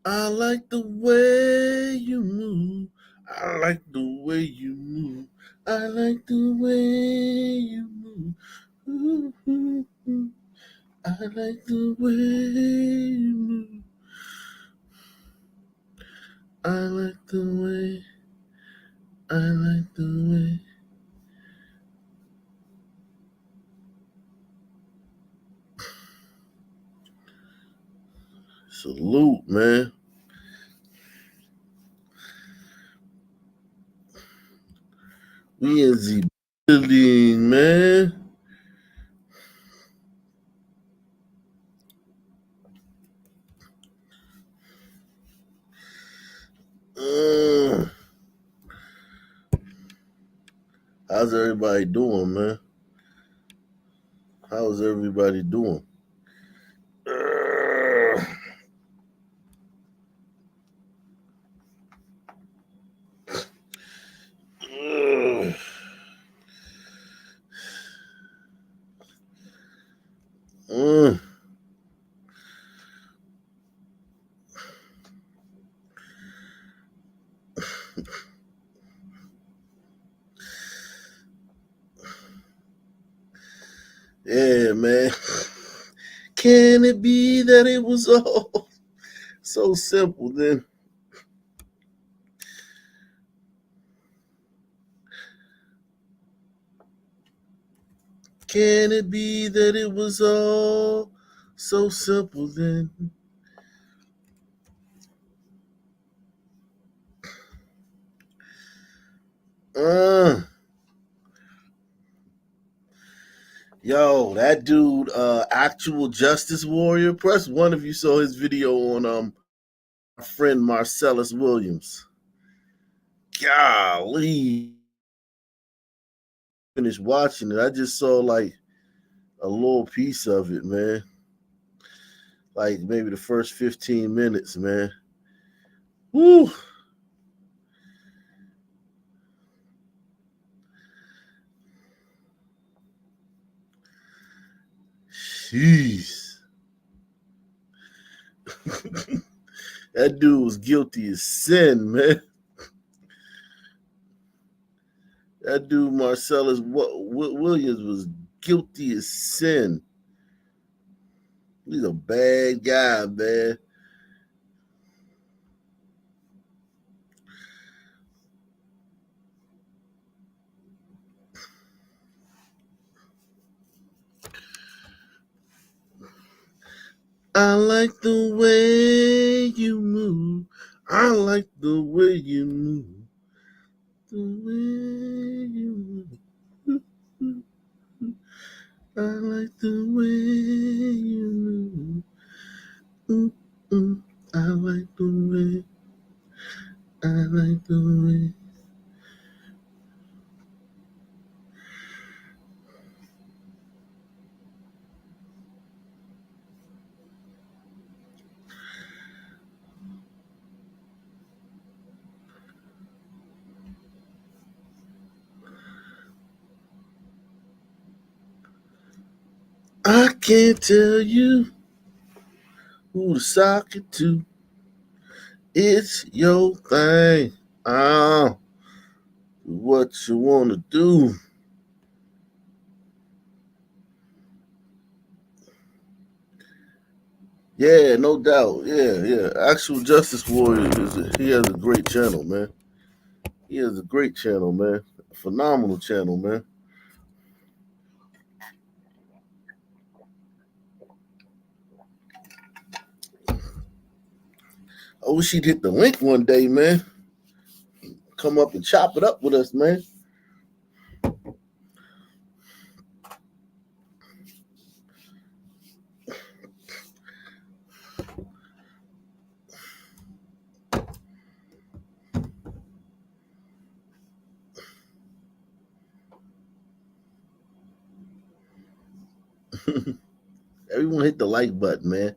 I like the way you move. I like the way you move. I like the way you move. Ooh, ooh, ooh. I like the way you move. I like the way. I like the way. Salute, man. We in the building, man. Uh, how's everybody doing, man? How's everybody doing? Uh, uh, uh. Yeah, man. Can it be that it was all so simple then? Can it be that it was all so simple then? Uh, yo, that dude, actual justice warrior. Press one if you saw his video on our friend Marcellus Williams. Golly, finished watching it. I just saw like a little piece of it, man. Like maybe the first 15 minutes, man. Woo. Jeez. That dude was guilty as sin, man. That dude Marcellus Williams was guilty as sin. He's a bad guy, man. I like the way you move. I like the way you move. The way you move. I like the way you move. Ooh, ooh. I like the way. I like the way. I can't tell you who to sock it to. It's your thing. Ah, what you want to do. Yeah, no doubt. Yeah, yeah. Actual Justice Warrior he has a great channel, man. He has a great channel, man. A phenomenal channel, man. I wish he'd hit the link one day, man. Come up and chop it up with us, man. Everyone hit the like button, man.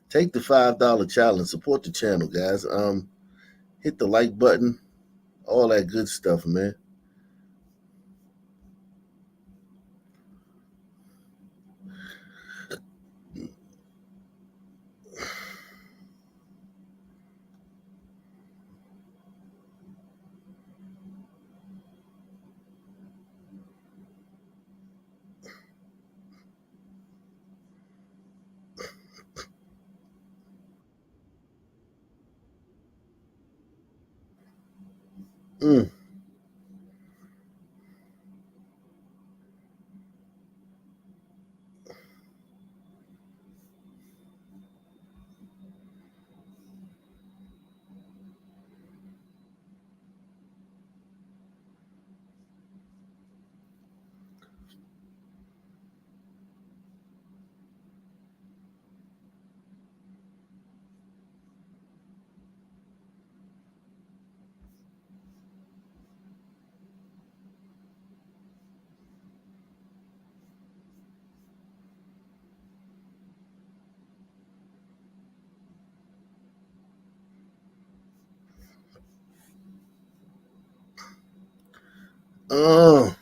Take the $5 challenge. Support the channel, guys. Hit the like button. All that good stuff, man. Mm. Oh.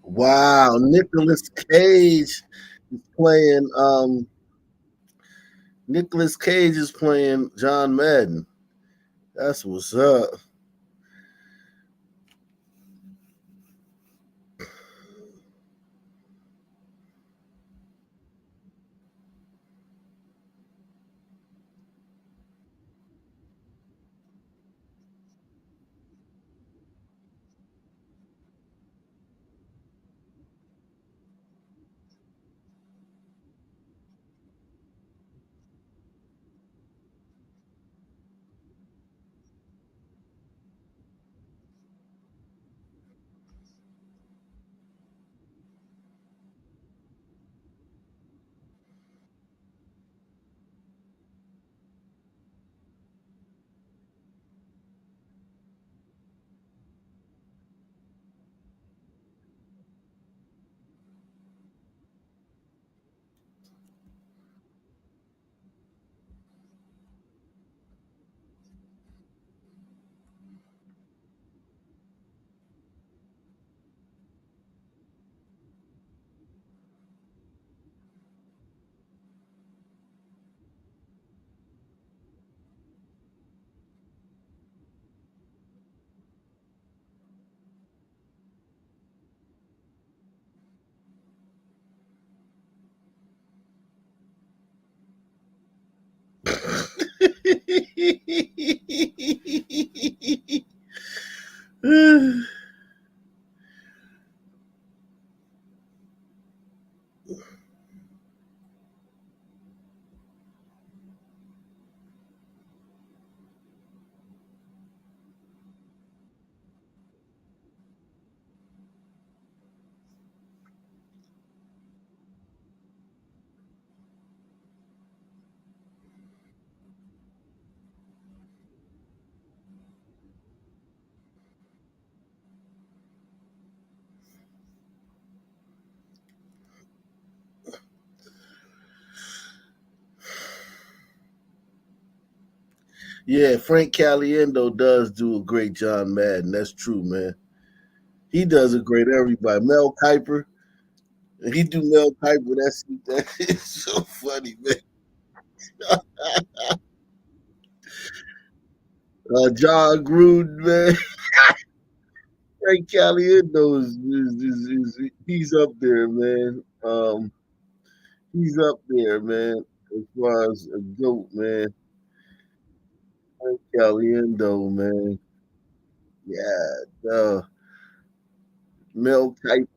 Wow, Nicolas Cage is playing. Nicolas Cage is playing John Madden. That's what's up. Yeah, Frank Caliendo does do a great John Madden. That's true, man. He does a great everybody. Mel Kiper, he do Mel Kiper. That is so funny, man. John Gruden, man. Frank Caliendo he's up there, man. He's up there, man. As far as a goat, man. Caliendo, man. Yeah, the milk type.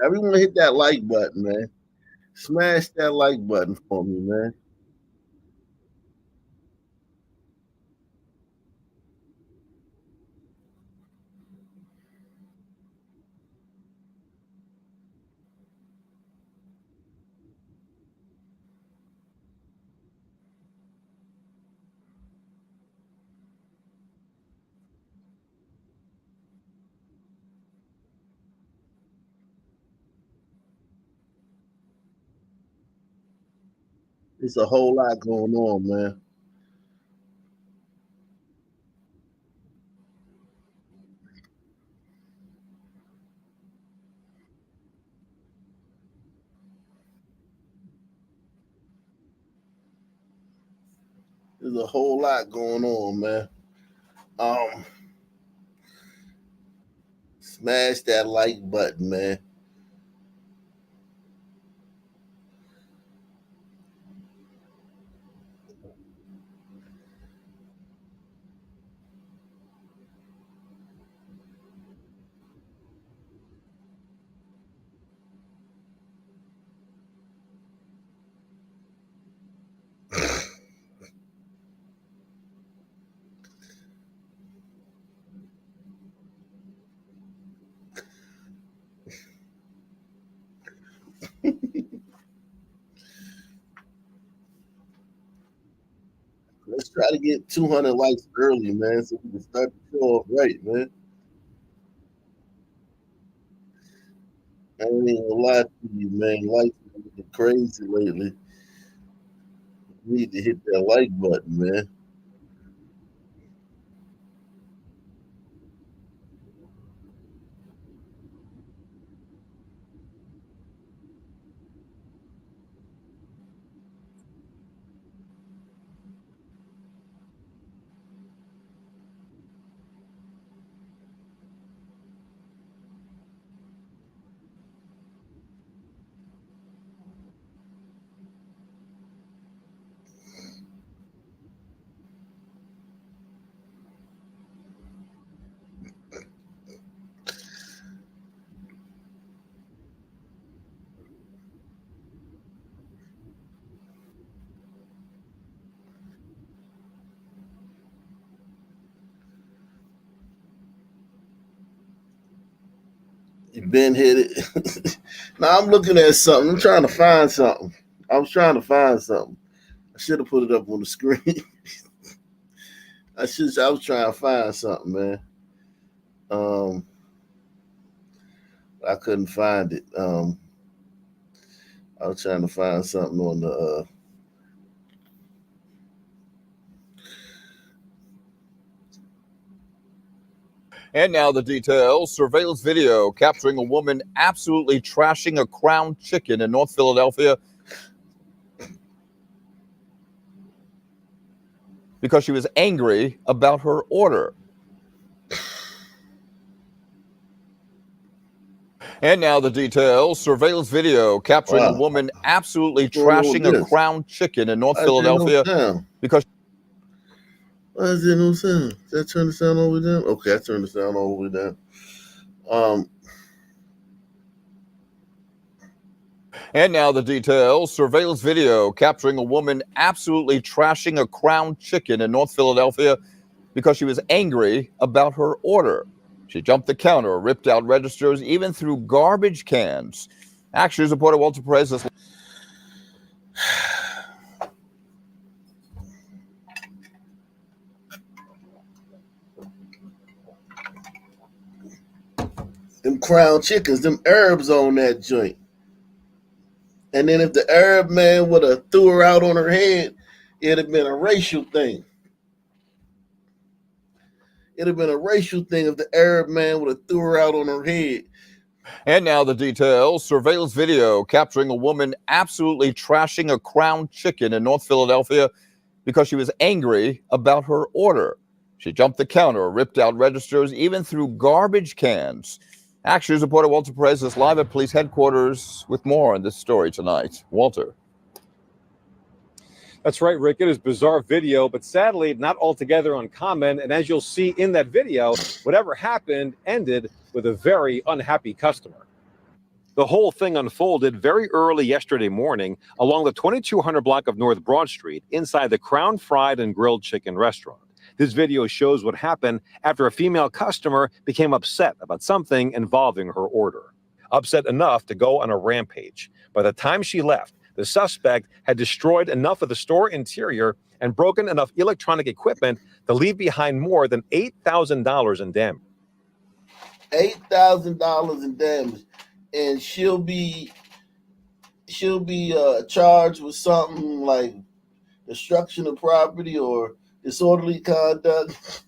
Everyone hit that like button, man. Smash that like button for me, man. It's a whole lot going on, man. There's a whole lot going on, man. Um, Smash that like button, man. Let's try to get 200 likes early, man, so we can start the show off right, man. I ain't even gonna lie to you, man. Likes are looking crazy lately. We need to hit that like button, man. You been hit it. Now I'm looking at something. I'm trying to find something. I was trying to find something. I should have put it up on the screen. I was trying to find something, man. Um, I couldn't find it. I was trying to find something on the. And now the details. Surveillance video capturing a woman absolutely trashing a Crown chicken in North Philadelphia because she was angry about her order. And now the details. Surveillance video capturing a woman absolutely trashing a Crown chicken in North Philadelphia because. Why is there no sound? Did I turn the sound all the way down? Okay, I turned the sound all the way down. And now the details. Surveillance video capturing a woman absolutely trashing a Crown chicken in North Philadelphia because she was angry about her order. She jumped the counter, ripped out registers, even threw garbage cans. Action News reporter Walter Perez. Them crown chickens, them herbs on that joint. And then if the Arab man would have threw her out on her head, it'd have been a racial thing. It'd have been a racial thing if the Arab man would have threw her out on her head. And now the details. Surveillance video capturing a woman absolutely trashing a crown chicken in North Philadelphia because she was angry about her order. She jumped the counter, ripped out registers, even threw garbage cans. Action News reporter Walter Perez is live at police headquarters with more on this story tonight. Walter. That's right, Rick. It is bizarre video, but sadly not altogether uncommon. And as you'll see in that video, whatever happened ended with a very unhappy customer. The whole thing unfolded very early yesterday morning along the 2200 block of North Broad Street inside the Crown Fried and Grilled Chicken restaurant. This video shows what happened after a female customer became upset about something involving her order. Upset enough to go on a rampage. By the time she left, the suspect had destroyed enough of the store interior and broken enough electronic equipment to leave behind more than $8,000 in damage. $8,000 in damage, and she'll be charged with something like destruction of property or disorderly conduct.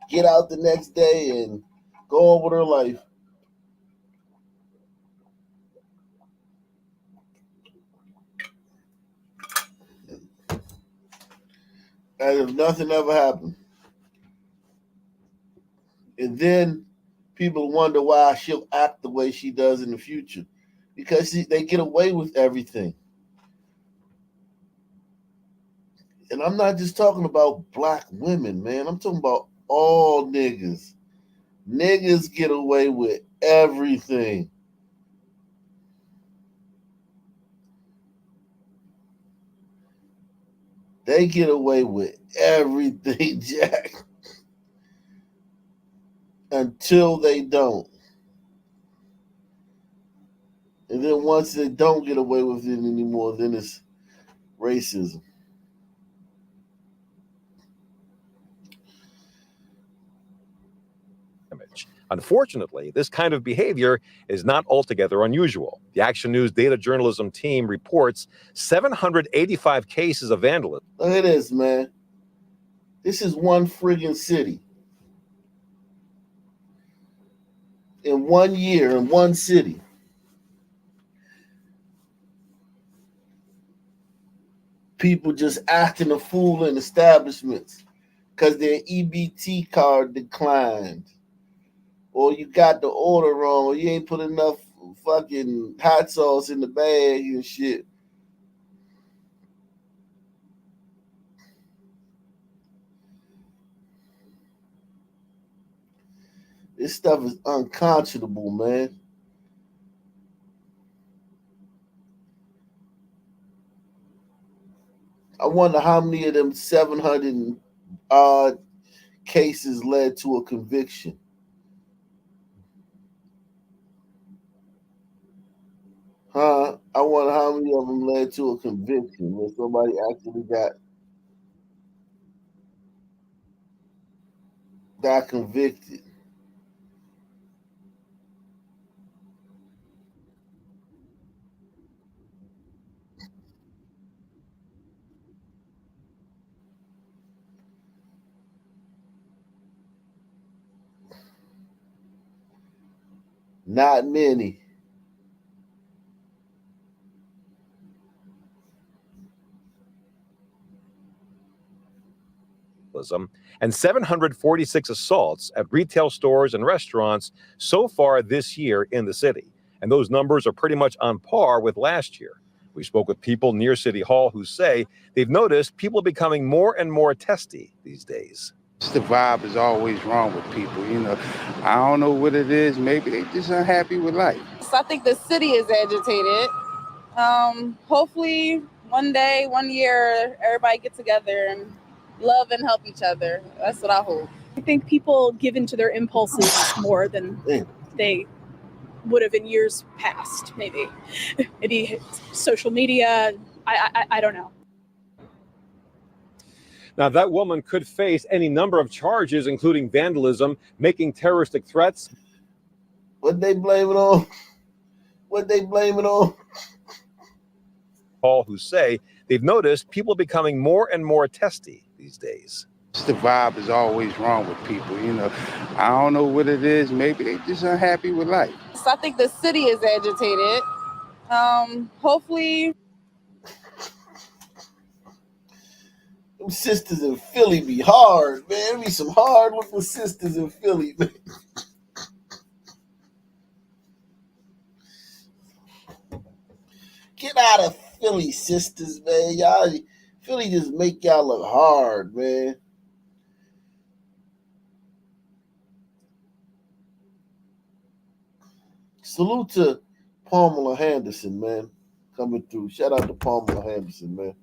Get out the next day and go on with her life. As if nothing ever happened. And then people wonder why she'll act the way she does in the future. Because they get away with everything. And I'm not just talking about black women, man. I'm talking about all niggas. Niggas get away with everything. They get away with everything, Jack. Until they don't. And then once they don't get away with it anymore, then it's racism. Unfortunately, this kind of behavior is not altogether unusual. The Action News data journalism team reports 785 cases of vandalism. Look at this, man. This is one friggin' city. In 1 year, in one city. People just acting a fool in establishments because their EBT card declined. Or you got the order wrong, or you ain't put enough fucking hot sauce in the bag and shit. This stuff is unconscionable, man. I wonder how many of them 700 odd cases led to a conviction. I wonder how many of them led to a conviction where somebody actually got convicted. Not many. And 746 assaults at retail stores and restaurants so far this year in the city. And those numbers are pretty much on par with last year. We spoke with people near City Hall who say they've noticed people becoming more and more testy these days. The vibe is always wrong with people, you know. I don't know what it is. Maybe they're just unhappy with life. So I think the city is agitated. Hopefully one day, 1 year, everybody get together and love and help each other. That's what I hope. I think people give into their impulses more than they would have in years past, maybe. Maybe social media, I don't know. Now, that woman could face any number of charges, including vandalism, making terroristic threats. What they blame it on? What they blame it on? Paul, who say they've noticed people becoming more and more testy these days. The vibe is always wrong with people, I don't know what it is. Maybe they just unhappy with life. So I think the city is agitated. Hopefully. Them sisters in Philly be hard, man. There be some hard looking sisters in Philly, man. Get out of Philly, sisters, man. Y'all, Philly just make y'all look hard, man. Salute to Pamela Henderson, man. Coming through. Shout out to Pamela Henderson, man.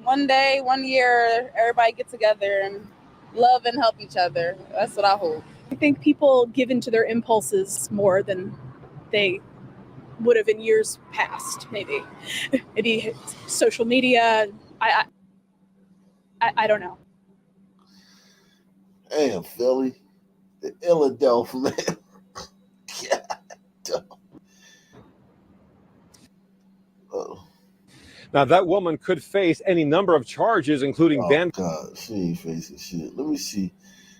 One day, 1 year, everybody get together and love and help each other. That's what I hope. I think people give into their impulses more than they would have in years past, maybe. Maybe social media, I don't know. Damn, Philly. The Philadelphia, man. God. Oh. Now, that woman could face any number of charges, including vandalism. God, she ain't facing shit. Let me see.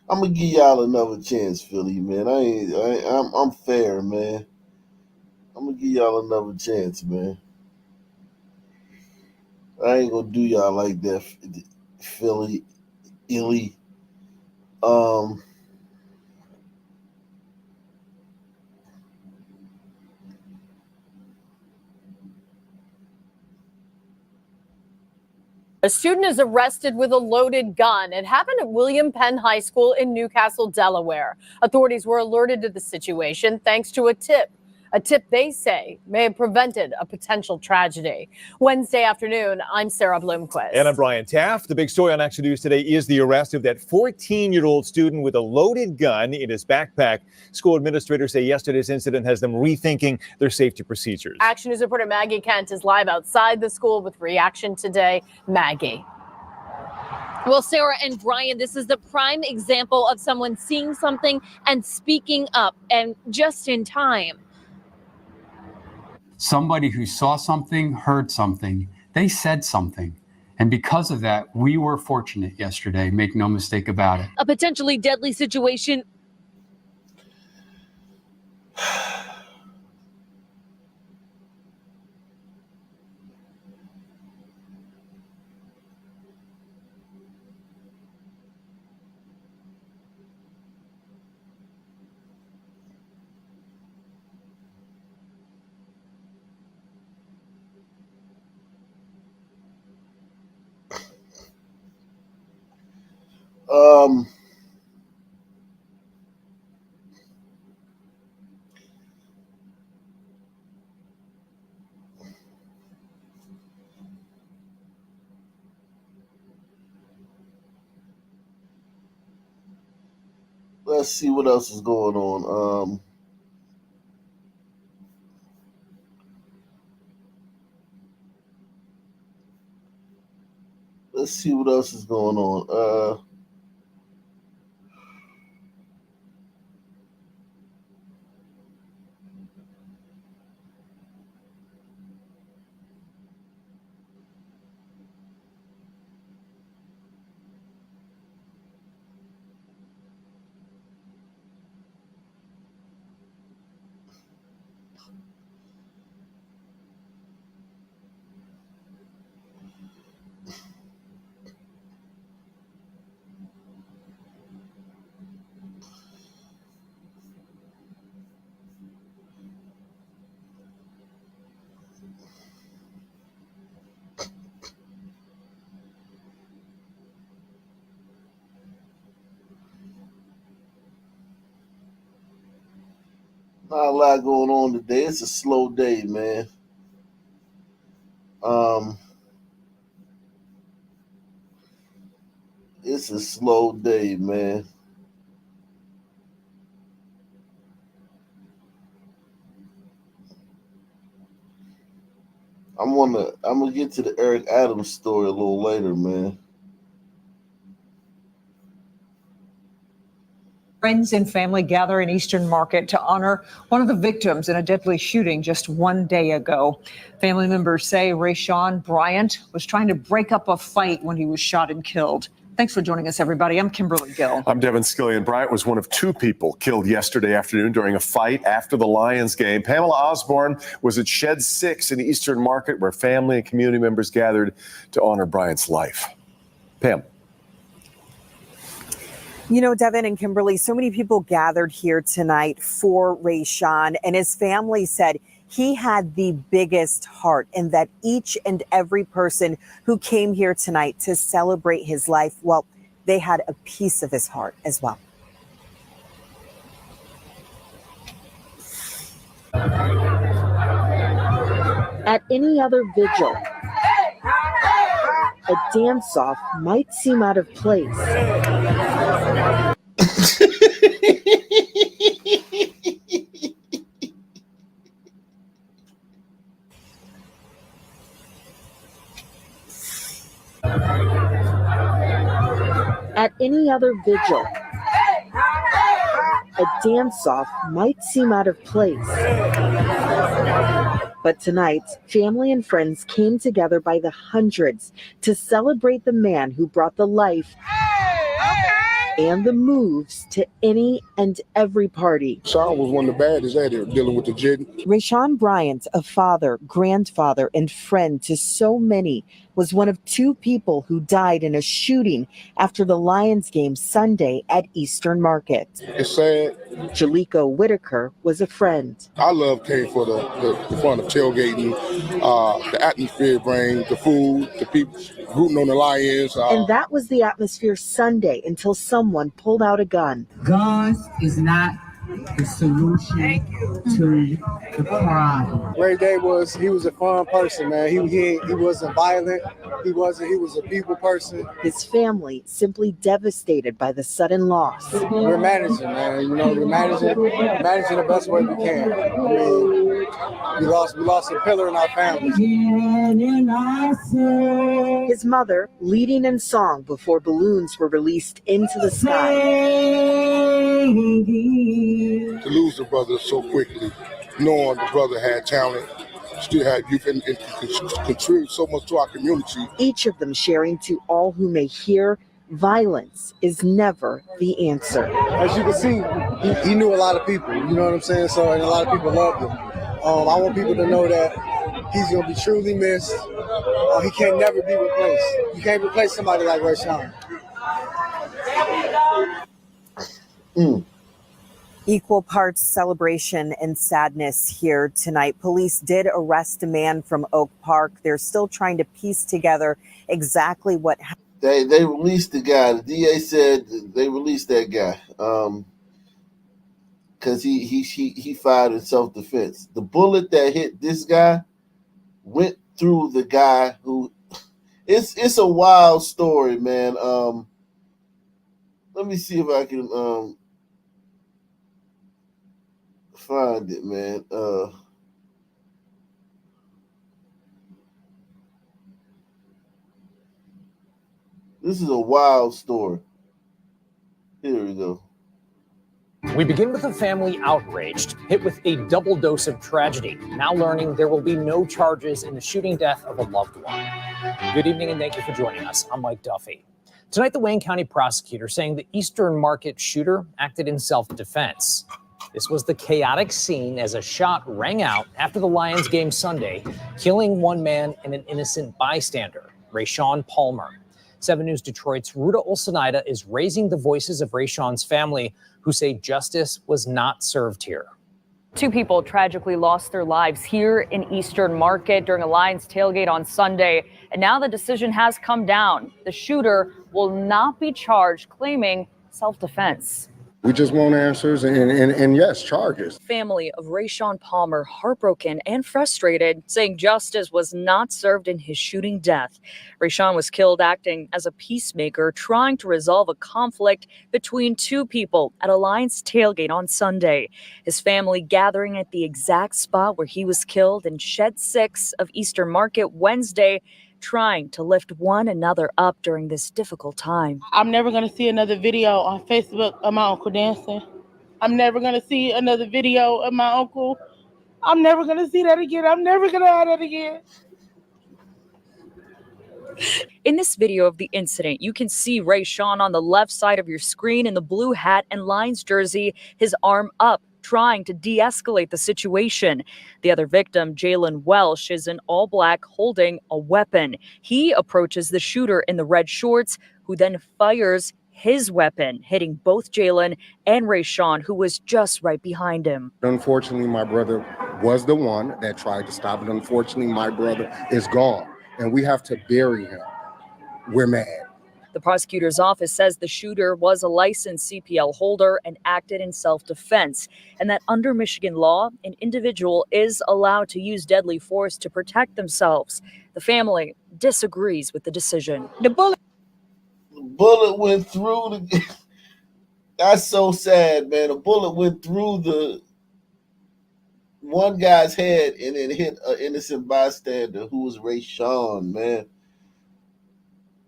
I'm gonna give y'all another chance, Philly, man. I'm fair, man. I'm gonna give y'all another chance, man. I ain't gonna do y'all like that, Philly, Illy. A student is arrested with a loaded gun. It happened at William Penn High School in Newcastle, Delaware. Authorities were alerted to the situation thanks to a tip they say may have prevented a potential tragedy. Wednesday afternoon, I'm Sarah Bloomquist. And I'm Brian Taft. The big story on Action News today is the arrest of that 14-year-old student with a loaded gun in his backpack. School administrators say yesterday's incident has them rethinking their safety procedures. Action News reporter Maggie Kent is live outside the school with reaction today. Maggie. Well, Sarah and Brian, this is the prime example of someone seeing something and speaking up, and just in time. Somebody who saw something, heard something, they said something. And because of that, we were fortunate yesterday. Make no mistake about it. A potentially deadly situation. Let's see what else is going on. Let's see what else is going on. Not a lot going on today. It's a slow day, man. It's a slow day, man. I'm gonna get to the Eric Adams story a little later, man. Friends and family gather in Eastern Market to honor one of the victims in a deadly shooting just one day ago. Family members say Rayshawn Bryant was trying to break up a fight when he was shot and killed. Thanks for joining us, everybody. I'm Kimberly Gill. I'm Devin Skillian. Bryant was one of two people killed yesterday afternoon during a fight after the Lions game. Pamela Osborne was at Shed 6 in Eastern Market, where family and community members gathered to honor Bryant's life. Pam. You know, Devin and Kimberly, so many people gathered here tonight for Rayshawn, and his family said he had the biggest heart, and that each and every person who came here tonight to celebrate his life, well, they had a piece of his heart as well. At any other vigil, a dance-off might seem out of place. At any other vigil, a dance-off might seem out of place. But tonight, family and friends came together by the hundreds to celebrate the man who brought the life and the moves to any and every party. Sean was one of the baddest at it, dealing with the jitting. Rayshawn Bryant, a father, grandfather, and friend to so many, was one of two people who died in a shooting after the Lions game Sunday at Eastern Market. It's sad. Jalico Whitaker was a friend. I love came for the fun of tailgating, the atmosphere brings, the food, the people rooting on the Lions. And that was the atmosphere Sunday until someone pulled out a gun. Guns is not the solution to the problem. Ray Day he was a fun person, man. He wasn't violent. He was a people person. His family simply devastated by the sudden loss. We're managing, man. You know, we're managing the best way we can. I mean, we lost a pillar in our family. His mother leading in song before balloons were released into the sky. To lose the brother so quickly, knowing the brother had talent, still had youth, and contribute so much to our community. Each of them sharing to all who may hear, violence is never the answer. As you can see, he knew a lot of people, you know what I'm saying? So, and a lot of people loved him. I want people to know that he's going to be truly missed. He can never be replaced. You can't replace somebody like Rayshawn. Equal parts celebration and sadness here tonight. Police did arrest a man from Oak Park. They're still trying to piece together exactly what happened. They released the guy. The DA said they released that guy because he fired in self-defense. The bullet that hit this guy went through the guy who. It's a wild story, man. Let me see if I can find it, man. This is a wild story. Here we go. We begin with a family outraged, hit with a double dose of tragedy, now learning there will be no charges in the shooting death of a loved one. Good evening and thank you for joining us. I'm Mike Duffy. Tonight, the Wayne County prosecutor saying the Eastern Market shooter acted in self-defense. This was the chaotic scene as a shot rang out after the Lions game Sunday, killing one man and an innocent bystander, Rayshawn Palmer. 7 News Detroit's Ruta Olsenida is raising the voices of Rayshawn's family, who say justice was not served here. 2 people tragically lost their lives here in Eastern Market during a Lions tailgate on Sunday. And now the decision has come down. The shooter will not be charged, claiming self-defense. We just want answers and yes, charges. Family of Rayshawn Palmer heartbroken and frustrated, saying justice was not served in his shooting death. Rayshawn was killed acting as a peacemaker, trying to resolve a conflict between two people at a Lions tailgate on Sunday. His family gathering at the exact spot where he was killed in Shed 6 of Eastern Market Wednesday, trying to lift one another up during this difficult time. I'm never going to see another video on Facebook of my uncle dancing. I'm never going to see another video of my uncle. I'm never going to see that again. I'm never going to have that again. In this video of the incident, you can see Rayshawn on the left side of your screen in the blue hat and Lions jersey, his arm up, trying to de-escalate the situation. The other victim, Jalen Welsh, is in all black holding a weapon. He approaches the shooter in the red shorts, who then fires his weapon, hitting both Jalen and Rayshawn, who was just right behind him. Unfortunately, my brother was the one that tried to stop it. Unfortunately, my brother is gone, and we have to bury him. We're mad. The prosecutor's office says the shooter was a licensed CPL holder and acted in self-defense, and that under Michigan law, an individual is allowed to use deadly force to protect themselves. The family disagrees with the decision. The bullet went through the. That's so sad, man. A bullet went through the one guy's head and it hit an innocent bystander who was Rayshawn, man.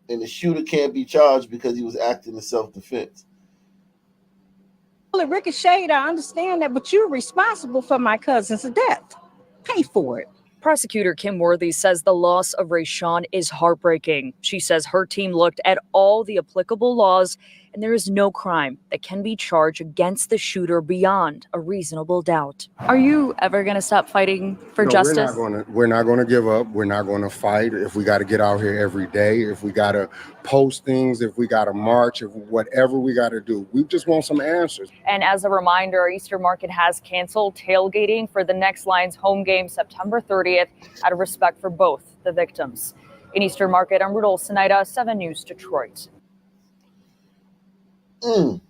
And the shooter can't be charged because he was acting in self-defense. Well, it ricocheted, I understand that, but you're responsible for my cousin's death. Pay for it. Prosecutor Kim Worthy says the loss of Rayshawn is heartbreaking. She says her team looked at all the applicable laws, and there is no crime that can be charged against the shooter beyond a reasonable doubt. Are you ever going to stop fighting for justice? We're not going to give up. We're not going to fight. If we got to get out here every day, if we got to post things, if we got to march, if whatever we got to do, we just want some answers. And as a reminder, Eastern Market has canceled tailgating for the next Lions home game September 30th out of respect for both the victims. In Eastern Market, I'm Rudolph Sinaida, 7 News, Detroit. Let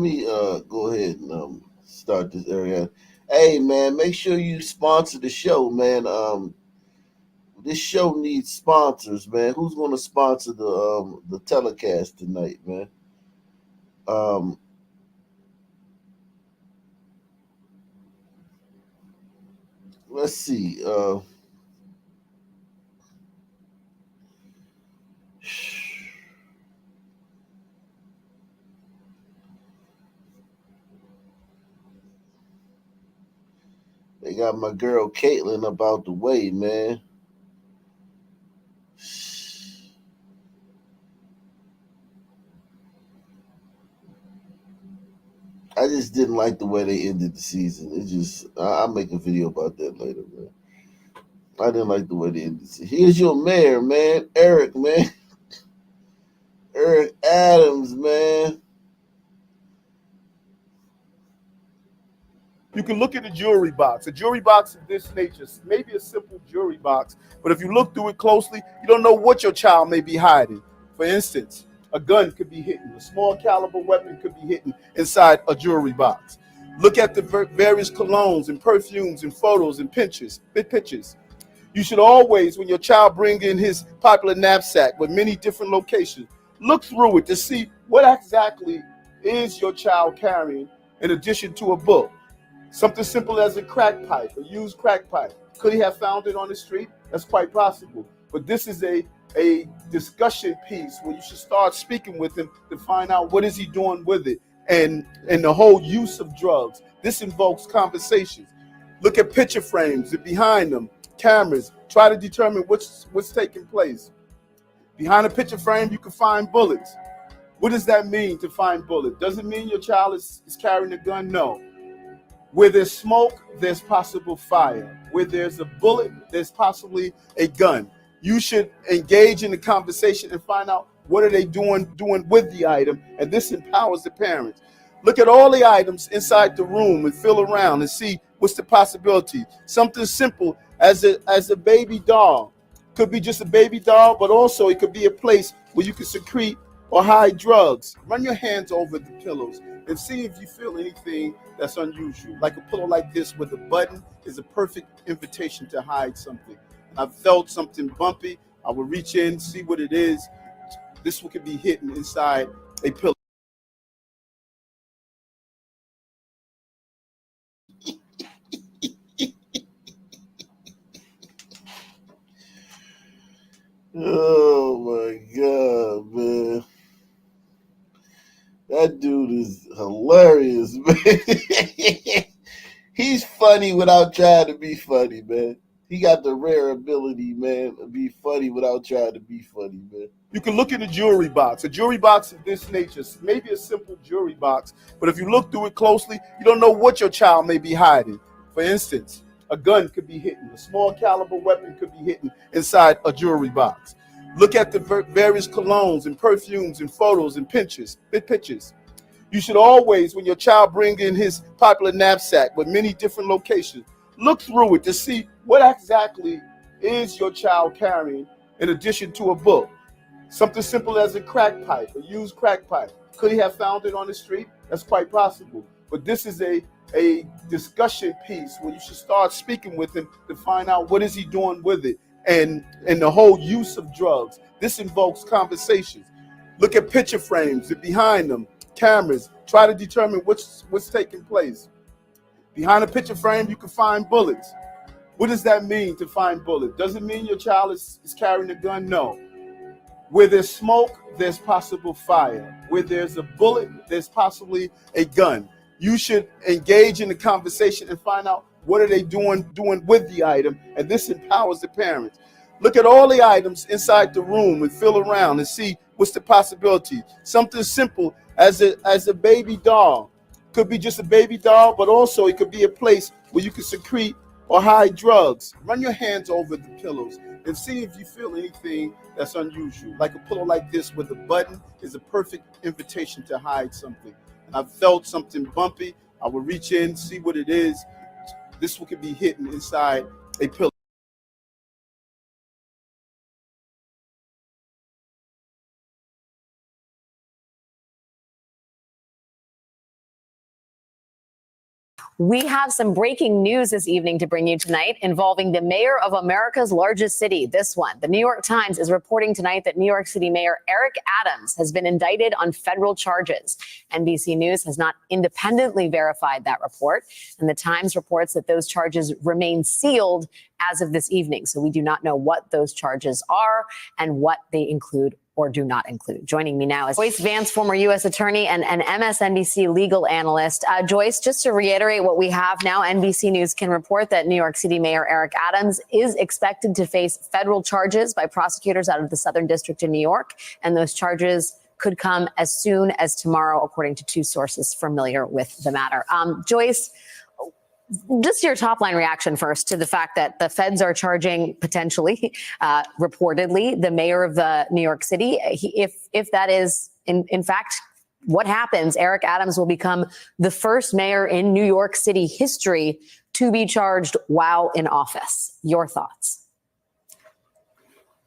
me go ahead and start this area. Hey, man, make sure you sponsor the show, man. This show needs sponsors, man. Who's going to sponsor the telecast tonight, man? Let's see. They got my girl Caitlin up out the way, man. I just didn't like the way they ended the season. It just, I'll make a video about that later, man. I didn't like the way they ended the season. Here's your mayor, man. Eric, man. Eric Adams, man. You can look at a jewelry box. A jewelry box of this nature, maybe a simple jewelry box, but if you look through it closely, you don't know what your child may be hiding. For instance, a gun could be hidden. A small caliber weapon could be hidden inside a jewelry box. Look at the various colognes and perfumes and photos and pictures. You should always, when your child brings in his popular knapsack with many different locations, look through it to see what exactly is your child carrying in addition to a book. Something simple as a crack pipe, a used crack pipe. Could he have found it on the street? That's quite possible. But this is a discussion piece where you should start speaking with him to find out what is he doing with it and the whole use of drugs. This invokes conversations. Look at picture frames and behind them, cameras. Try to determine what's taking place. Behind a picture frame, you can find bullets. What does that mean to find bullets? Does it mean your child is carrying a gun? No. Where there's smoke, there's possible fire. Where there's a bullet, there's possibly a gun. You should engage in the conversation and find out what are they doing with the item, and this empowers the parents. Look at all the items inside the room and feel around and see what's the possibility. Something simple as a baby doll. Could be just a baby doll, but also it could be a place where you can secrete or hide drugs. Run your hands over the pillows and see if you feel anything that's unusual. Like a pillow like this with a button is a perfect invitation to hide something. I've felt something bumpy. I will reach in, see what it is. This one could be hidden inside a pillow. Oh my God, man. That dude is hilarious, man. He's funny without trying to be funny, man. He got the rare ability, man, to be funny without trying to be funny, man. You can look in a jewelry box. A jewelry box of this nature, maybe a simple jewelry box, but if you look through it closely, you don't know what your child may be hiding. For instance, a gun could be hidden. A small caliber weapon could be hidden inside a jewelry box. Look at the various colognes and perfumes and photos and pictures. You should always, when your child brings in his popular knapsack with many different locations, look through it to see what exactly is your child carrying in addition to a book. Something simple as a crack pipe, a used crack pipe. Could he have found it on the street? That's quite possible. But this is a discussion piece where you should start speaking with him to find out what is he doing with it and the whole use of drugs. This invokes conversations. Look at picture frames and behind them, cameras. Try to determine what's taking place. Behind a picture frame, you can find bullets. What does that mean to find bullets? Does it mean your child is carrying a gun? No. Where there's smoke, there's possible fire. Where there's a bullet, there's possibly a gun. You should engage in the conversation and find out what are they doing with the item, and this empowers the parents. Look at all the items inside the room and feel around and see what's the possibility. Something simple as a baby doll. Could be just a baby doll, but also it could be a place where you can secrete or hide drugs. Run your hands over the pillows and see if you feel anything that's unusual. Like a pillow like this with a button is a perfect invitation to hide something. And I've felt something bumpy. I will reach in, see what it is. This one could be hidden inside a pillow. We have some breaking news this evening to bring you tonight involving the mayor of America's largest city. This one, the New York Times is reporting tonight that New York City Mayor Eric Adams has been indicted on federal charges. NBC News has not independently verified that report, and the Times reports that those charges remain sealed as of this evening. So we do not know what those charges are and what they include or do not include. Joining me now is Joyce Vance, former U.S. attorney and an MSNBC legal analyst. Joyce, just to reiterate what we have now, NBC News can report that New York City Mayor Eric Adams is expected to face federal charges by prosecutors out of the Southern District in New York, and those charges could come as soon as tomorrow, according to two sources familiar with the matter. Joyce, just your top line reaction first to the fact that the feds are charging potentially, reportedly, the mayor of the New York City. If that is in fact what happens, Eric Adams will become the first mayor in New York City history to be charged while in office. Your thoughts?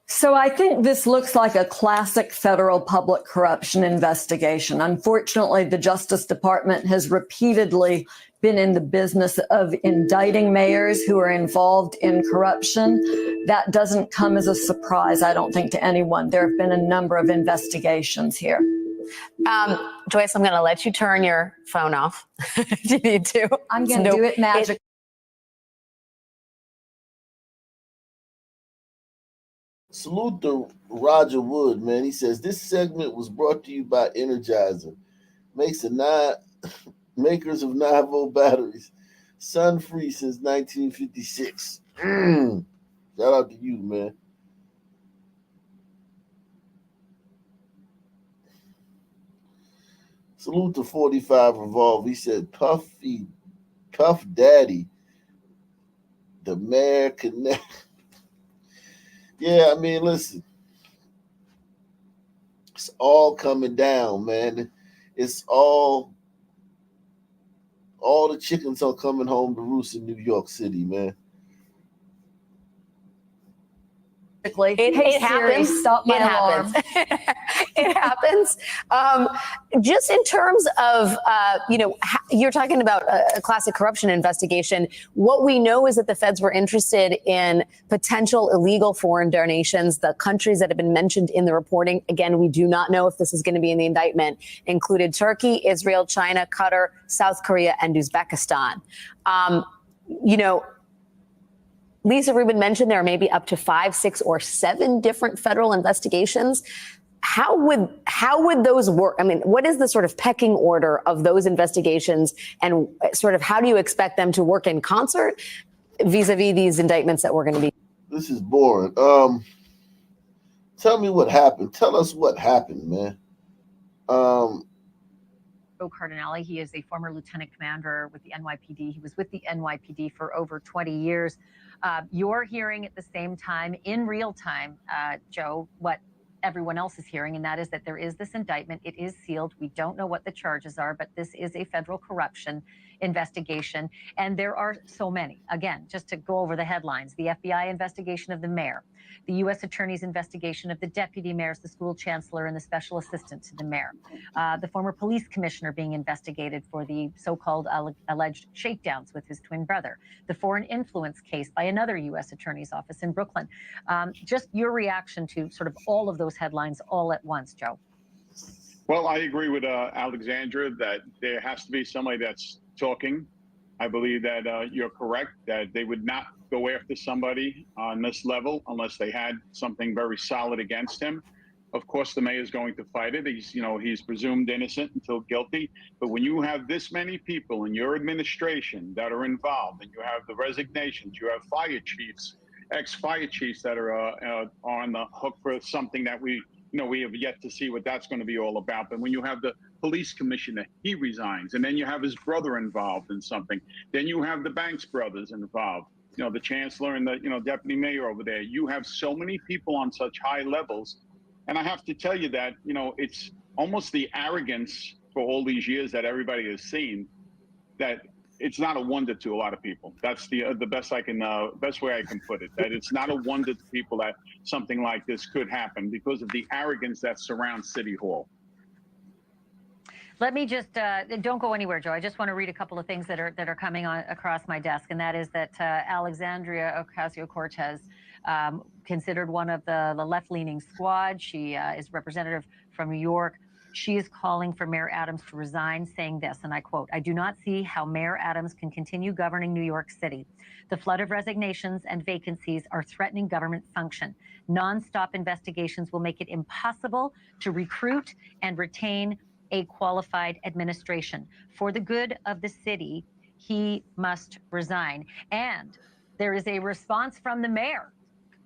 So I think this looks like a classic federal public corruption investigation. Unfortunately, the Justice Department has repeatedly been in the business of indicting mayors who are involved in corruption. That doesn't come as a surprise, I don't think, to anyone. There have been a number of investigations here. Joyce, I'm going to let you turn your phone off if you need to. I'm going to do it magically. Salute to Roger Wood, man. He says this segment was brought to you by Energizer. Makers of 9-volt batteries. Sun free since 1956. Shout out to you, man. Salute to 45 Revolve. He said Puff Daddy, the mayor connect. Yeah, I mean, listen, it's all coming down, man. It's all the chickens are coming home to roost in New York City, man. It happens. It happens. It happens. Just in terms of, you're talking about a classic corruption investigation. What we know is that the feds were interested in potential illegal foreign donations. The countries that have been mentioned in the reporting, again, we do not know if this is going to be in the indictment, included Turkey, Israel, China, Qatar, South Korea, and Uzbekistan. Lisa Rubin mentioned there are maybe up to 5, 6, or 7 different federal investigations. How would those work? I mean, what is the sort of pecking order of those investigations, and sort of how do you expect them to work in concert vis-a-vis these indictments that we're going to be? This is boring. Tell me what happened. Tell us what happened, man. Cardinale. He is a former lieutenant commander with the NYPD. He was with the NYPD for over 20 years. You're hearing at the same time, in real time, Joe, what everyone else is hearing, and that is that there is this indictment. It is sealed. We don't know what the charges are, but this is a federal corruption investigation. And there are so many. Again, just to go over the headlines, the FBI investigation of the mayor, the U.S. Attorney's investigation of the deputy mayors, the school chancellor, and the special assistant to the mayor, the former police commissioner being investigated for the so-called alleged shakedowns with his twin brother, the foreign influence case by another U.S. Attorney's office in Brooklyn. Just your reaction to sort of all of those headlines all at once, Joe. Well, I agree with Alexandra that there has to be somebody that's talking. I believe that you're correct, that they would not go after somebody on this level unless they had something very solid against him. Of course, the mayor is going to fight it. He's presumed innocent until guilty. But when you have this many people in your administration that are involved, and you have the resignations, you have fire chiefs, ex-fire chiefs that are on the hook for something that we have yet to see what that's going to be all about. But when you have the police commissioner, he resigns, and then you have his brother involved in something. Then you have the Banks brothers involved. The chancellor and the deputy mayor over there. You have so many people on such high levels. And I have to tell you that, it's almost the arrogance for all these years that everybody has seen that it's not a wonder to a lot of people. That's the best way I can put it, that it's not a wonder to people that something like this could happen because of the arrogance that surrounds City Hall. Let me just don't go anywhere, Joe. I just want to read a couple of things that are coming across my desk, and that is that Alexandria Ocasio-Cortez, considered one of the left-leaning squad. She is representative from New York. She is calling for Mayor Adams to resign, saying this, and I quote, "I do not see how Mayor Adams can continue governing New York City. The flood of resignations and vacancies are threatening government function. Non-stop investigations will make it impossible to recruit and retain a qualified administration. For the good of the city, he must resign." And there is a response from the mayor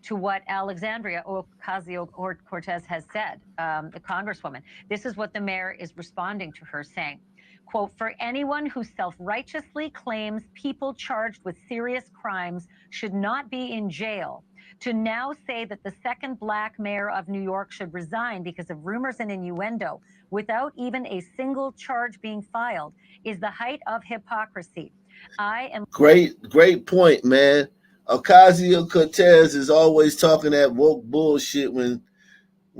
to what Alexandria Ocasio-Cortez has said, the congresswoman. This is what the mayor is responding to her, saying, quote, "For anyone who self-righteously claims people charged with serious crimes should not be in jail, to now say that the second black mayor of New York should resign because of rumors and innuendo without even a single charge being filed is the height of hypocrisy. I am..." Great point, man. Ocasio-Cortez is always talking that woke bullshit when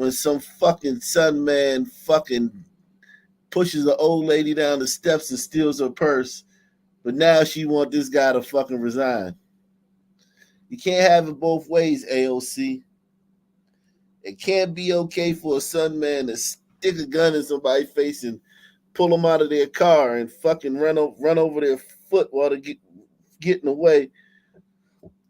some fucking son man fucking pushes an old lady down the steps and steals her purse. But now she want this guy to fucking resign. You can't have it both ways, AOC. It can't be okay for a son man to stick a gun in somebody's face and pull them out of their car and fucking run over their foot while they're getting away.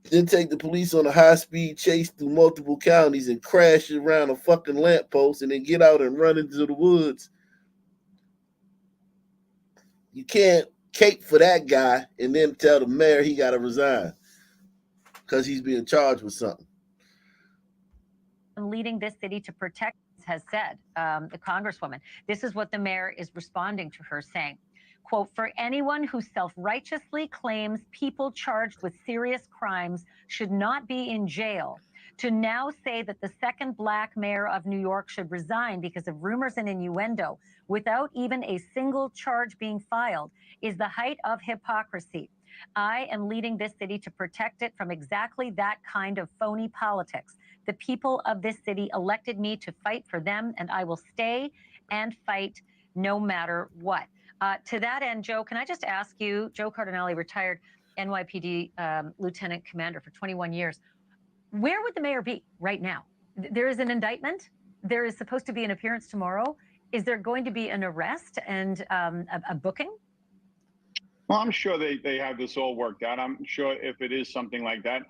Then take the police on a high-speed chase through multiple counties and crash around a fucking lamppost and then get out and run into the woods. You can't cape for that guy and then tell the mayor he got to resign because he's being charged with something. Leading this city to protect, has said, the congresswoman. This is what the mayor is responding to her, saying, quote, for anyone who self-righteously claims people charged with serious crimes should not be in jail, to now say that the second Black mayor of New York should resign because of rumors and innuendo without even a single charge being filed is the height of hypocrisy. I am leading this city to protect it from exactly that kind of phony politics. The people of this city elected me to fight for them, and I will stay and fight no matter what. To that end, Joe, can I just ask you, Joe Cardinale, retired NYPD lieutenant commander for 21 years, where would the mayor be right now? There is an indictment. There is supposed to be an appearance tomorrow. Is there going to be an arrest and a booking? Well, I'm sure they have this all worked out. I'm sure if it is something like that,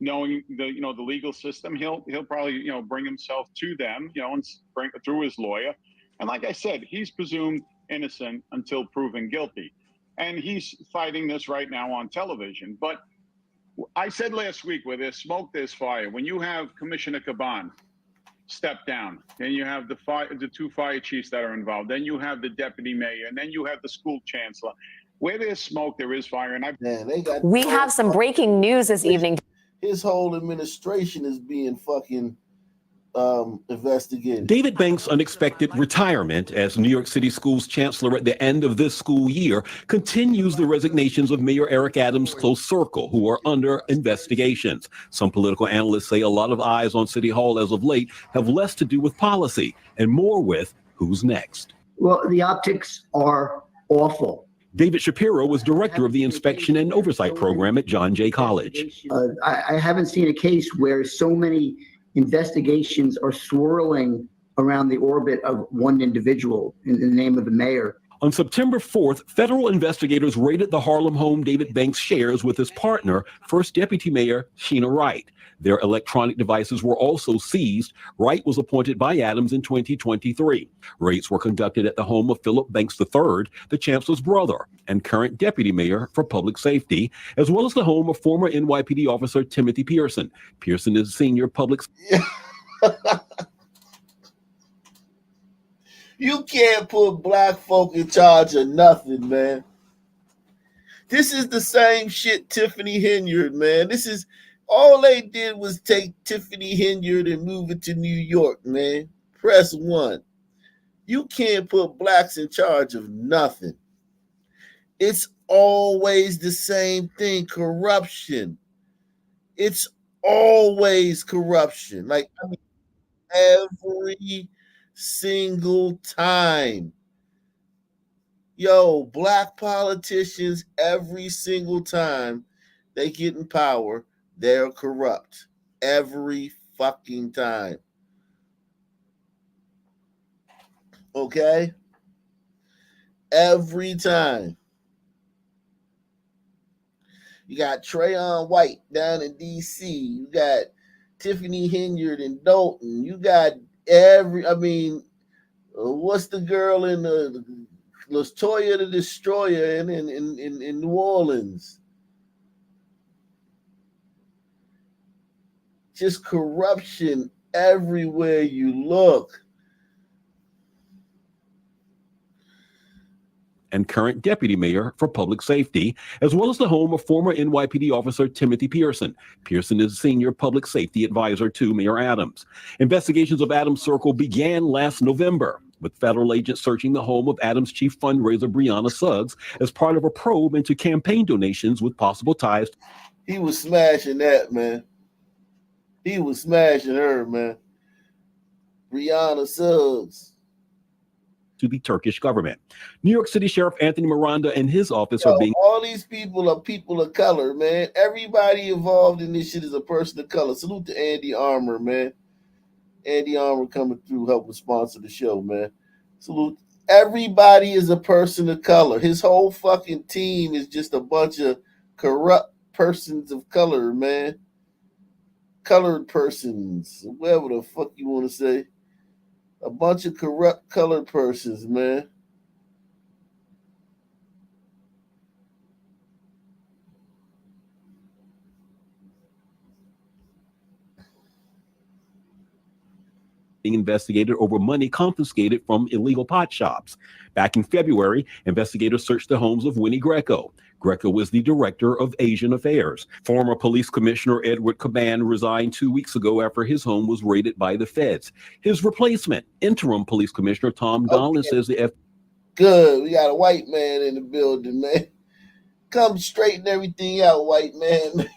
knowing the the legal system, he'll probably bring himself to them, and bring through his lawyer. And like I said, he's presumed innocent until proven guilty, and he's fighting this right now on television. But I said last week, where there's smoke, there's fire. When you have Commissioner Caban step down, then you have the two fire chiefs that are involved, then you have the deputy mayor, and then you have the school chancellor. Where there's smoke, there is fire. And we have some breaking news this evening. His whole administration is being fucking investigated. David Banks' unexpected retirement as New York City Schools Chancellor at the end of this school year continues the resignations of Mayor Eric Adams' close circle, who are under investigations. Some political analysts say a lot of eyes on City Hall as of late have less to do with policy and more with who's next. Well, the optics are awful. David Shapiro was director of the Inspection and Oversight Program at John Jay College. I haven't seen a case where so many investigations are swirling around the orbit of one individual in the name of the mayor. On September 4th, federal investigators raided the Harlem home David Banks shares with his partner, First Deputy Mayor Sheena Wright. Their electronic devices were also seized. Wright was appointed by Adams in 2023. Raids were conducted at the home of Philip Banks III, the chancellor's brother and current deputy mayor for public safety, as well as the home of former NYPD officer Timothy Pearson. Pearson is senior public. You can't put black folk in charge of nothing, man. This is the same shit Tiffany Henyard, man. This is all they did was take Tiffany Henyard and move it to New York, man. Press 1. You can't put blacks in charge of nothing. It's always the same thing, corruption. It's always corruption. Like, I mean, every single time. Yo, black politicians, every single time they get in power, they're corrupt. Every fucking time. Okay? Every time. You got Trayon White down in D.C. You got Tiffany Henyard in Dalton. You got what's the girl in the Latoya the Destroyer in New Orleans? Just corruption everywhere you look. And current deputy mayor for public safety, as well as the home of former NYPD officer Timothy Pearson. Pearson is senior public safety advisor to Mayor Adams. Investigations of Adams' circle began last November, with federal agents searching the home of Adams' chief fundraiser Breonna Suggs as part of a probe into campaign donations with possible ties. He was smashing that, man. He was smashing her, man. Breonna Suggs. To the Turkish government. New York City Sheriff Anthony Miranda and his office are being... All these people are people of color, man. Everybody involved in this shit is a person of color. Salute to Andy Armour, man. Andy Armour coming through, helping sponsor the show, man. Salute. Everybody is a person of color. His whole fucking team is just a bunch of corrupt persons of color, man. Colored persons, whatever the fuck you want to say. A bunch of corrupt colored persons, man. being investigated over money confiscated from illegal pot shops. Back in February, investigators searched the homes of Winnie Greco. Greco was the director of Asian Affairs. Former police commissioner Edward Caban resigned 2 weeks ago after his home was raided by the feds. His replacement, interim police commissioner Tom Donlan, says the Good. We got a white man in the building, man. Come straighten everything out, white man.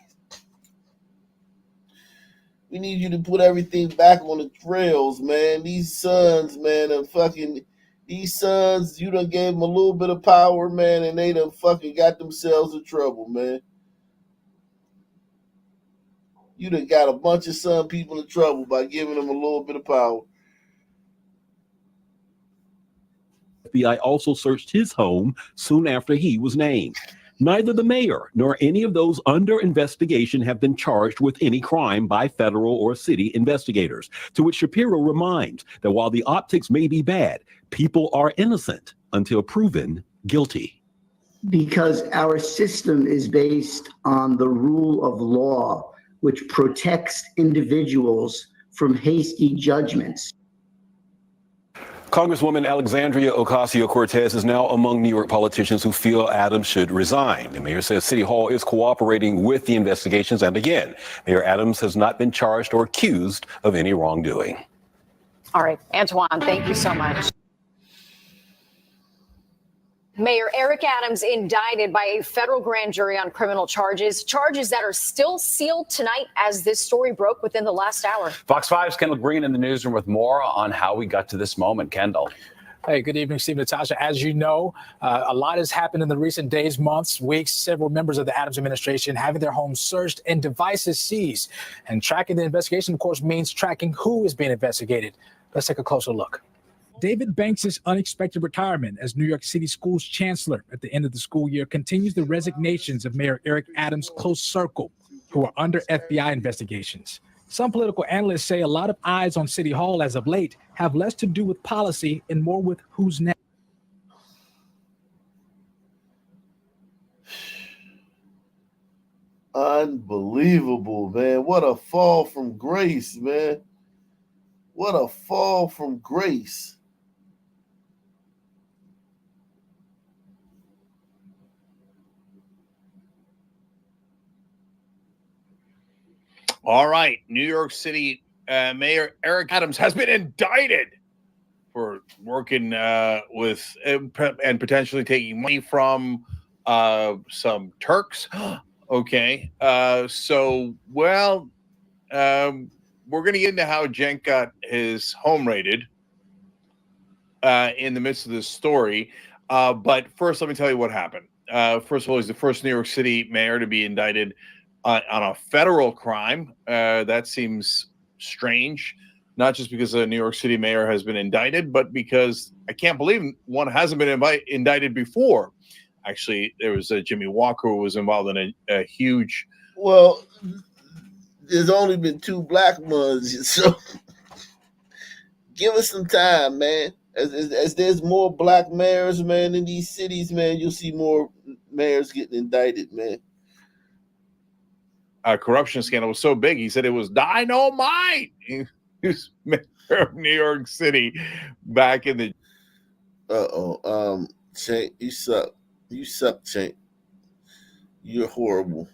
We need you to put everything back on the trails, man. These sons, man, these sons, you done gave them a little bit of power, man, and they done fucking got themselves in trouble, man. You done got a bunch of son people in trouble by giving them a little bit of power. FBI also searched his home soon after he was named. Neither the mayor nor any of those under investigation have been charged with any crime by federal or city investigators, to which Shapiro reminds that while the optics may be bad, people are innocent until proven guilty. Because our system is based on the rule of law, which protects individuals from hasty judgments. Congresswoman Alexandria Ocasio-Cortez is now among New York politicians who feel Adams should resign. The mayor says City Hall is cooperating with the investigations. And again, Mayor Adams has not been charged or accused of any wrongdoing. All right, Antoine, thank you so much. Mayor Eric Adams indicted by a federal grand jury on criminal charges that are still sealed tonight as this story broke within the last hour. Fox 5's Kendall Green in the newsroom with more on how we got to this moment. Kendall. Hey, good evening, Steve, Natasha. As you know, a lot has happened in the recent days, months, weeks. Several members of the Adams administration having their homes searched and devices seized. And tracking the investigation, of course, means tracking who is being investigated. Let's take a closer look. David Banks' unexpected retirement as New York City Schools Chancellor at the end of the school year continues the resignations of Mayor Eric Adams' close circle, who are under FBI investigations. Some political analysts say a lot of eyes on City Hall as of late have less to do with policy and more with who's next. Unbelievable, man. What a fall from grace, man. What a fall from grace. All right. New York City Mayor Eric Adams has been indicted for working with and potentially taking money from some Turks. Okay. We're going to get into how Cenk got his home raided in the midst of this story. But first, let me tell you what happened. First of all, he's the first New York City mayor to be indicted on a federal crime. That seems strange, not just because a New York City mayor has been indicted, but because I can't believe one hasn't been indicted before. Actually, there was Jimmy Walker who was involved in a huge... Well, there's only been 2 black ones, so give us some time, man. As there's more black mayors, man, in these cities, man, you'll see more mayors getting indicted, man. Corruption scandal was so big, he said it was dynamite. He was mayor of New York City back in the... Cenk, you suck. You suck, Cenk. You're horrible.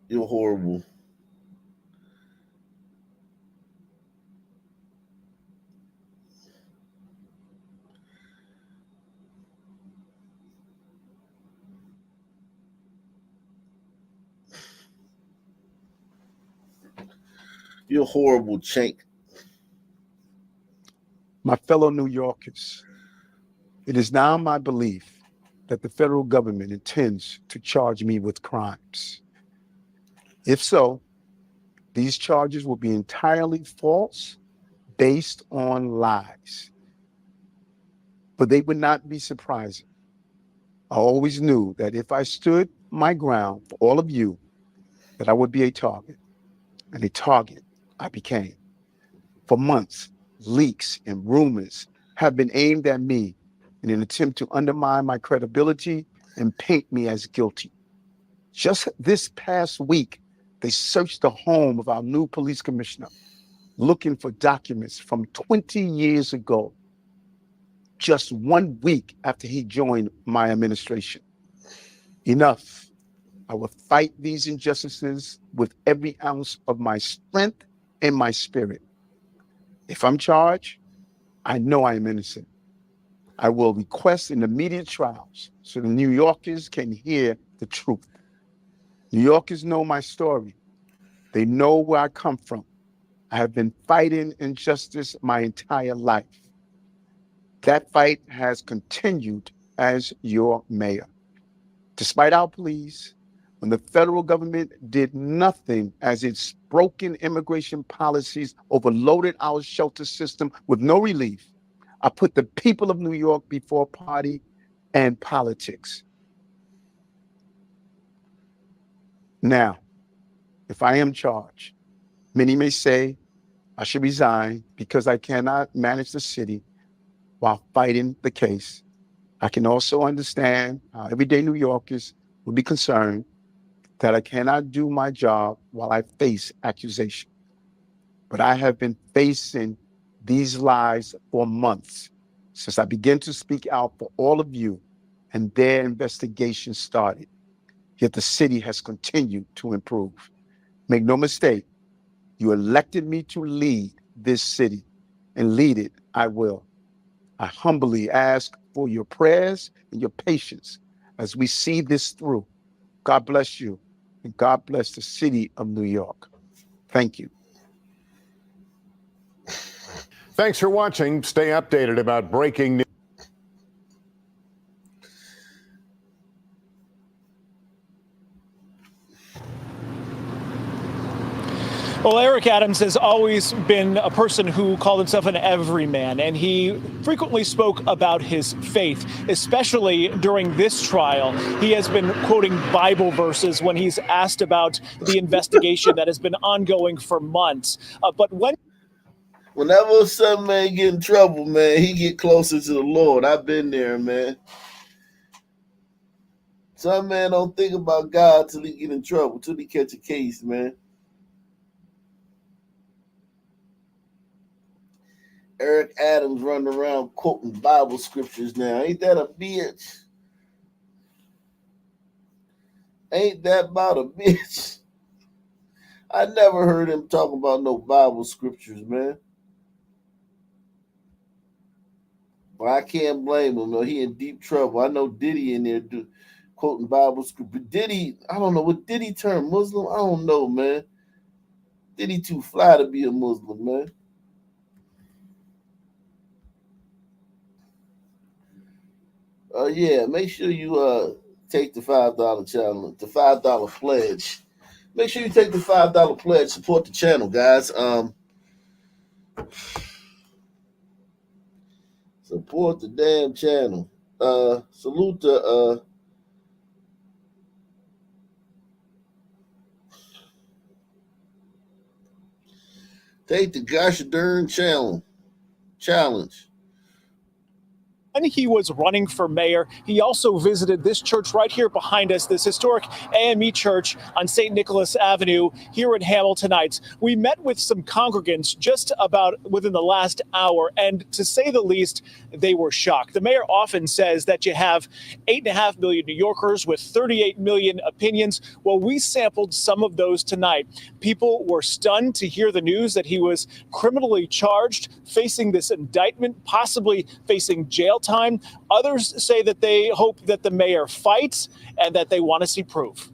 You're horrible. You're horrible, Cenk. My fellow New Yorkers, it is now my belief that the federal government intends to charge me with crimes. If so, these charges will be entirely false, based on lies. But they would not be surprising. I always knew that if I stood my ground for all of you, that I would be a target, and a target I became. For months, leaks and rumors have been aimed at me in an attempt to undermine my credibility and paint me as guilty. Just this past week, they searched the home of our new police commissioner, looking for documents from 20 years ago, just 1 week after he joined my administration. Enough. I will fight these injustices with every ounce of my strength and my spirit. If I'm charged, I know I am innocent. I will request an immediate trials so the New Yorkers can hear the truth. New Yorkers know my story. They know where I come from. I have been fighting injustice my entire life. That fight has continued as your mayor. Despite our pleas, when the federal government did nothing as its broken immigration policies overloaded our shelter system with no relief, I put the people of New York before party and politics. Now, if I am charged, many may say I should resign because I cannot manage the city while fighting the case. I can also understand how everyday New Yorkers will be concerned that I cannot do my job while I face accusation. But I have been facing these lies for months since I began to speak out for all of you and their investigation started. Yet the city has continued to improve. Make no mistake, you elected me to lead this city, and lead it I will. I humbly ask for your prayers and your patience as we see this through. God bless you, and God bless the city of New York. Thank you. Thanks for watching. Stay updated about breaking news. Well, Eric Adams has always been a person who called himself an everyman, and he frequently spoke about his faith, especially during this trial. He has been quoting Bible verses when he's asked about the investigation that has been ongoing for months. But whenever some man get in trouble, man, he get closer to the Lord. I've been there, man. Some man don't think about God till he get in trouble, till he catch a case, man. Eric Adams running around quoting Bible scriptures now. Ain't that a bitch? Ain't that about a bitch? I never heard him talk about no Bible scriptures, man. But I can't blame him, though. He in deep trouble. I know Diddy in there quoting Bible scripture. But Diddy, I don't know. Would Diddy turn Muslim? I don't know, man. Diddy too fly to be a Muslim, man. Yeah, make sure you take the $5 challenge, the $5 pledge. Make sure you take the $5 pledge. Support the channel, guys. Support the damn channel. Salute to take the gosh darn challenge. when he was running for mayor, he also visited this church right here behind us, this historic AME church on St. Nicholas Avenue here in Hamilton Heights. We met with some congregants just about within the last hour, and to say the least, they were shocked. The mayor often says that you have 8.5 million New Yorkers with 38 million opinions. Well, we sampled some of those tonight. People were stunned to hear the news that he was criminally charged, facing this indictment, possibly facing jail time. Others say that they hope that the mayor fights and that they want to see proof.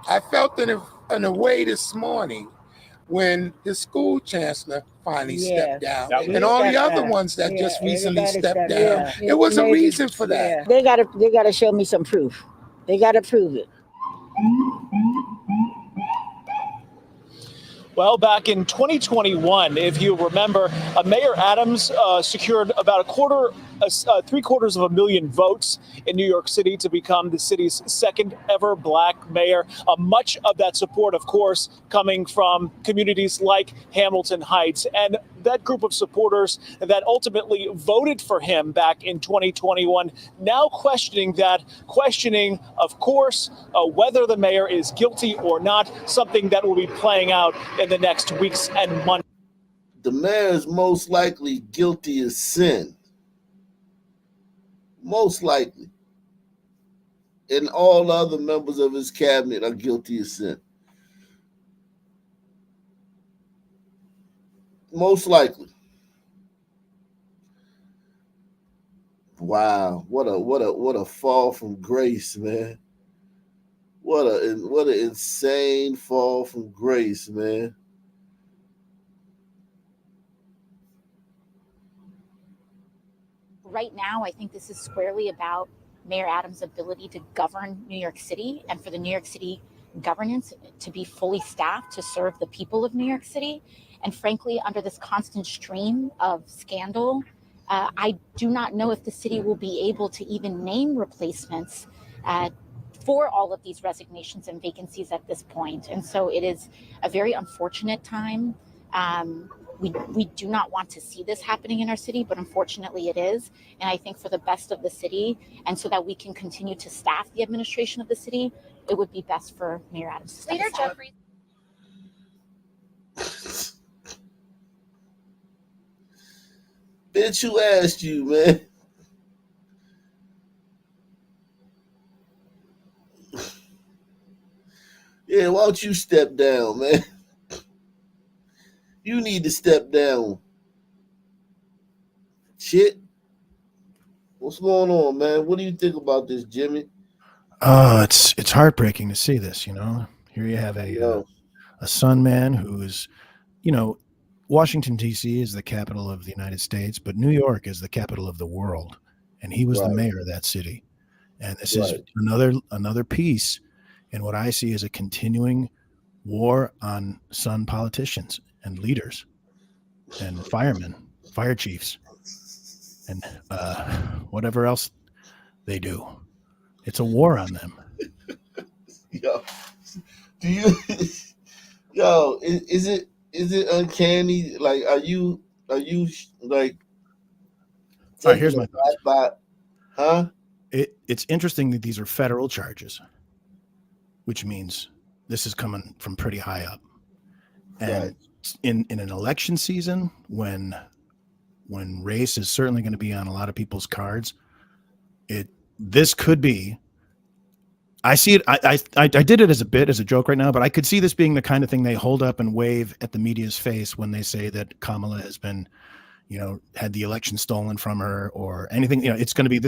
I felt in a way this morning when his school chancellor finally stepped down, and all the other ones that just recently stepped down. It was a reason for that. They gotta show me some proof. They gotta prove it. Well, back in 2021, if you remember, Mayor Adams secured about $750,000 votes in New York City to become the city's second ever black mayor. Much of that support, of course, coming from communities like Hamilton Heights. And that group of supporters that ultimately voted for him back in 2021, now questioning, of course, whether the mayor is guilty or not, something that will be playing out in the next weeks and months. The mayor is most likely guilty of sin. Most likely. And all other members of his cabinet are guilty of sin. Most likely. Wow, what a fall from grace, man. What an insane fall from grace, man. Right now, I think this is squarely about Mayor Adams' ability to govern New York City and for the New York City governance to be fully staffed to serve the people of New York City. And frankly, under this constant stream of scandal, I do not know if the city will be able to even name replacements for all of these resignations and vacancies at this point. And so it is a very unfortunate time. We do not want to see this happening in our city, but unfortunately it is. And I think for the best of the city, and so that we can continue to staff the administration of the city, it would be best for Mayor Adams to step Leader aside. Jeffrey. Bitch, who asked you, man? Yeah, why don't you step down, man? You need to step down. Shit. What's going on, man? What do you think about this, Jimmy? It's heartbreaking to see this, you know. Here you have a son man who is, you know, Washington, D.C. is the capital of the United States, but New York is the capital of the world. And he was the mayor of that city. And this is another piece in what I see as a continuing war on son politicians and leaders and firemen, fire chiefs, and whatever else they do. It's a war on them. Is it uncanny? Like, are you like? All right, here's my thoughts. Huh? It's interesting that these are federal charges, which means this is coming from pretty high up. And in an election season, when race is certainly going to be on a lot of people's cards, this could be. I see it. I did it as a joke right now, but I could see this being the kind of thing they hold up and wave at the media's face when they say that Kamala has been, you know, had the election stolen from her or anything. You know, it's going to be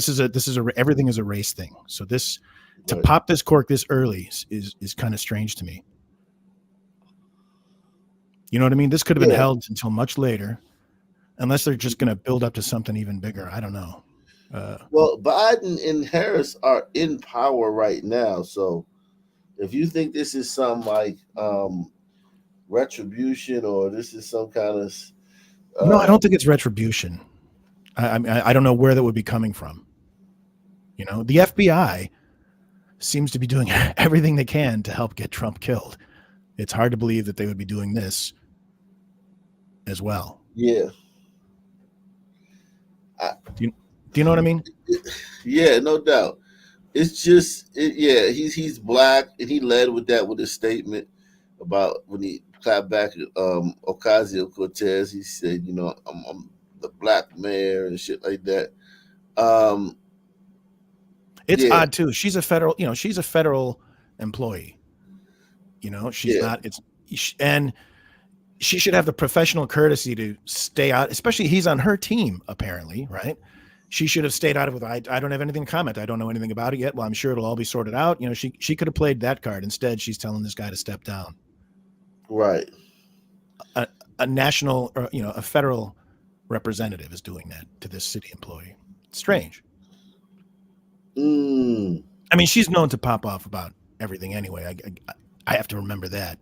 everything is a race thing. So this to pop this cork this early is kind of strange to me. You know what I mean? This could have been held until much later, unless they're just going to build up to something even bigger. I don't know. Well, Biden and Harris are in power right now. So if you think this is some like retribution or this is some kind of no, I don't think it's retribution. I don't know where that would be coming from. You know, the FBI seems to be doing everything they can to help get Trump killed. It's hard to believe that they would be doing this as well. Yeah. Do you know what I mean? Yeah, no doubt. It's just, he's black, and he led with that with his statement about when he clapped back at Ocasio-Cortez. He said, you know, I'm the black mayor and shit like that. It's odd too. She's a federal employee. You know, she's not. And she should have the professional courtesy to stay out. Especially he's on her team, apparently, right? She should have stayed out of it. I don't have anything to comment. I don't know anything about it yet. Well, I'm sure it'll all be sorted out. You know, she could have played that card. Instead, she's telling this guy to step down. Right. A national, or, you know, a federal representative is doing that to this city employee. It's strange. I mean, she's known to pop off about everything anyway. I have to remember that.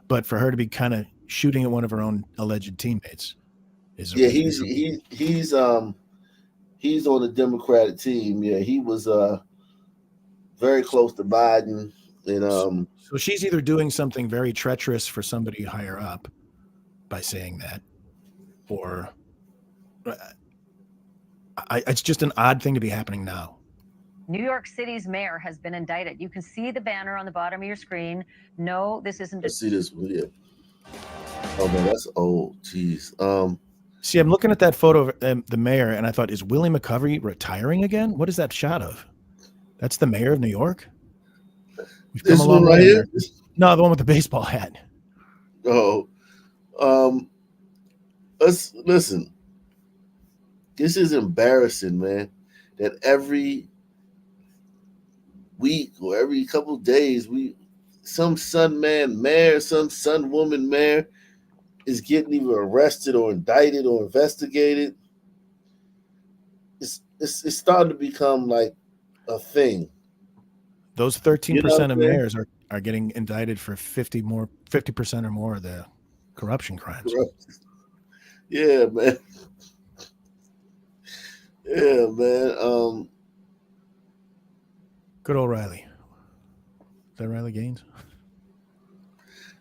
But for her to be kind of shooting at one of her own alleged teammates is he's on the Democratic team. Yeah, he was very close to Biden, and so she's either doing something very treacherous for somebody higher up by saying that, or it's just an odd thing to be happening now. New York City's mayor has been indicted. You can see the banner on the bottom of your screen. No, this isn't. Let's see this one. Yeah. Oh man, that's old. Jeez. See, I'm looking at that photo of the mayor, and I thought, is Willie McCovey retiring again? What is that shot of? That's the mayor of New York? We've This come a long one right way here? there. No, the one with the baseball hat. Oh, let's listen. This is embarrassing, man. That every week or every couple of days, some son man mayor, some son woman mayor is getting either arrested or indicted or investigated. It's starting to become like a thing. Those 13% of mayors are getting indicted for 50% or more of the corruption crimes. Yeah, man. Yeah, man. Good old Riley. Is that Riley Gaines?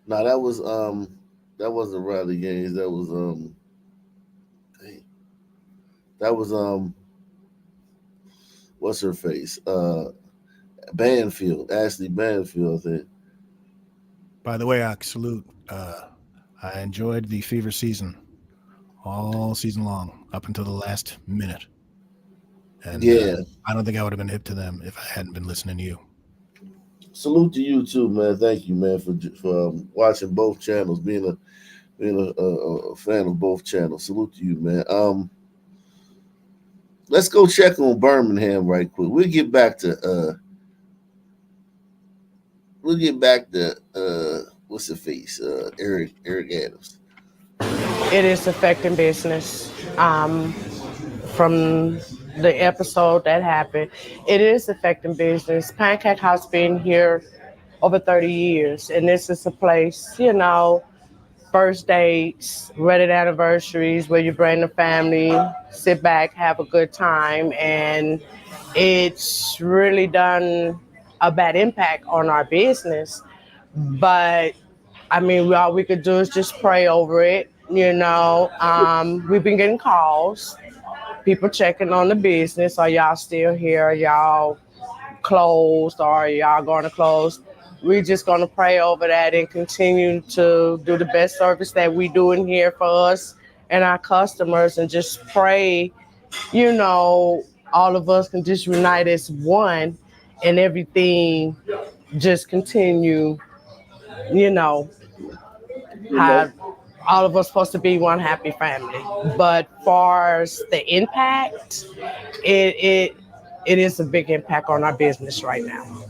No, that wasn't Riley Gaines. That was what's her face? Banfield, Ashley Banfield, I think. By the way, I salute. I enjoyed the Fever season all season long, up until the last minute. And I don't think I would have been hip to them if I hadn't been listening to you. Salute to you too, man. Thank you, man, for watching both channels, being a fan of both channels. Salute to you, man. Let's go check on Birmingham right quick. We'll get back to what's the face? Eric Adams. It is affecting business. From the episode that happened, it is affecting business. Pancake House been here over 30 years, and this is a place, first dates, wedding anniversaries, where you bring the family, sit back, have a good time, and it's really done a bad impact on our business. But I mean, all we could do is just pray over it. We've been getting calls, people checking on the business. Are y'all still here? Are y'all closed? Or are y'all going to close? We're just going to pray over that and continue to do the best service that we do in here for us and our customers, and just pray, all of us can just unite as one, and everything just continue, how all of us supposed to be one happy family. But far as the impact, it is a big impact on our business right now.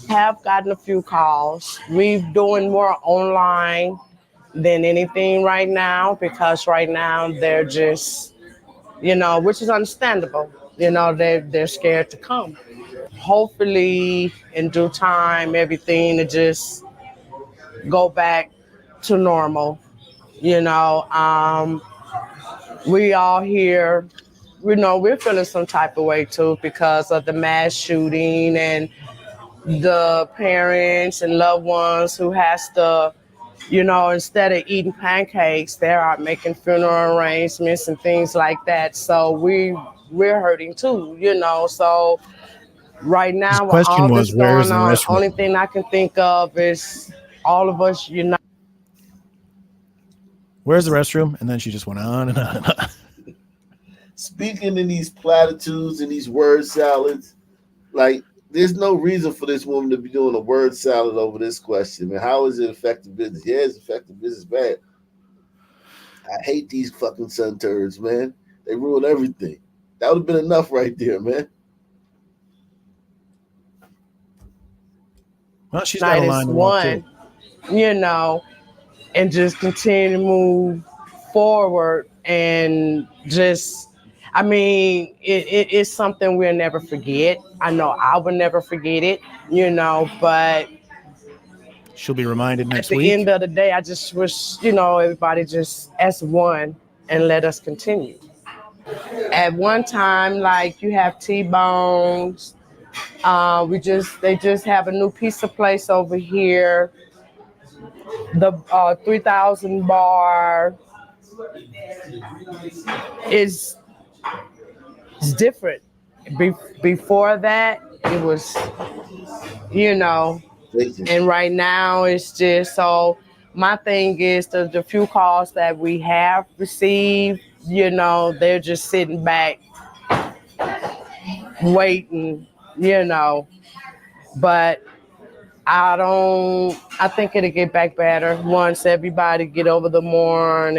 Have gotten a few calls. We're doing more online than anything right now, because right now they're just, which is understandable. They're scared to come. Hopefully in due time, everything to just go back to normal. We all here, we're feeling some type of way too, because of the mass shooting and the parents and loved ones who has to, instead of eating pancakes, they're out making funeral arrangements and things like that. So we're hurting too, So right now, His question with all was, this where is going the on, restroom? only thing I can think of is all of us unite. Where's the restroom? And then she just went on and on and on. Speaking in these platitudes and these word salads, like, there's no reason for this woman to be doing a word salad over this question. Man, how is it affecting business? Yeah, it's affecting business bad. I hate these fucking sun turds, man. They ruin everything. That would have been enough right there, man. Well, she's got a line to walk too. And just continue to move forward, and just, it's something we'll never forget. I know I will never forget it, but she'll be reminded next week. At the end of the day, I just wish, everybody just as one and let us continue. At one time, like, you have T-Bones. They just have a new pizza place over here. The 3000 bar. it's different. Before that, it was, and right now it's just so. My thing is the few calls that we have received, they're just sitting back, waiting, but I think it'll get back better once everybody get over the mourn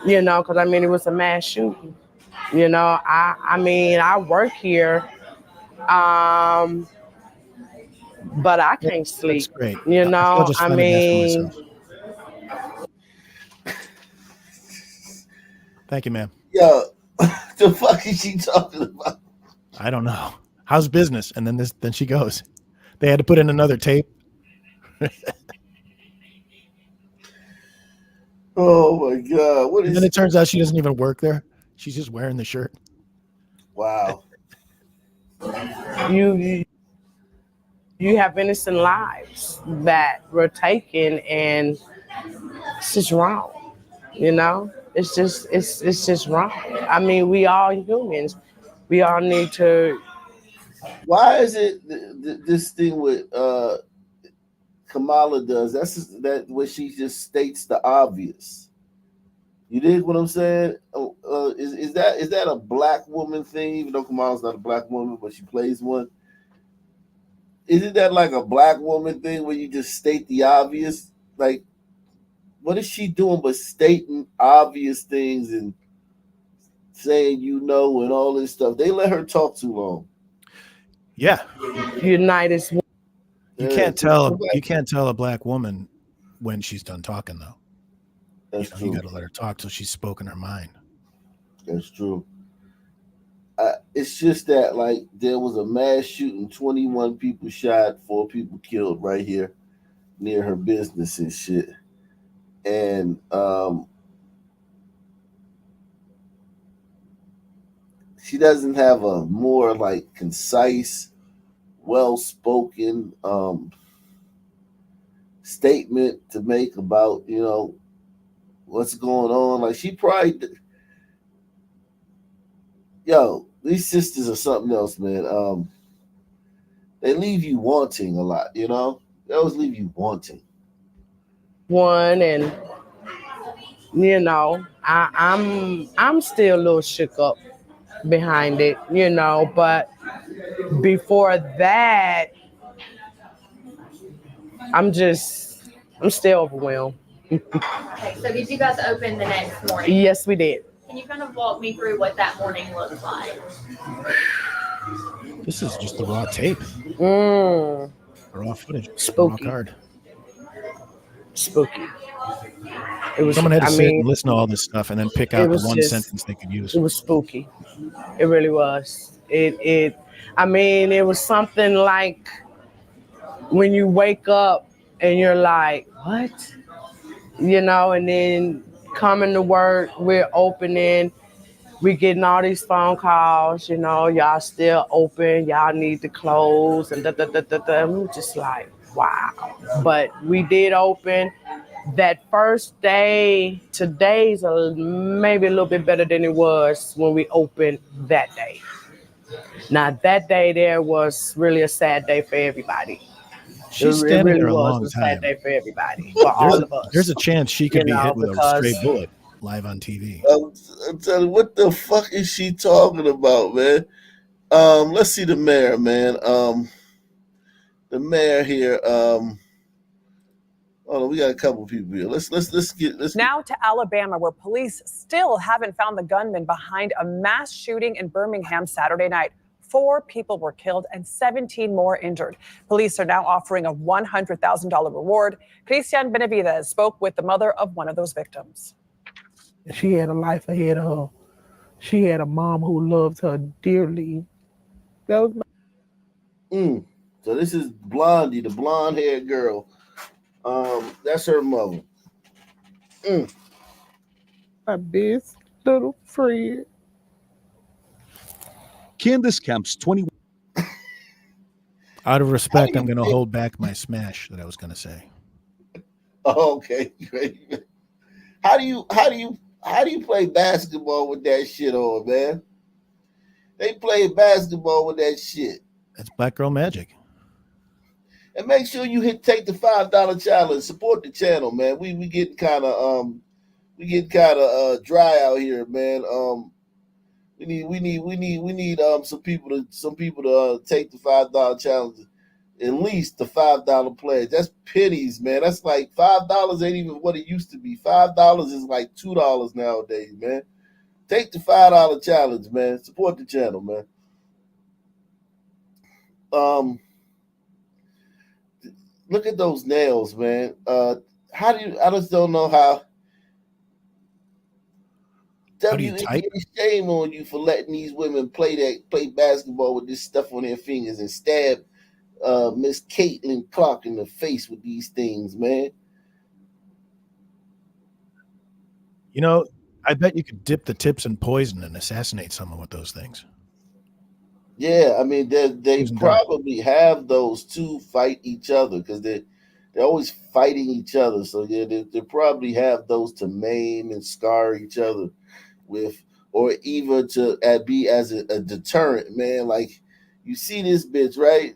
because it was a mass shooting. I work here, but I can't sleep. That's great. I just find it bad for myself. Thank you, ma'am. Yo, the fuck is she talking about? I don't know. How's business? And then she goes. They had to put in another tape. Oh my God! And then it turns out she doesn't even work there. She's just wearing the shirt. Wow. You have innocent lives that were taken, and it's just wrong. It's just wrong. We all humans. We all need to. Why is it this thing with Kamala does? That where she just states the obvious. You dig what I'm saying? Is that a black woman thing? Even though Kamala's not a black woman, but she plays one. Isn't that like a black woman thing where you just state the obvious? Like, what is she doing but stating obvious things and saying and all this stuff? They let her talk too long. Yeah. United. You can't tell a black woman when she's done talking, though. That's true. You got to let her talk till she's spoken her mind. That's true. It's just that, like, there was a mass shooting, 21 people shot, 4 people killed right here near her business and shit. And she doesn't have a more, like, concise, well-spoken statement to make about, what's going on. Like, she probably... Yo, these sisters are something else, man. They leave you wanting a lot, They always leave you wanting. One, and I'm still a little shook up behind it, but before that, I'm still overwhelmed. Okay, so did you guys open the next morning? Yes, we did. Can you kind of walk me through what that morning looked like? This is just the raw tape. The raw footage. Spooky. Raw card. Spooky. It was. Someone had to sit and listen to all this stuff and then pick out the one sentence they could use. It was spooky. It really was. It was something like when you wake up and you're like, what? And then coming to work, we're opening, we getting all these phone calls, y'all still open, y'all need to close, and we're just like, wow. But we did open. That first day, today's maybe a little bit better than it was when we opened that day. Now, that day there was really a sad day for everybody. She's standing there a long time. Sad day for everybody, for all of us. There's a chance she could be hit with a stray bullet live on TV. I'm telling you, what the fuck is she talking about, man? Let's see the mayor, man. The mayor here. Oh, we got a couple people here. Let's now to Alabama, where police still haven't found the gunman behind a mass shooting in Birmingham Saturday night. 4 people were killed and 17 more injured. Police are now offering a $100,000 reward. Christian Benavidez spoke with the mother of one of those victims. She had a life ahead of her. She had a mom who loved her dearly. That was So this is Blondie, the blonde-haired girl. That's her mother. My best little friend. Candace Kemp's 21. Out of respect, I'm going to hold back my smash that I was going to say. Oh, okay, great. How do you How do you play basketball with that shit on, man? They play basketball with that shit. That's black girl magic. And make sure you take the $5 challenge. Support the channel, man. We getting kind of dry out here, man. We need some people to take the $5 challenge. At least the $5 pledge. That's pennies, man. That's like $5 ain't even what it used to be. $5 is like $2 nowadays, man. Take the $5 challenge, man. Support the channel, man. Look at those nails, man. How do you? I just don't know how. WNBA, shame on you for letting these women play basketball with this stuff on their fingers and stab Miss Caitlin Clark in the face with these things, man. You know, I bet you could dip the tips in poison and assassinate someone with those things. Yeah, I mean they probably have those to fight each other because they're always fighting each other. So yeah, they probably have those to maim and scar each other with, or even to be as a deterrent, man. Like, you see this bitch, right?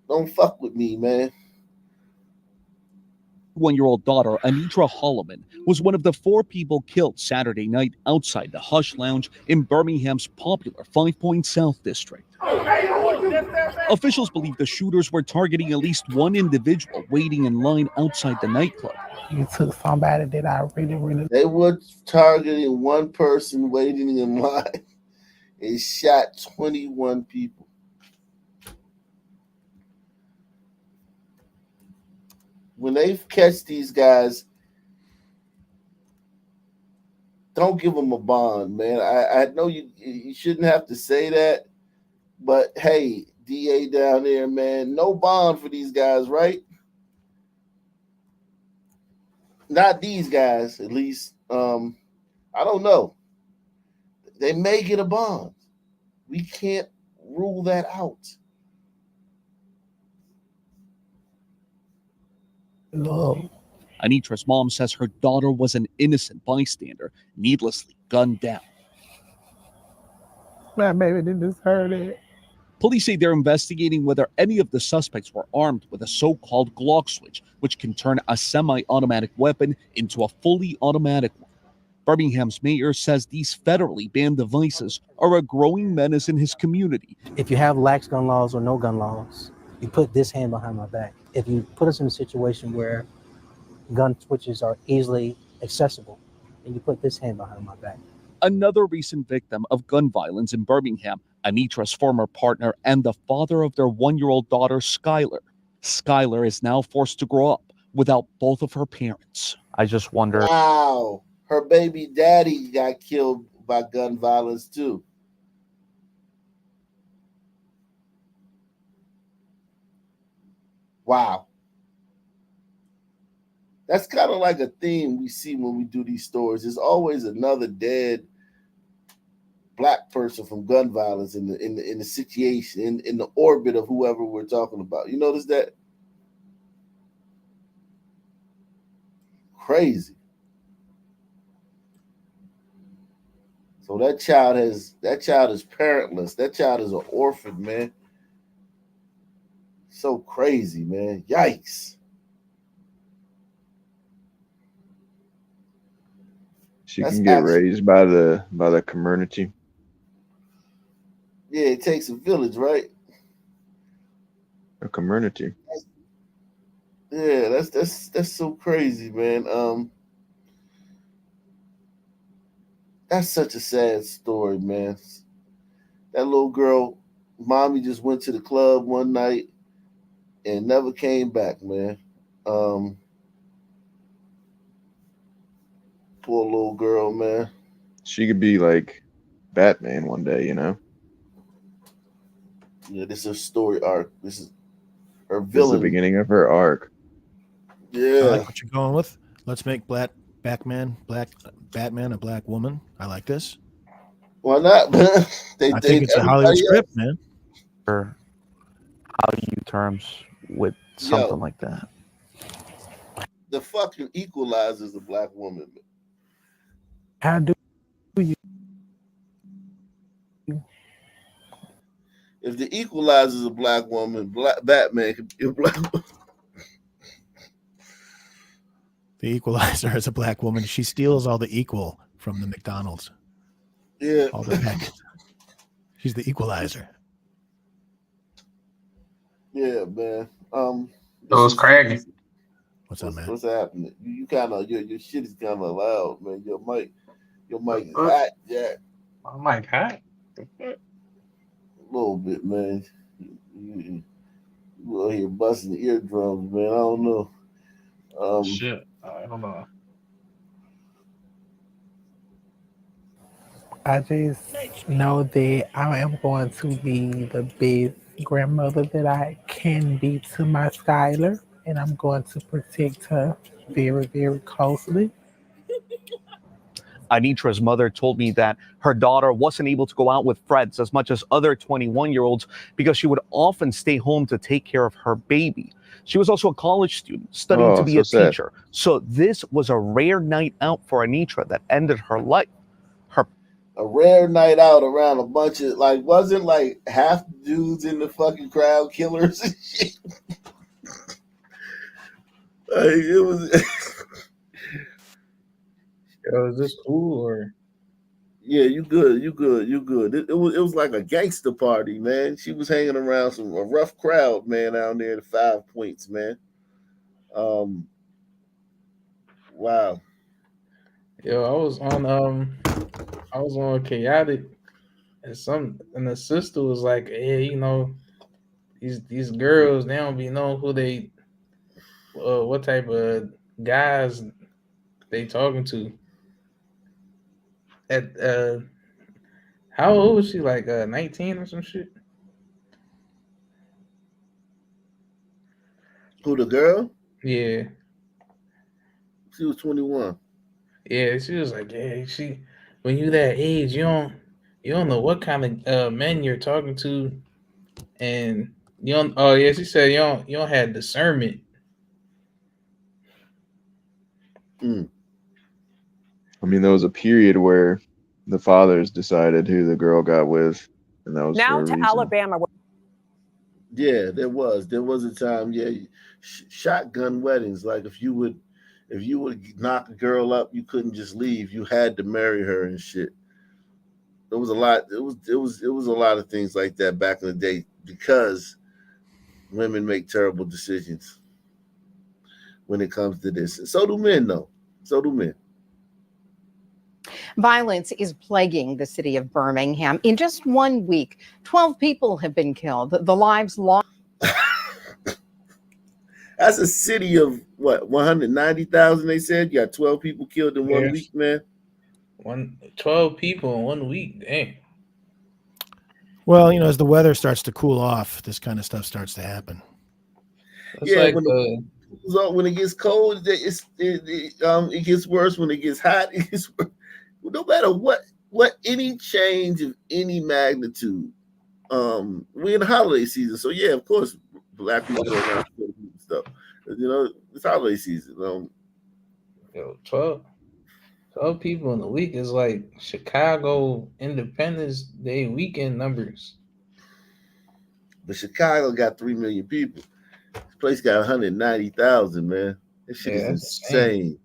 Don't fuck with me, man. 1-year-old daughter, Anitra Holloman, was one of the 4 people killed Saturday night outside the Hush Lounge in Birmingham's popular 5 Point South district. Officials believe the shooters were targeting at least one individual waiting in line outside the nightclub. You took somebody that I really. They were targeting one person waiting in line and shot 21 people. When they catch these guys, don't give them a bond, man. I know you shouldn't have to say that, but hey, DA down there, man, no bond for these guys, right? Not these guys, at least. I don't know. They may get a bond. We can't rule that out. No. Anitra's mom says her daughter was an innocent bystander, needlessly gunned down. My baby didn't deserve it. Police say they're investigating whether any of the suspects were armed with a so-called Glock switch, which can turn a semi-automatic weapon into a fully automatic one. Birmingham's mayor says these federally banned devices are a growing menace in his community. If you have lax gun laws or no gun laws, you put this hand behind my back. If you put us in a situation where gun switches are easily accessible, and you put this hand behind my back. Another recent victim of gun violence in Birmingham, Anitra's former partner and the father of their 1-year-old daughter, Skylar. Skylar is now forced to grow up without both of her parents. I just wonder. Wow. Her baby daddy got killed by gun violence too. Wow. That's kind of like a theme we see when we do these stories. There's always another dead Black person from gun violence in the situation, in the orbit of whoever we're talking about. You notice that? Crazy. So that child is parentless. That child is an orphan, man. So crazy, man. Yikes. She can get raised by the community. Yeah, it takes a village, right? A community. Yeah, that's so crazy, man. That's such a sad story, man. That little girl, mommy just went to the club one night and never came back, man. Poor little girl, man. She could be like Batman one day, you know? Yeah, this is her story arc. This is her villain. This is the beginning of her arc. Yeah. I like what you're going with. Let's make Batman a black woman. I like this. Why not? I think it's a Hollywood script, man. Or how you terms with something like that. The fucking Equalizer is a black woman. How do you? If the Equalizer is a black woman, Batman could be a black woman. The Equalizer is a black woman. She steals all the equal from the McDonald's. Yeah. All the packets. She's the Equalizer. Yeah, man. It's cracking. What's up, man? What's happening? You kind of your shit is kind of loud, man. Your mic is hot, yeah. My mic hot. A little bit, man. You out here busting the eardrums, man. I don't know. Shit. I don't know. I just know that I am going to be the best grandmother that I can be to my Skylar, and I'm going to protect her very, very closely. Anitra's mother told me that her daughter wasn't able to go out with friends as much as other 21-year-olds because she would often stay home to take care of her baby. She was also a college student studying to be a teacher. So this was a rare night out for Anitra that ended her life. A rare night out around a bunch of, like, wasn't like half dudes in the fucking crowd killers and shit. Like, it was. Yo, is this cool or? Yeah, you good. It was like a gangster party, man. She was hanging around a rough crowd, man, down there at 5 Points, man. Wow. Yo, I was on Chaotic, and the sister was like, "Hey, you know, these girls, they don't be knowing who they, what type of guys they talking to." At how old was she? Like 19 or some shit? Who, the girl? Yeah. She was 21. Yeah, she was like, yeah, when you that age, you don't know what kind of men you're talking to, and you don't. Oh yeah, she said you don't have discernment. I mean, there was a period where the fathers decided who the girl got with, and that was Now for a to reason. Alabama. Yeah, there was a time. Yeah, shotgun weddings. Like if you would knock a girl up, you couldn't just leave. You had to marry her and shit. There was a lot. It was a lot of things like that back in the day because women make terrible decisions when it comes to this. And so do men, though. So do men. Violence is plaguing the city of Birmingham. In just 1 week, 12 people have been killed. The lives lost. That's a city of what, 190,000? They said you got 12 people killed in 1 week, man. 12 people in 1 week. Dang. Well, you know, as the weather starts to cool off, this kind of stuff starts to happen. It's like when it gets cold, it gets worse. When it gets hot, it gets worse. No matter what any change of any magnitude, we're in the holiday season, so yeah, of course, black people go around and stuff. You know, it's holiday season. Yo, 12 people in a week is like Chicago Independence Day weekend numbers. But Chicago got 3 million people. This place got 190,000, man. This shit is insane.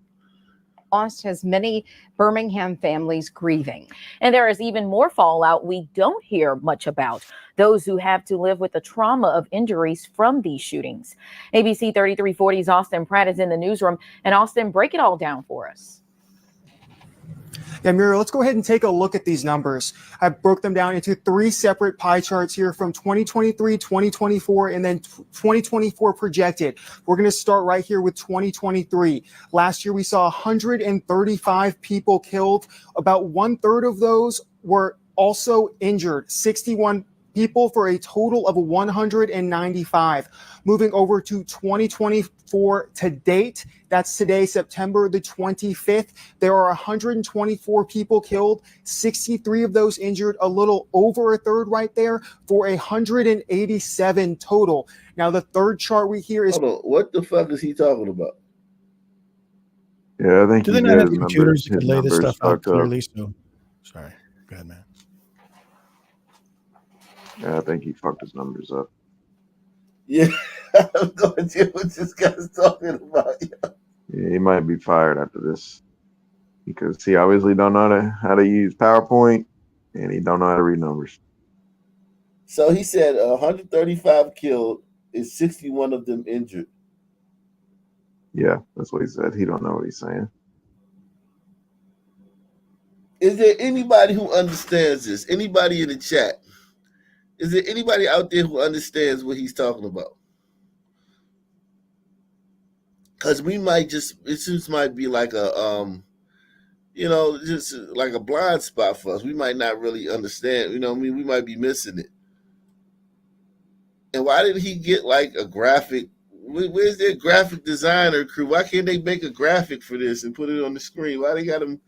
Lost has many Birmingham families grieving. And there is even more fallout we don't hear much about. Those who have to live with the trauma of injuries from these shootings. ABC 3340's Austin Pratt is in the newsroom. And Austin, break it all down for us. Yeah, Muriel, let's go ahead and take a look at these numbers. I broke them down into 3 separate pie charts here from 2023, 2024, and then 2024 projected. We're going to start right here with 2023. Last year, we saw 135 people killed. About 1/3 of those were also injured, 61 people for a total of 195. Moving over to 2024 to date, that's today, September the 25th. There are 124 people killed, 63 of those injured, a little over 1/3 right there for 187 total. Now, the third chart we hear is... Hold on. What the fuck is he talking about? Yeah, I think Do he they not did have his computers numbers. that could His lay this numbers stuff out fucked up. clearly? So, sorry. Go ahead, man. Yeah, I think he fucked his numbers up. Yeah, I have no idea what this guy's talking about. Yeah, he might be fired after this because he obviously don't know how to use PowerPoint and he don't know how to read numbers. So he said 135 killed, is 61 of them injured. Yeah, that's what he said. He don't know what he's saying. Is there anybody who understands this? Anybody in the chat? Is there anybody out there who understands what he's talking about? Because we might it might be like a just like a blind spot for us. We might not really understand. We might be missing it. And why did he get like a graphic? Where's their graphic designer crew? Why can't they make a graphic for this and put it on the screen? Why they got him?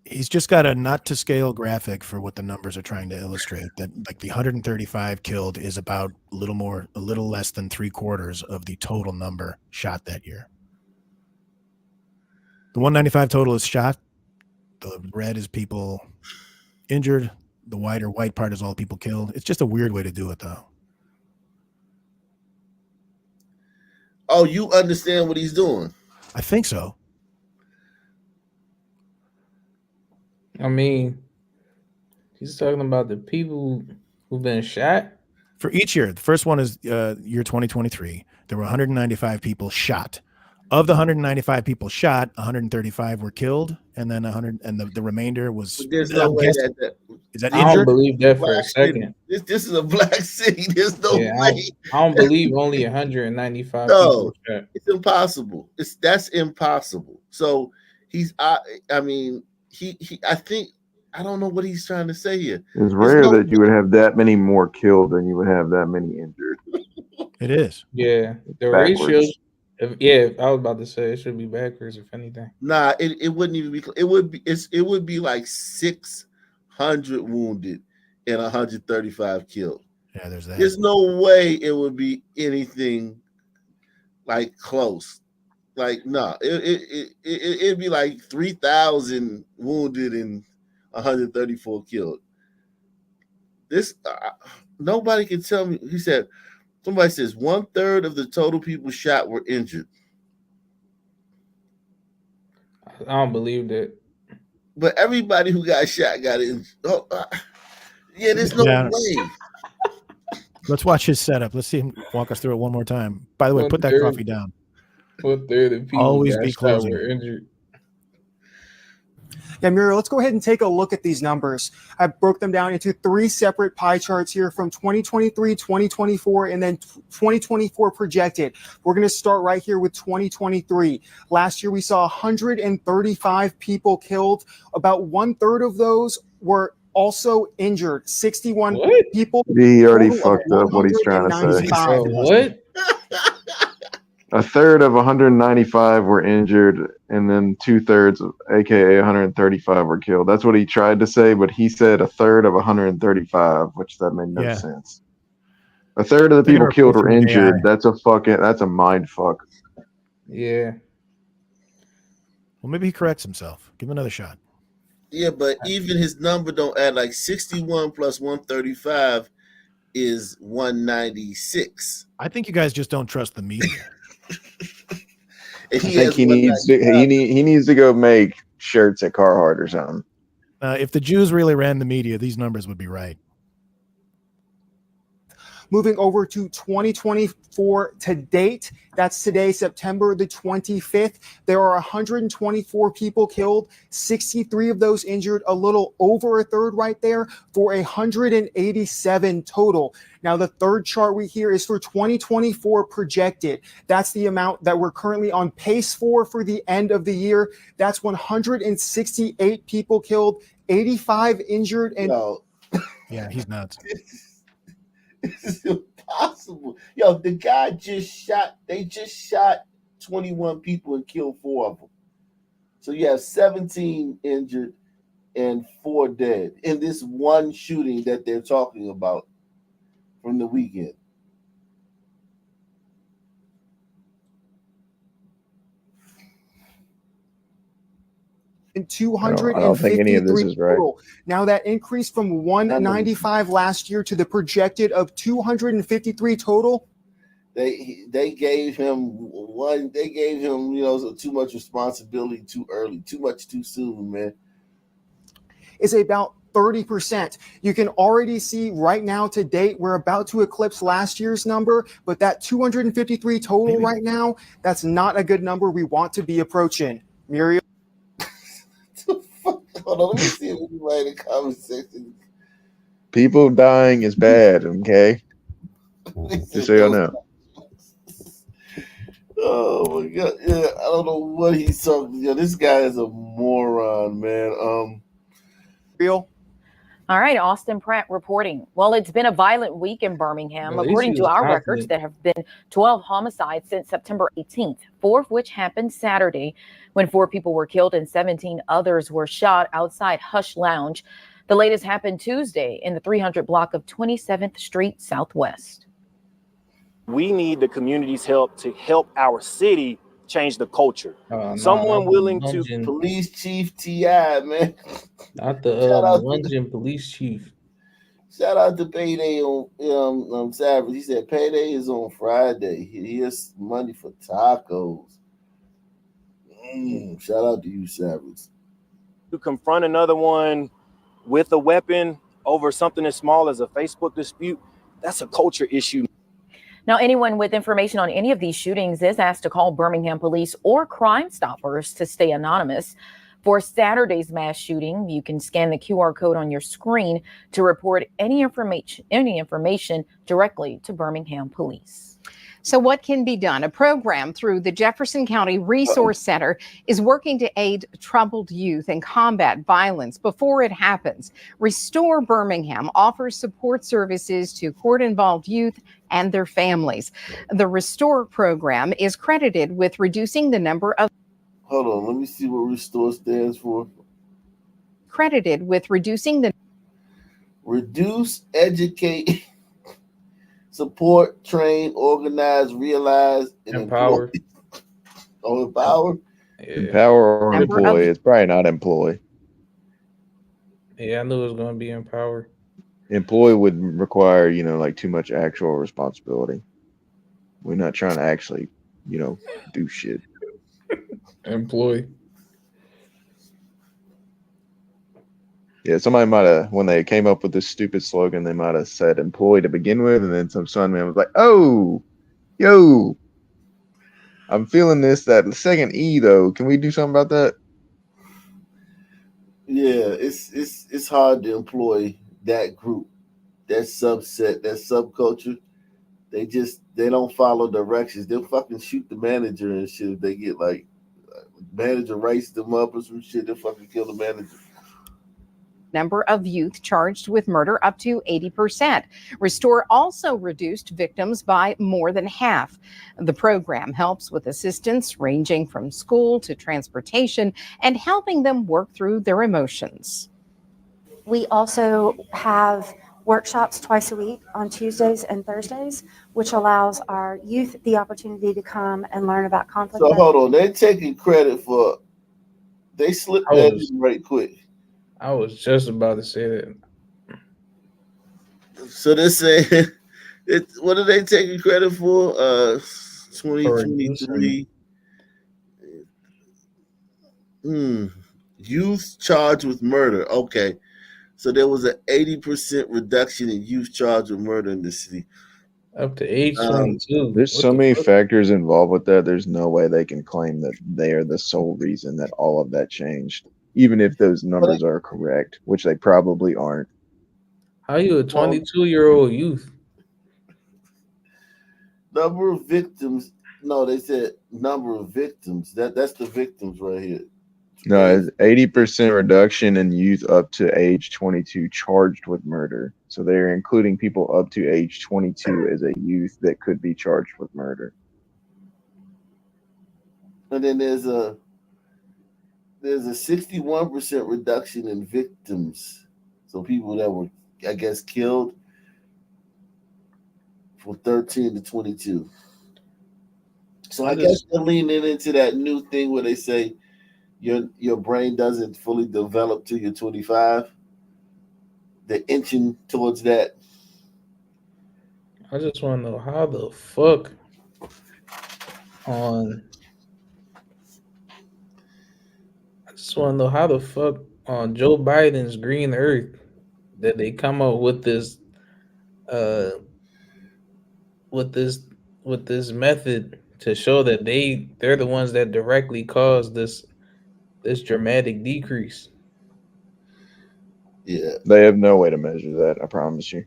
He's just got a not to scale graphic for what the numbers are trying to illustrate. That like the 135 killed is about a little less than 3/4 of the total number shot that year. The 195 total is shot. The red is people injured. The white part is all people killed. It's just a weird way to do it, though. Oh, you understand what he's doing? I think so. I mean, he's talking about the people who've been shot. For each year, the first one is year 2023. There were 195 people shot. Of the 195 people shot, 135 were killed, and then 100, and the remainder was. But there's no way that is that I injured? don't believe that for a Black second. city. This is a black city. There's no way. I don't believe only 195 No, people shot. it's impossible. That's impossible. So he's. I mean, he. I think. I don't know what he's trying to say here. It's rare that you would have that many more killed than you would have that many injured. It is. Yeah, the ratios. I was about to say it should be backwards, if anything. Nah, it wouldn't even be. It would be like 600 wounded and 135 killed. Yeah, there's that. There's no way it would be anything like close. Like no, it'd be like 3,000 wounded and 134 killed. This nobody can tell me. He said. Somebody says 1/3 of the total people shot were injured. I don't believe that. But everybody who got shot got injured. Yeah, there's no way. Let's watch his setup. Let's see him walk us through it one more time. By the way, put that coffee down. 1/3 of people Always got be shot closing. were injured. Yeah, Muriel, let's go ahead and take a look at these numbers. I broke them down into 3 separate pie charts here from 2023, 2024, and then 2024 projected. We're going to start right here with 2023. Last year, we saw 135 people killed. About 1/3 of those were also injured. 61 people. He already fucked up what he's trying to say. What? 1/3 of 195 were injured, and then 2/3, aka 135, were killed. That's what he tried to say, but he said 1/3 of 135, which that made no sense. 1/3 of the people killed were injured. That's a mind fuck. Yeah. Well, maybe he corrects himself. Give him another shot. Yeah, but even his number don't add. Like 61 plus 135 is 196. I think you guys just don't trust the media. I think he needs to go make shirts at Carhartt or something. If the Jews really ran the media, these numbers would be right. Moving over to 2024 to date, that's today, September the 25th. There are 124 people killed, 63 of those injured, a little over 1/3 right there, for 187 total. Now, the third chart we hear is for 2024 projected. That's the amount that we're currently on pace for the end of the year. That's 168 people killed, 85 injured, and yeah, he's nuts. This is impossible. Yo, the guy they just shot 21 people and killed 4 of them. So you have 17 injured and 4 dead in this one shooting that they're talking about from the weekend. I don't think any of this 253 is right. total. Now that increase from 195 last year to the projected of 253 total. They gave him one. They gave him, too much responsibility too early, too much too soon, man. Is about 30%. You can already see right now to date, we're about to eclipse last year's number, but that 253 total right now, that's not a good number we want to be approaching. Muriel? Hold on, let me see if anybody in the comment section. People dying is bad, okay? Just so y'all know. Oh my god! Yeah, I don't know what he's talking. Yeah, this guy is a moron, man. Real. All right, Austin Pratt reporting. Well, it's been a violent week in Birmingham. At least According he to was our records, confident. there have been 12 homicides since September 18th, 4 of which happened Saturday when 4 people were killed and 17 others were shot outside Hush Lounge. The latest happened Tuesday in the 300 block of 27th Street Southwest. We need the community's help to help our city change the culture. Someone willing to. Police Chief T.I., man. Not the Shout out to London police chief. Shout out to Payday on Savage. He said Payday is on Friday. Here's money for tacos. Shout out to you, Savage. To confront another one with a weapon over something as small as a Facebook dispute, that's a culture issue. Now, anyone with information on any of these shootings is asked to call Birmingham police or Crime Stoppers to stay anonymous. For Saturday's mass shooting, you can scan the QR code on your screen to report any information directly to Birmingham police. So what can be done? A program through the Jefferson County Resource Center is working to aid troubled youth and combat violence before it happens. Restore Birmingham offers support services to court-involved youth and their families. The Restore program is credited with reducing the number of... Hold on, let me see what Restore stands for. Credited with reducing the... Reduce, educate... Support, train, organize, realize, and empower. Oh, empower? Yeah. Empower or employ. It's probably not employ. Yeah, I knew it was going to be empower. Employ would require, like too much actual responsibility. We're not trying to actually, do shit. Employ. Yeah, somebody might have, when they came up with this stupid slogan, they might have said employ to begin with, and then some son man was like, oh, yo, I'm feeling that second E, though. Can we do something about that? Yeah, it's hard to employ that group, that subset, that subculture. They don't follow directions. They'll fucking shoot the manager and shit if they get manager writes them up or some shit. They'll fucking kill the manager. Number of youth charged with murder up to 80%. Restore also reduced victims by more than half. The program helps with assistance ranging from school to transportation and helping them work through their emotions. We also have workshops twice a week on Tuesdays and Thursdays, which allows our youth the opportunity to come and learn about conflict. So hold on, they're taking credit for, they slipped that in right quick. I was just about to say that. So they're saying, what are they taking credit for? 2023. Youth charged with murder. Okay. So there was an 80% reduction in youth charged with murder in the city. Up to age 22. There's so many factors involved with that. There's no way they can claim that they are the sole reason that all of that changed. Even if those numbers are correct, which they probably aren't. How you a 22-year-old youth? Number of victims. No, they said number of victims. That's the victims right here. No, it's 80% reduction in youth up to age 22 charged with murder. So they're including people up to age 22 as a youth that could be charged with murder. And then there's a 61% reduction in victims. So people that were, I guess, killed from 13 to 22. So I guess they're leaning into that new thing where they say your brain doesn't fully develop till you're 25. They're inching towards that. I just want to know how the fuck on. I just want to know how the fuck on Joe Biden's Green Earth that they come up with this, uh, with this with this method to show that they're the ones that directly caused this dramatic decrease. Yeah. They have no way to measure that, I promise you.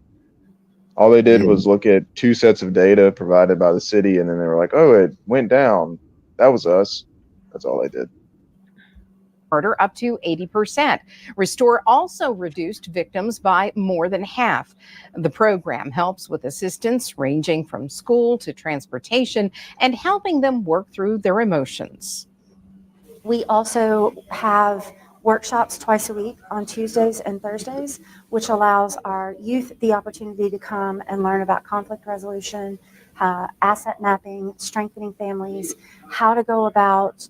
All they did was look at 2 sets of data provided by the city, and then they were like, oh, it went down. That was us. That's all they did. Murder up to 80%. Restore also reduced victims by more than half. The program helps with assistance ranging from school to transportation and helping them work through their emotions. We also have workshops twice a week on Tuesdays and Thursdays, which allows our youth the opportunity to come and learn about conflict resolution, asset mapping, strengthening families, how to go about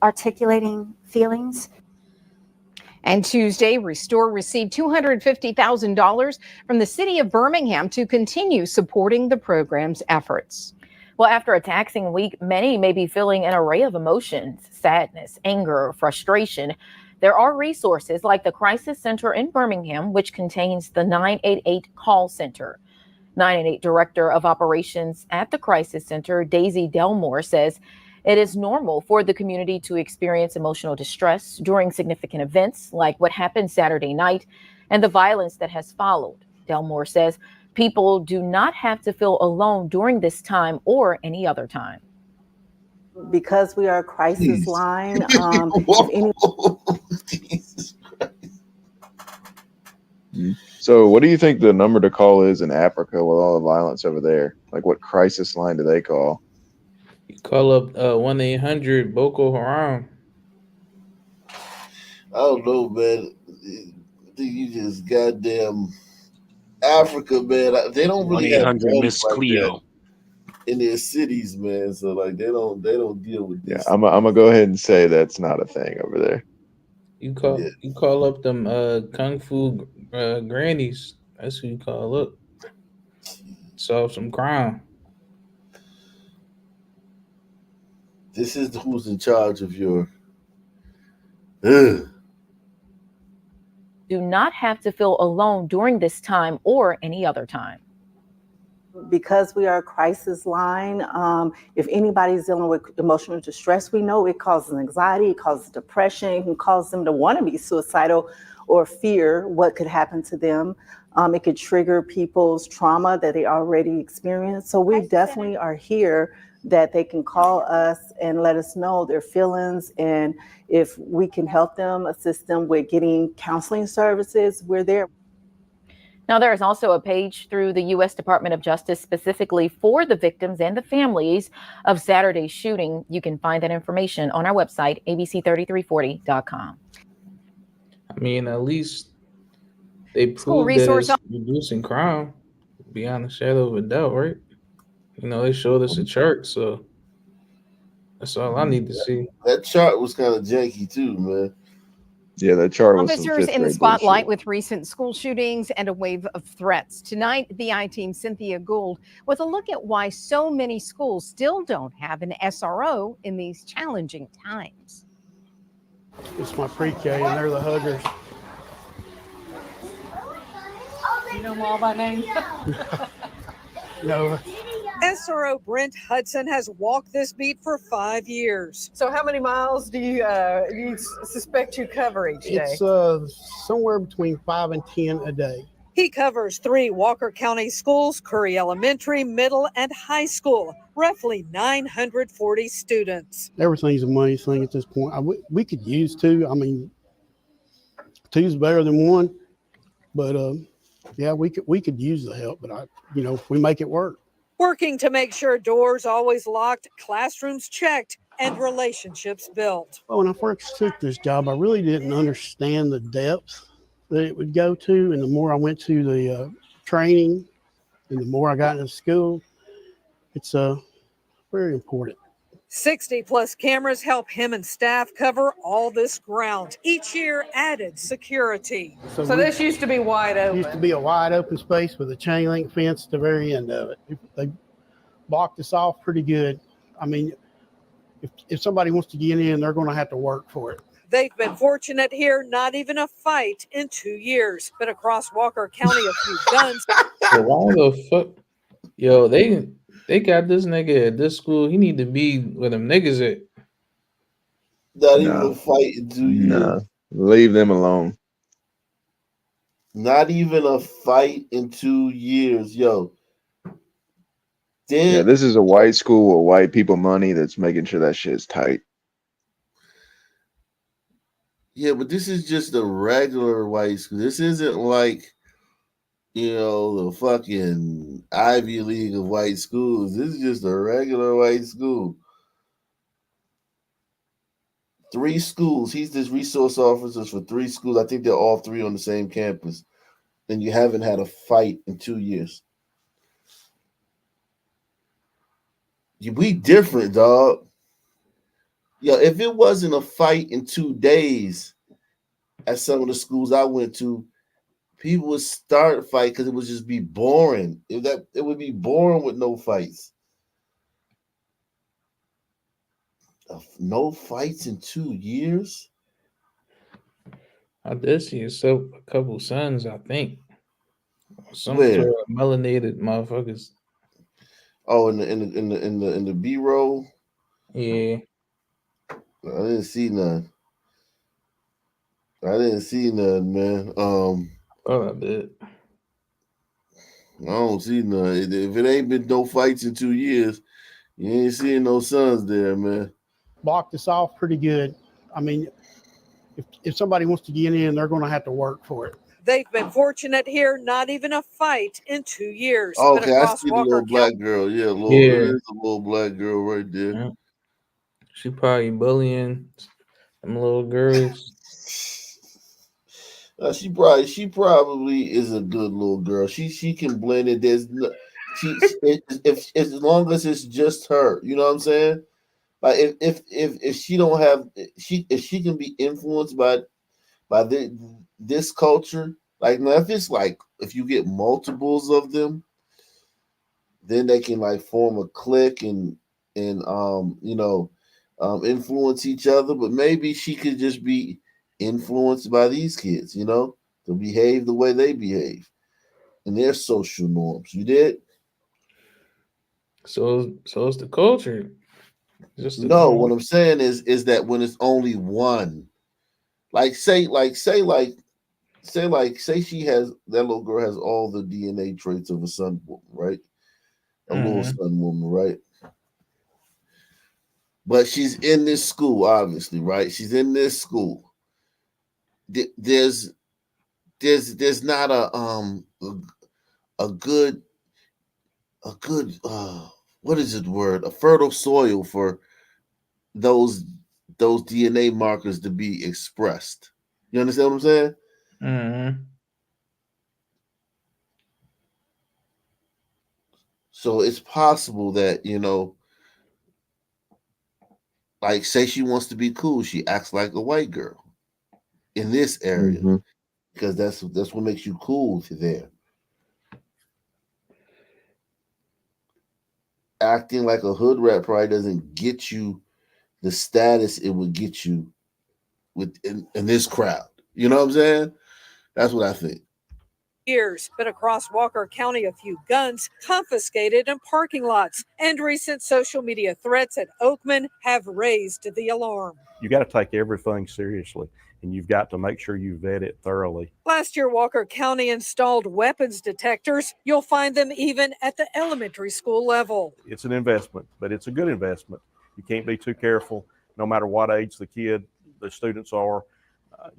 articulating feelings. And Tuesday, Restore received $250,000 from the city of Birmingham to continue supporting the program's efforts. Well, after a taxing week, many may be feeling an array of emotions: sadness, anger, frustration. There are resources like the Crisis Center in Birmingham, which contains the 988 call center. 988 Director of Operations at the Crisis Center, Daisy Delmore, says it is normal for the community to experience emotional distress during significant events like what happened Saturday night and the violence that has followed. Delmore says people do not have to feel alone during this time or any other time. Because we are a crisis line, if any. So what do you think the number to call is in Africa with all the violence over there? Like, what crisis line do they call? You call up 1-800 Boko Haram. I don't know, man. I think you just goddamn Africa, man. They don't really have 1-800 Miss like Cleo that in their cities, man. So like they don't deal with this. Yeah, I'm gonna go ahead and say that's not a thing over there. You call up them kung fu grannies. That's who you call up. Solve some crime. This is who's in charge of your. Ugh. Do not have to feel alone during this time or any other time. Because we are a crisis line, if anybody's dealing with emotional distress, we know it causes anxiety, it causes depression, it can cause them to want to be suicidal or fear what could happen to them. It could trigger people's trauma that they already experienced. So we definitely are here that they can call us and let us know their feelings. And if we can help them, assist them with getting counseling services, we're there. Now, there is also a page through the U.S. Department of Justice specifically for the victims and the families of Saturday's shooting. You can find that information on our website, abc3340.com. I mean, at least they School proved that resource it's reducing crime beyond a shadow of a doubt, right? You know, they showed us a chart, so that's all I need to see. That chart was kind of janky too, man. Yeah, that chart was some Officers fifth in the grade spotlight bullshit. with recent school shootings and a wave of threats. Tonight, the I-Team Cynthia Gould with a look at why so many schools still don't have an SRO in these challenging times. It's my pre-K and they're the huggers. You know them all by name? No. SRO Brent Hudson has walked this beat for 5 years. So how many miles do you suspect you cover each day? It's somewhere between 5 and 10 a day. He covers 3 Walker County schools, Curry Elementary, Middle, and High School, roughly 940 students. Everything's a money thing at this point. We could use 2. I mean, 2's better than 1, but yeah, we could use the help. But we make it work. Working to make sure doors always locked, classrooms checked, and relationships built. Well, when I first took this job, I really didn't understand the depth that it would go to. And the more I went to the training and the more I got into school, it's very important. 60 plus cameras help him and staff cover all this ground. Each year added security. So this used to be wide It open. used to be a wide open space with a chain link fence at the very end of it. They blocked us off pretty good. I mean, if somebody wants to get in, they're going to have to work for it. They've been fortunate here, not even a fight in 2 years. But across Walker County, a few guns. So why the fuck? Yo, they got this nigga at this school. He need to be where them niggas at. Not even No. a fight in 2 years. No, leave them alone. Not even a fight in 2 years, yo. Yeah, this is a white school with white people money that's making sure that shit's tight. Yeah, but this is just a regular white school. This isn't like, the fucking Ivy League of white schools. This is just a regular white school. 3 schools. He's this resource officer for 3 schools. I think they're all 3 on the same campus. And you haven't had a fight in 2 years. We different, dog. Yo, if it wasn't a fight in 2 days at some of the schools I went to, people would start a fight because it would just be boring. It would be boring with no fights. No fights in 2 years? I did see a couple sons, I think. Some Where? sort of melanated motherfuckers. Oh, in the B-roll? Yeah. I didn't see none. Man. Oh, I did. I don't see none. If it ain't been no fights in 2 years, you ain't seeing no sons there, man. Blocked us off pretty good. I mean, if somebody wants to get in, they're going to have to work for it. They've been fortunate here, not even a fight in 2 years. Oh, But okay, I across see the Walker little black County, girl. Yeah, Yeah. there's a little black girl right there. Yeah. She probably bullying them little girls. She probably is a good little girl. She can blend it. There's no, if as long as it's just her, you know what I'm saying? Like if she don't have if she can be influenced by this culture, like now if you get multiples of them, then they can like form a clique and influence each other. But maybe she could just be influenced by these kids, to behave the way they behave and their social norms. You did? So it's the culture. Just No, what I'm saying is that when it's only one, say she has that little girl has all the DNA traits of a sun woman, right? A little sun woman, right? But she's in this school, obviously, right? She's in this school. There's not a good what is it word? A fertile soil for those DNA markers to be expressed. You understand what I'm saying? Mm-hmm. So it's possible that, like say she wants to be cool, she acts like a white girl in this area because that's what makes you cool to there. Acting like a hood rat probably doesn't get you the status it would get you in this crowd. You know what I'm saying? That's what I think. years, but across Walker County, a few guns confiscated in parking lots. And recent social media threats at Oakman have raised the alarm. You got to take everything seriously, and you've got to make sure you vet it thoroughly. Last year, Walker County installed weapons detectors. You'll find them even at the elementary school level. It's an investment, but it's a good investment. You can't be too careful, no matter what age the students are.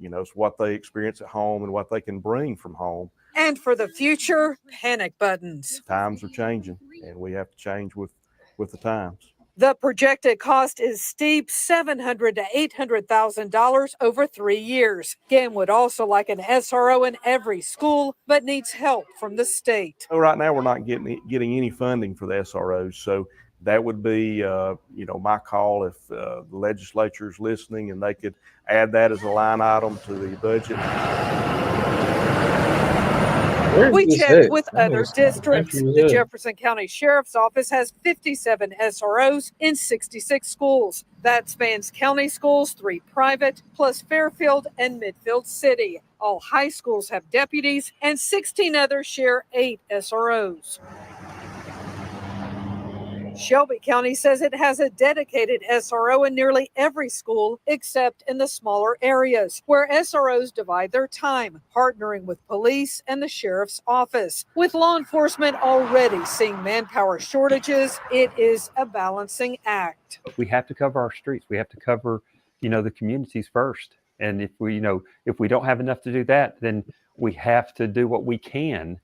It's what they experience at home and what they can bring from home. And for the future, panic buttons. Times are changing, and we have to change with the times. The projected cost is steep, $700,000 to $800,000 over 3 years. GAM would also like an SRO in every school, but needs help from the state. So right now, we're not getting any funding for the SROs, so that would be, my call if the legislature is listening and they could add that as a line item to the budget. We checked with other districts. The Jefferson County Sheriff's Office has 57 SROs in 66 schools. That spans county schools, 3 private, plus Fairfield and Midfield City. All high schools have deputies, and 16 others share 8 SROs. Shelby County says it has a dedicated SRO in nearly every school except in the smaller areas, where SROs divide their time, partnering with police and the sheriff's office. With law enforcement already seeing manpower shortages, it is a balancing act. We have to cover our streets. We have to cover, the communities first. And if we don't have enough to do that, then we have to do what we can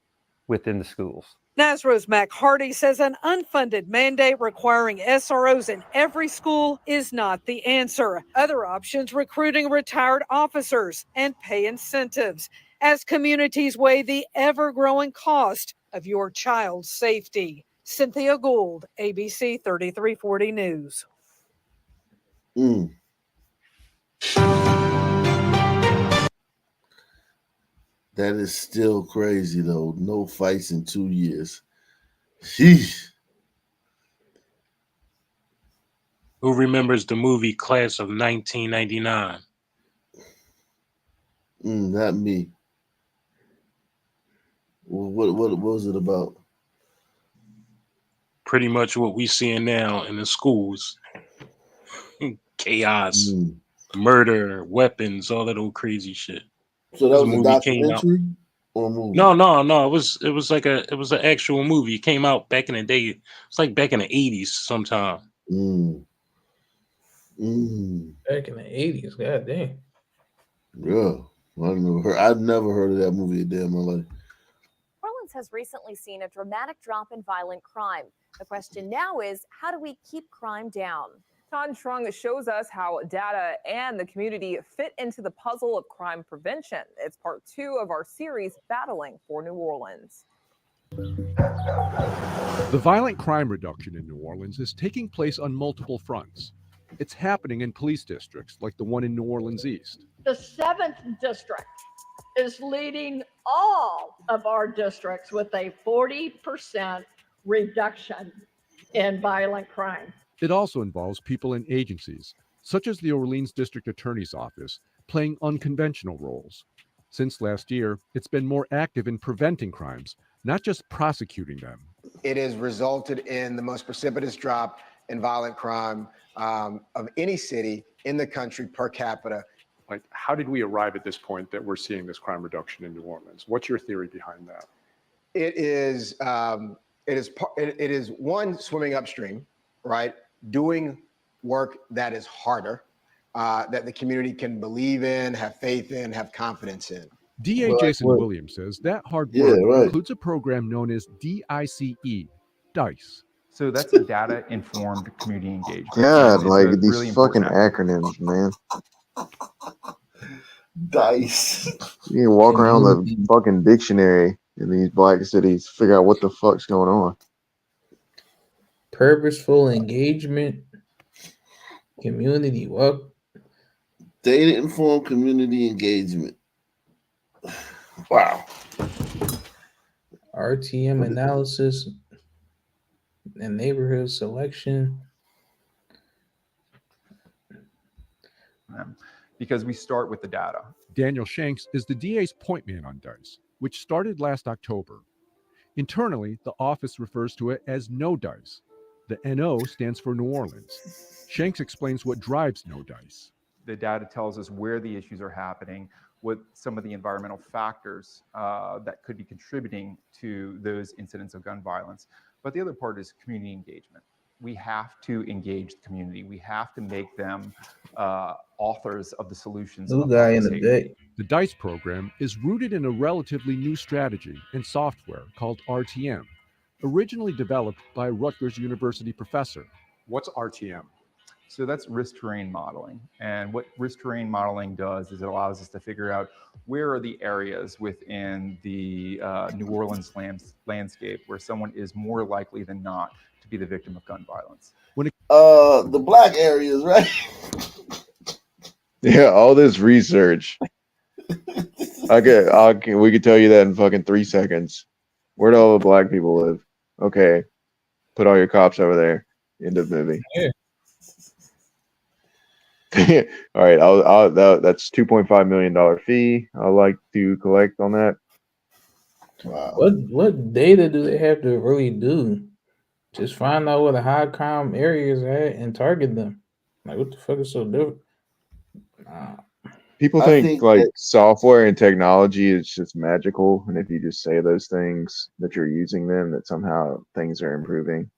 within the schools. NASRO's Mac Hardy says an unfunded mandate requiring SROs in every school is not the answer. Other options, recruiting retired officers and pay incentives as communities weigh the ever-growing cost of your child's safety. Cynthia Gould, ABC 3340 News. That is still crazy, though. No fights in 2 years. Sheesh. Who remembers the movie Class of 1999? Not me. What was it about? Pretty much what we seeing now in the schools. Chaos, murder, weapons, all that old crazy shit. So that was a documentary or a movie? No. It was an actual movie. It came out back in the day. It's like back in the 80s sometime. Back in the 80s, god damn. Yeah. I've never heard of that movie a day in my life. Orleans has recently seen a dramatic drop in violent crime. The question now is, how do we keep crime down? Todd Strong shows us how data and the community fit into the puzzle of crime prevention. It's part 2 of our series, Battling for New Orleans. The violent crime reduction in New Orleans is taking place on multiple fronts. It's happening in police districts like the one in New Orleans East. The 7th district is leading all of our districts with a 40% reduction in violent crime. It also involves people in agencies, such as the Orleans District Attorney's Office, playing unconventional roles. Since last year, it's been more active in preventing crimes, not just prosecuting them. It has resulted in the most precipitous drop in violent crime of any city in the country per capita. Like, how did we arrive at this point that we're seeing this crime reduction in New Orleans? What's your theory behind that? It is one, swimming upstream, right? Doing work that is harder, that the community can believe in, have faith in, have confidence in. DA Jason Williams says that hard work includes a program known as DICE. So that's a data-informed community engagement. God, So like it's a these really fucking important acronyms, man. DICE. You can walk around the fucking dictionary in these black cities, figure out what the fuck's going on. Purposeful engagement, community work. Data-informed community engagement. Wow. RTM analysis and neighborhood selection. because we start with the data. Daniel Shanks is the DA's point man on DICE, which started last October. Internally, the office refers to it as No DICE. The NO stands for New Orleans. Shanks explains what drives No DICE. The data tells us where the issues are happening, what some of the environmental factors that could be contributing to those incidents of gun violence. But the other part is community engagement. We have to engage the community. We have to make them authors of the solutions. New guy in the day. The DICE program is rooted in a relatively new strategy and software called RTM, originally developed by a Rutgers University professor. What's RTM? So that's risk terrain modeling. And what risk terrain modeling does is it allows us to figure out where are the areas within the New Orleans landscape where someone is more likely than not to to be the victim of gun violence. The black areas, right? Yeah, all this research. We could tell you that in fucking 3 seconds. Where do all the black people live? Okay, put all your cops over there. End of movie. Yeah. All right, that's $2.5 million fee. I'd like to collect on that. Wow. What data do they have to really do? Just find out where the high crime areas are at and target them. Like, what the fuck is so different? People I think think like that- software and technology is just magical, and if you just say those things that you're using them, that somehow things are improving.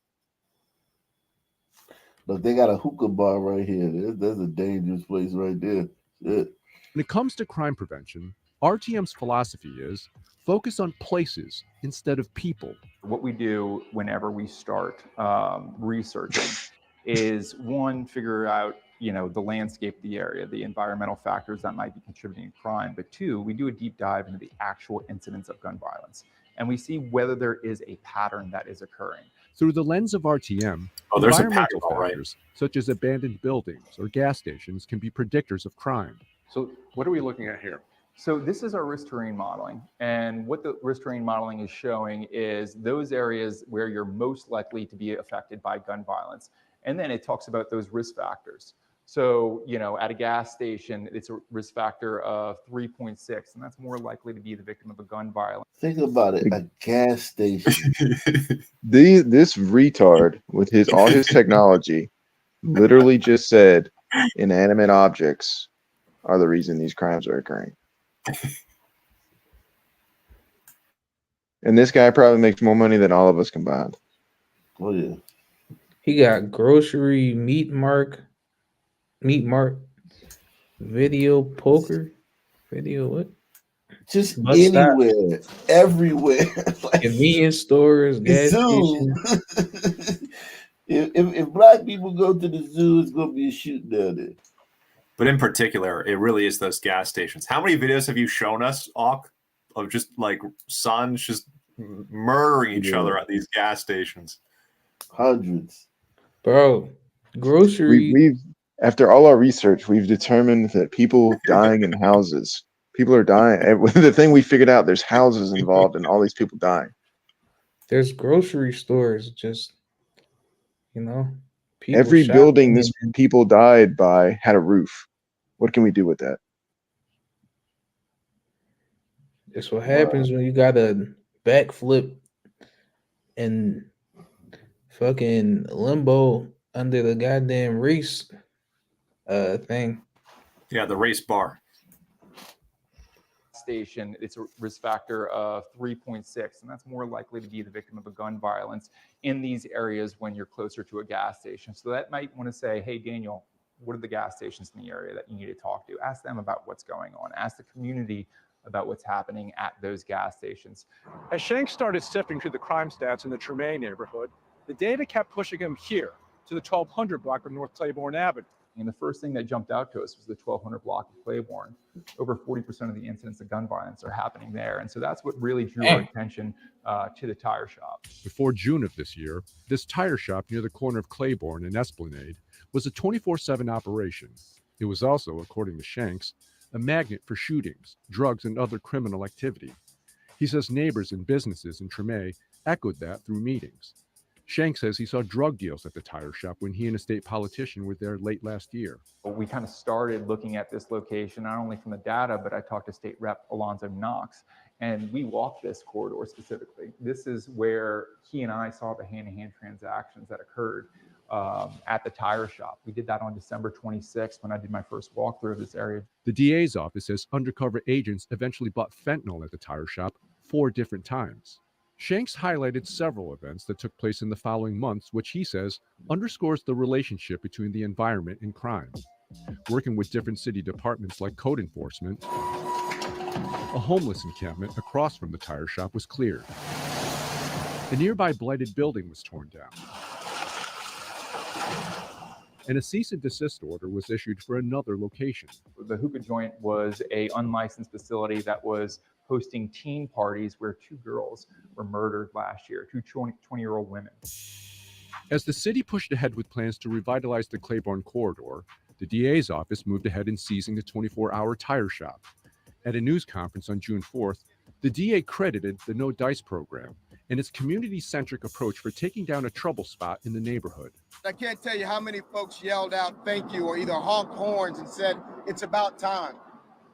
Look, they got a hookah bar right here. That's a dangerous place right there. Shit. When it comes to crime prevention, RTM's philosophy is focus on places instead of people. What we do whenever we start researching is one, figure out the landscape of the area, the environmental factors that might be contributing to crime. But two, we do a deep dive into the actual incidents of gun violence, and we see whether there is a pattern that is occurring. Through the lens of RTM, there's a environmental pattern, all right. factors such as abandoned buildings or gas stations can be predictors of crime. So what are we looking at here? So this is our risk terrain modeling. And what the risk terrain modeling is showing is those areas where you're most likely to be affected by gun violence. And then it talks about those risk factors. So, at a gas station, it's a risk factor of 3.6, and that's more likely to be the victim of a gun violence. Think about it, a gas station. This retard with all his technology literally just said inanimate objects are the reason these crimes are occurring. And this guy probably makes more money than all of us combined. Oh yeah. He got grocery, meat mart, video poker, video what? Just Bus stop, anywhere, everywhere. Like, convenience stores, gas zoo. stations. if black people go to the zoo, it's gonna be a shooting down there. But in particular, it really is those gas stations. How many videos have you shown us, Auk, of just like sons just murdering each other at these gas stations? Hundreds. Bro, grocery. We've after all our research, we've determined that people dying in houses. People are dying. The thing we figured out, there's houses involved in all these people dying. There's grocery stores, just people Every shopping building this and- people died by had a roof. What can we do with that? It's what happens when you got a backflip and fucking limbo under the goddamn race thing. Yeah, the race bar. Station, it's a risk factor of 3.6, and that's more likely to be the victim of a gun violence in these areas when you're closer to a gas station. So that might want to say, hey, Daniel, what are the gas stations in the area that you need to talk to? Ask them about what's going on. Ask the community about what's happening at those gas stations. As Shanks started sifting through the crime stats in the Tremaine neighborhood, the data kept pushing him here to the 1200 block of North Claiborne Avenue. And the first thing that jumped out to us was the 1200 block of Claiborne. Over 40% of the incidents of gun violence are happening there. And so that's what really drew our attention to the tire shop. Before June of this year, this tire shop near the corner of Claiborne and Esplanade was a 24/7 operation. It was also, according to Shanks, a magnet for shootings, drugs, and other criminal activity. He says neighbors and businesses in Tremay echoed that through meetings. Shanks says he saw drug deals at the tire shop when he and a state politician were there late last year. We kind of started looking at this location, not only from the data, but I talked to State Rep Alonzo Knox, and we walked this corridor specifically. This is where he and I saw the hand-to-hand transactions that occurred at the tire shop. We did that on December 26th when I did my first walkthrough of this area. The DA's office says undercover agents eventually bought fentanyl at the tire shop 4 different times. Shanks highlighted several events that took place in the following months, which he says underscores the relationship between the environment and crime. Working with different city departments like code enforcement, a homeless encampment across from the tire shop was cleared. A nearby blighted building was torn down. And a cease and desist order was issued for another location. The hookah joint was an unlicensed facility that was hosting teen parties where 2 girls were murdered last year, 2 20-year-old women. As the city pushed ahead with plans to revitalize the Claiborne corridor, the DA's office moved ahead in seizing the 24-hour tire shop. At a news conference on June 4th, the DA credited the No Dice program and its community-centric approach for taking down a trouble spot in the neighborhood. I can't tell you how many folks yelled out thank you or either honked horns and said it's about time.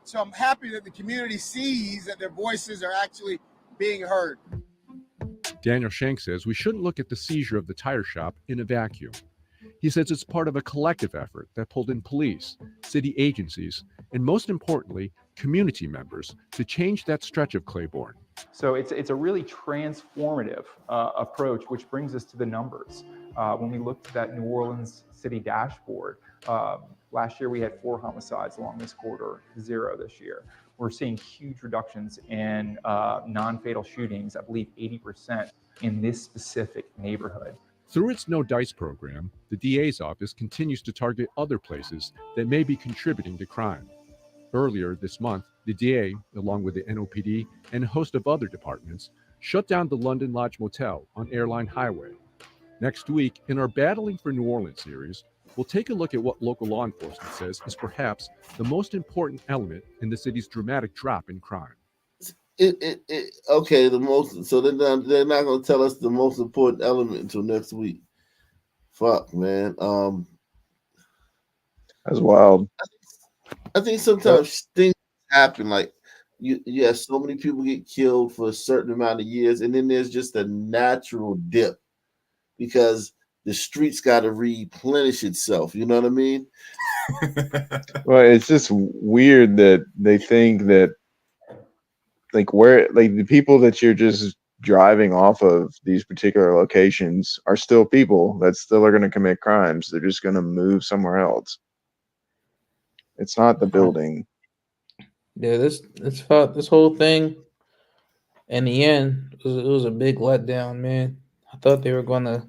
So I'm happy that the community sees that their voices are actually being heard. Daniel Shank says we shouldn't look at the seizure of the tire shop in a vacuum. He says it's part of a collective effort that pulled in police, city agencies, and most importantly, community members to change that stretch of Claiborne. So it's a really transformative approach, which brings us to the numbers. When we looked at that New Orleans city dashboard, last year we had 4 homicides along this corridor, 0 this year. We're seeing huge reductions in non-fatal shootings, I believe 80% in this specific neighborhood. Through its No Dice program, the DA's office continues to target other places that may be contributing to crime. Earlier this month, the DA, along with the NOPD and a host of other departments, shut down the London Lodge Motel on Airline Highway. Next week, in our Battling for New Orleans series, we'll take a look at what local law enforcement says is perhaps the most important element in the city's dramatic drop in crime. Okay, so they're not going to tell us the most important element until next week. Fuck, man. That's wild. I think sometimes things happen. Like you have so many people get killed for a certain amount of years, and then there's just a natural dip because the streets got to replenish itself. You know what I mean? Well, it's just weird that they think that the people that you're just driving off of these particular locations are still people that still are going to commit crimes. They're just going to move somewhere else. It's not the building. Yeah, this whole thing in the end it was a big letdown, man. I thought they were gonna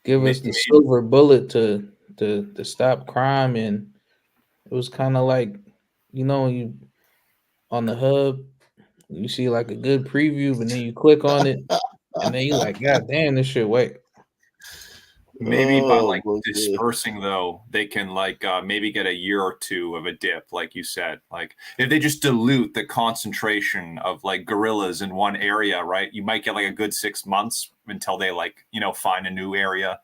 give us the silver bullet to stop crime, and it was kind of like, you on the hub, you see like a good preview, but then you click on it, and then you like, God damn, this shit wait. Maybe by dispersing though, they can maybe get a year or two of a dip, like you said. Like if they just dilute the concentration of guerrillas in one area, right? You might get a good 6 months until they find a new area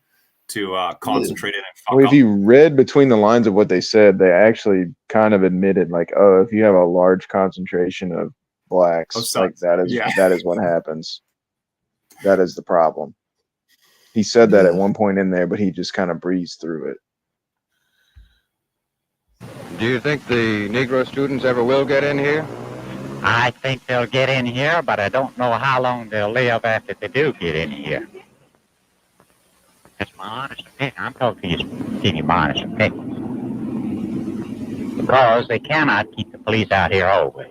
to concentrate in and fuck Well, up. if you read between the lines of what they said, they actually kind of admitted if you have a large concentration of blacks, that is what happens. That is the problem. He said that at one point in there, but he just kind of breezed through it. Do you think the Negro students ever will get in here? I think they'll get in here, but I don't know how long they'll live after they do get in here. That's my honest opinion. I'm talking to you my honest opinion. Because they cannot keep the police out here always.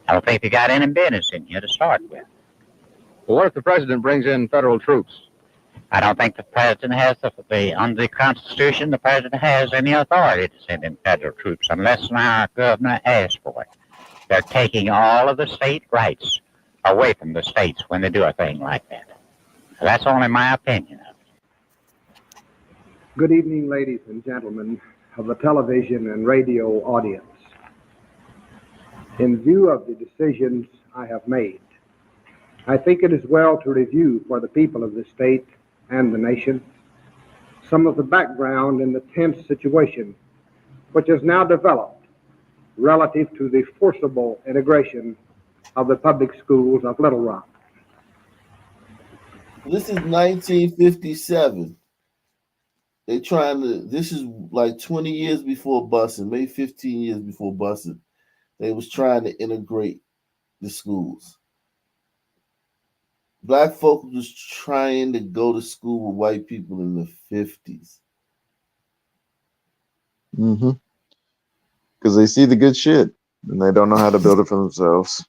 I don't think they got any business in here to start with. Well, what if the president brings in federal troops? I don't think the president has under the Constitution, the president has any authority to send in federal troops unless our governor asks for it. They're taking all of the state rights away from the states when they do a thing like that. So that's only my opinion of it. Good evening, ladies and gentlemen of the television and radio audience. In view of the decisions I have made, I think it is well to review for the people of the state and the nation some of the background in the tense situation which has now developed relative to the forcible integration of the public schools of Little Rock. This is 1957. This is like 20 years before busing, maybe 15 years before busing. They was trying to integrate the schools. Black folk was trying to go to school with white people in the 50s. Mm-hmm. Because they see the good shit and they don't know how to build it for themselves.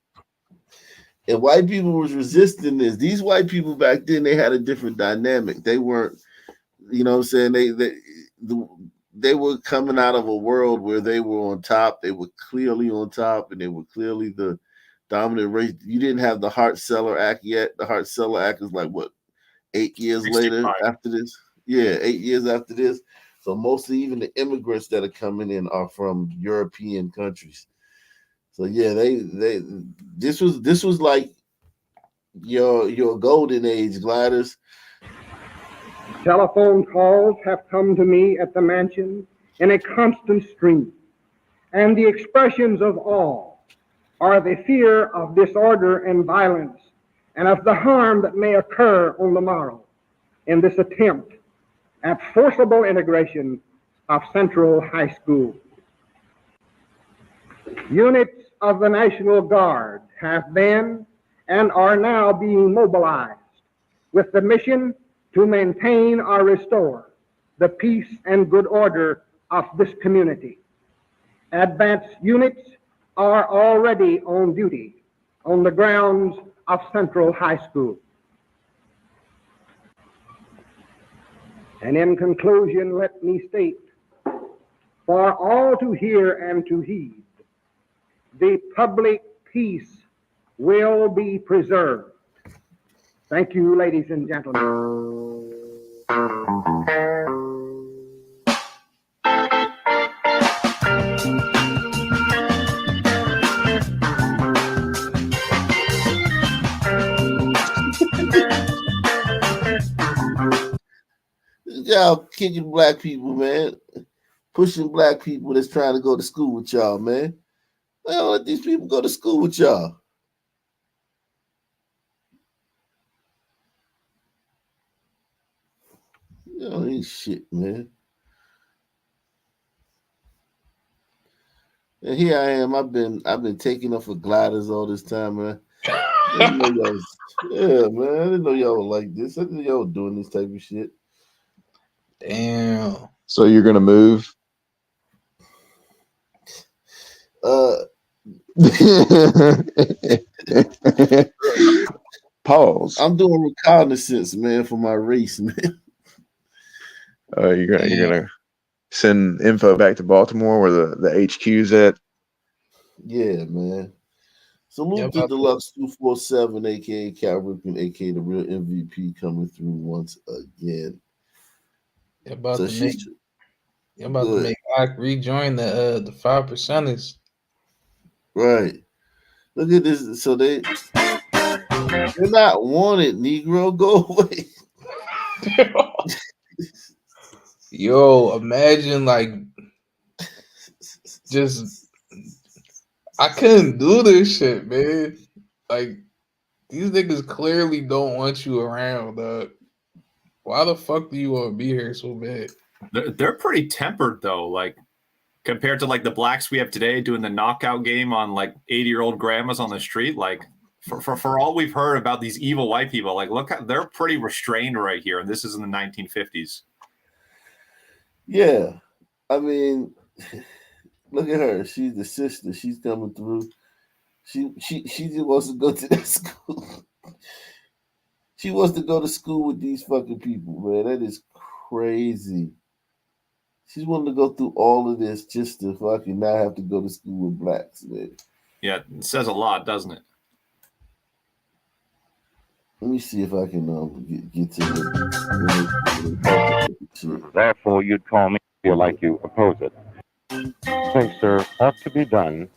And white people was resisting this. These white people back then, they had a different dynamic. They weren't, you know what I'm saying? They were coming out of a world where they were on top. They were clearly on top, and they were clearly the dominant race. You didn't have the Hart-Celler Act yet. The Hart-Celler Act is like what, 8 years 65. later after this. Yeah, 8 years after this. So mostly even the immigrants that are coming in are from European countries. So yeah, this was like your golden age, Gliders. Telephone calls have come to me at the mansion in a constant stream, and the expressions of awe are the fear of disorder and violence and of the harm that may occur on the morrow in this attempt at forcible integration of Central High School. Units of the National Guard have been and are now being mobilized with the mission to maintain or restore the peace and good order of this community. Advanced units are already on duty on the grounds of Central High School. And in conclusion, let me state, for all to hear and to heed, the public peace will be preserved. Thank you, ladies and gentlemen. Y'all kicking black people, man. Pushing black people that's trying to go to school with y'all, man. Don't let these people go to school with y'all. Y'all ain't shit, man. And here I am. I've been taking up for Gliders all this time, man. Yeah, man. I didn't know y'all were like this. I didn't know y'all were doing this type of shit. Damn. So you're gonna move? Pause. I'm doing reconnaissance, man, for my race, man. You're gonna send info back to Baltimore where the HQ's at? Yeah, man. Salute to Deluxe 247, aka Cal Ripken, aka the real MVP, coming through once again. You're about to make Ike rejoin the 5%ers. Right. Look at this. So they're not wanted, Negro. Go away. Yo, imagine like just I couldn't do this shit, man. Like these niggas clearly don't want you around, dog. Why the fuck do you want to be here so bad? They're pretty tempered though, like compared to like the blacks we have today doing the knockout game on like 80-year-old grandmas on the street. Like for all we've heard about these evil white people, like look, they're pretty restrained right here, and this is in the 1950s. Yeah, I mean, look at her. She's the sister. She's coming through. She just wants to go to that school. She wants to go to school with these fucking people, man. That is crazy. She's willing to go through all of this just to fucking not have to go to school with blacks, man. Yeah, it says a lot, doesn't it? Let me see if I can get to it. Therefore, you'd call me feel like you oppose it. Things, sir, ought to be done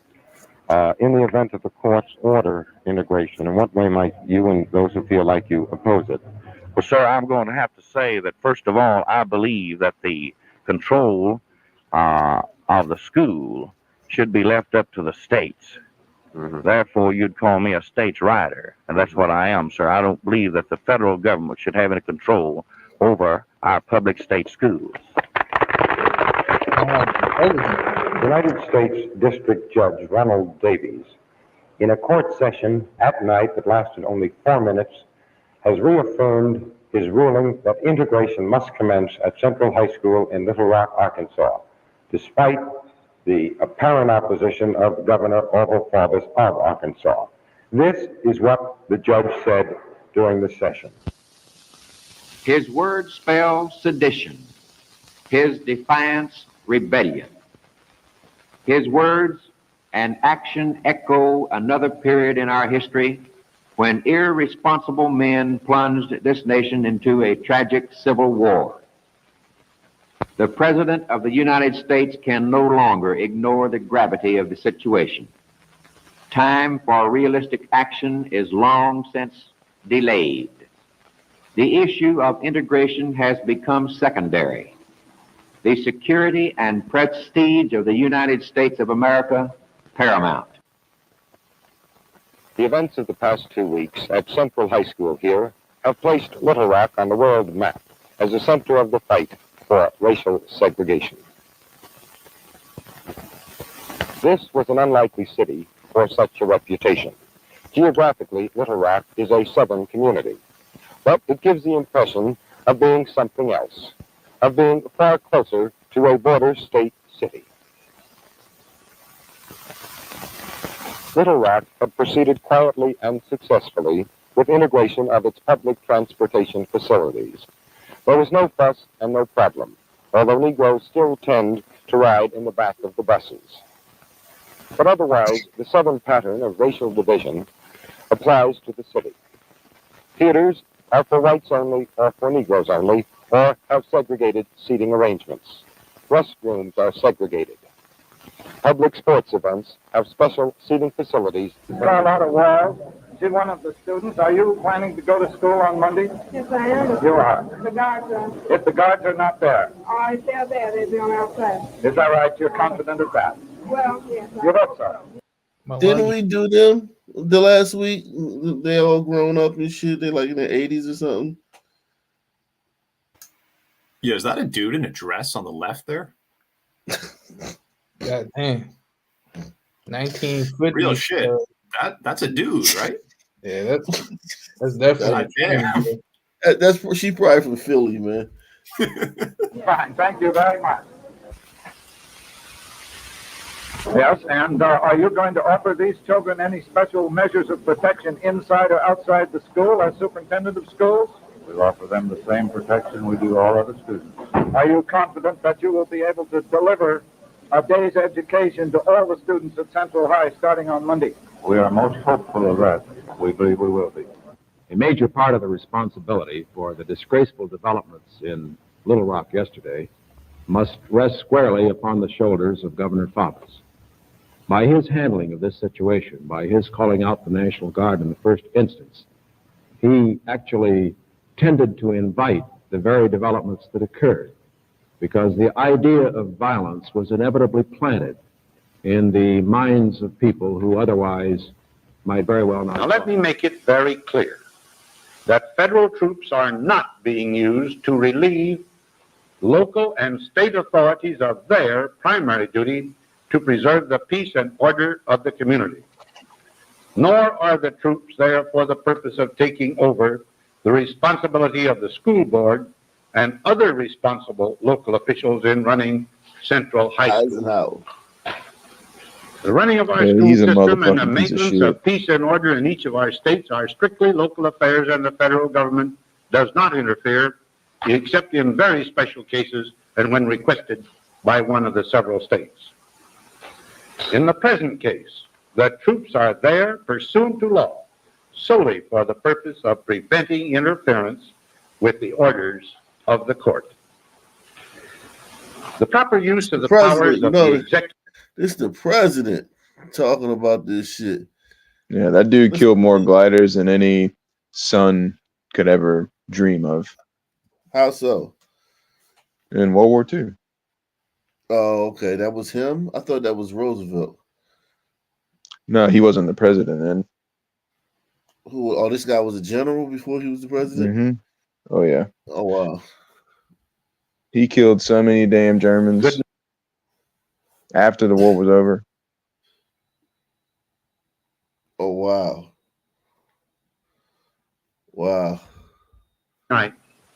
in the event of the court's order integration. In what way might you and those who feel like you oppose it? Well, sir, I'm going to have to say that, first of all, I believe that the control of the school should be left up to the states. Therefore, you'd call me a states' rider, and that's what I am, sir. I don't believe that the federal government should have any control over our public state schools. United States District Judge Ronald Davies, in a court session at night that lasted only 4 minutes, has reaffirmed his ruling that integration must commence at Central High School in Little Rock, Arkansas, despite the apparent opposition of Governor Orville Forbes of Arkansas. This is what the judge said during the session. His words spell sedition. His defiance, rebellion. His words and action echo another period in our history when irresponsible men plunged this nation into a tragic civil war. The President of the United States can no longer ignore the gravity of the situation. Time for realistic action is long since delayed. The issue of integration has become secondary. The security and prestige of the United States of America paramount. The events of the past 2 weeks at Central High School here have placed Little Rock on the world map as the center of the fight for racial segregation. This was an unlikely city for such a reputation. Geographically, Little Rock is a southern community, but it gives the impression of being something else, of being far closer to a border state city. Little Rock had proceeded quietly and successfully with integration of its public transportation facilities. There was no fuss and no problem, although Negroes still tend to ride in the back of the buses. But otherwise, the southern pattern of racial division applies to the city. Theaters are for whites only or for Negroes only, or have segregated seating arrangements. Restrooms are segregated. Public sports events have special seating facilities. Carlotta Wells, she's one of the students. Are you planning to go to school on Monday? Yes, I am. You are. The guards are. If the guards are not there, Oh, if they're there, they'll be on outside. is that right? You're confident of that? Well, yes. You hope so. Didn't we do them the last week? They all grown up and shit. They like in their 80s or something. Yeah, is that a dude in a dress on the left there? God damn. 1950. Real shit. That's a dude, right? Yeah, that's definitely. That's she probably from Philly, man. Fine, thank you very much. Yes, and are you going to offer these children any special measures of protection inside or outside the school as superintendent of schools? We offer them the same protection we do all other students. Are you confident that you will be able to deliver a day's education to all the students at Central High starting on Monday? We are most hopeful of that. We believe we will be. A major part of the responsibility for the disgraceful developments in Little Rock yesterday must rest squarely upon the shoulders of Governor Faubus. By his handling of this situation, by his calling out the National Guard in the first instance, he actually tended to invite the very developments that occurred, because the idea of violence was inevitably planted in the minds of people who otherwise might very well not. Now let me make it very clear that federal troops are not being used to relieve local and state authorities of their primary duty to preserve the peace and order of the community. Nor are the troops there for the purpose of taking over the responsibility of the school board and other responsible local officials in running Central High School. The running of our school system and the maintenance of peace and order in each of our states are strictly local affairs, and the federal government does not interfere except in very special cases and when requested by one of the several states. In the present case, the troops are there pursuant to law solely for the purpose of preventing interference with the orders of the court. The proper use of the powers of the executive. This the president talking about this shit. Yeah, that dude killed more gliders than any son could ever dream of. How so? In World War II. Oh, okay. That was him? I thought that was Roosevelt. No, he wasn't the president then. Who? Oh, this guy was a general before he was the president? Mm-hmm. Oh, yeah. Oh, wow. He killed so many damn Germans after the war was over. Oh, wow. Wow. Right.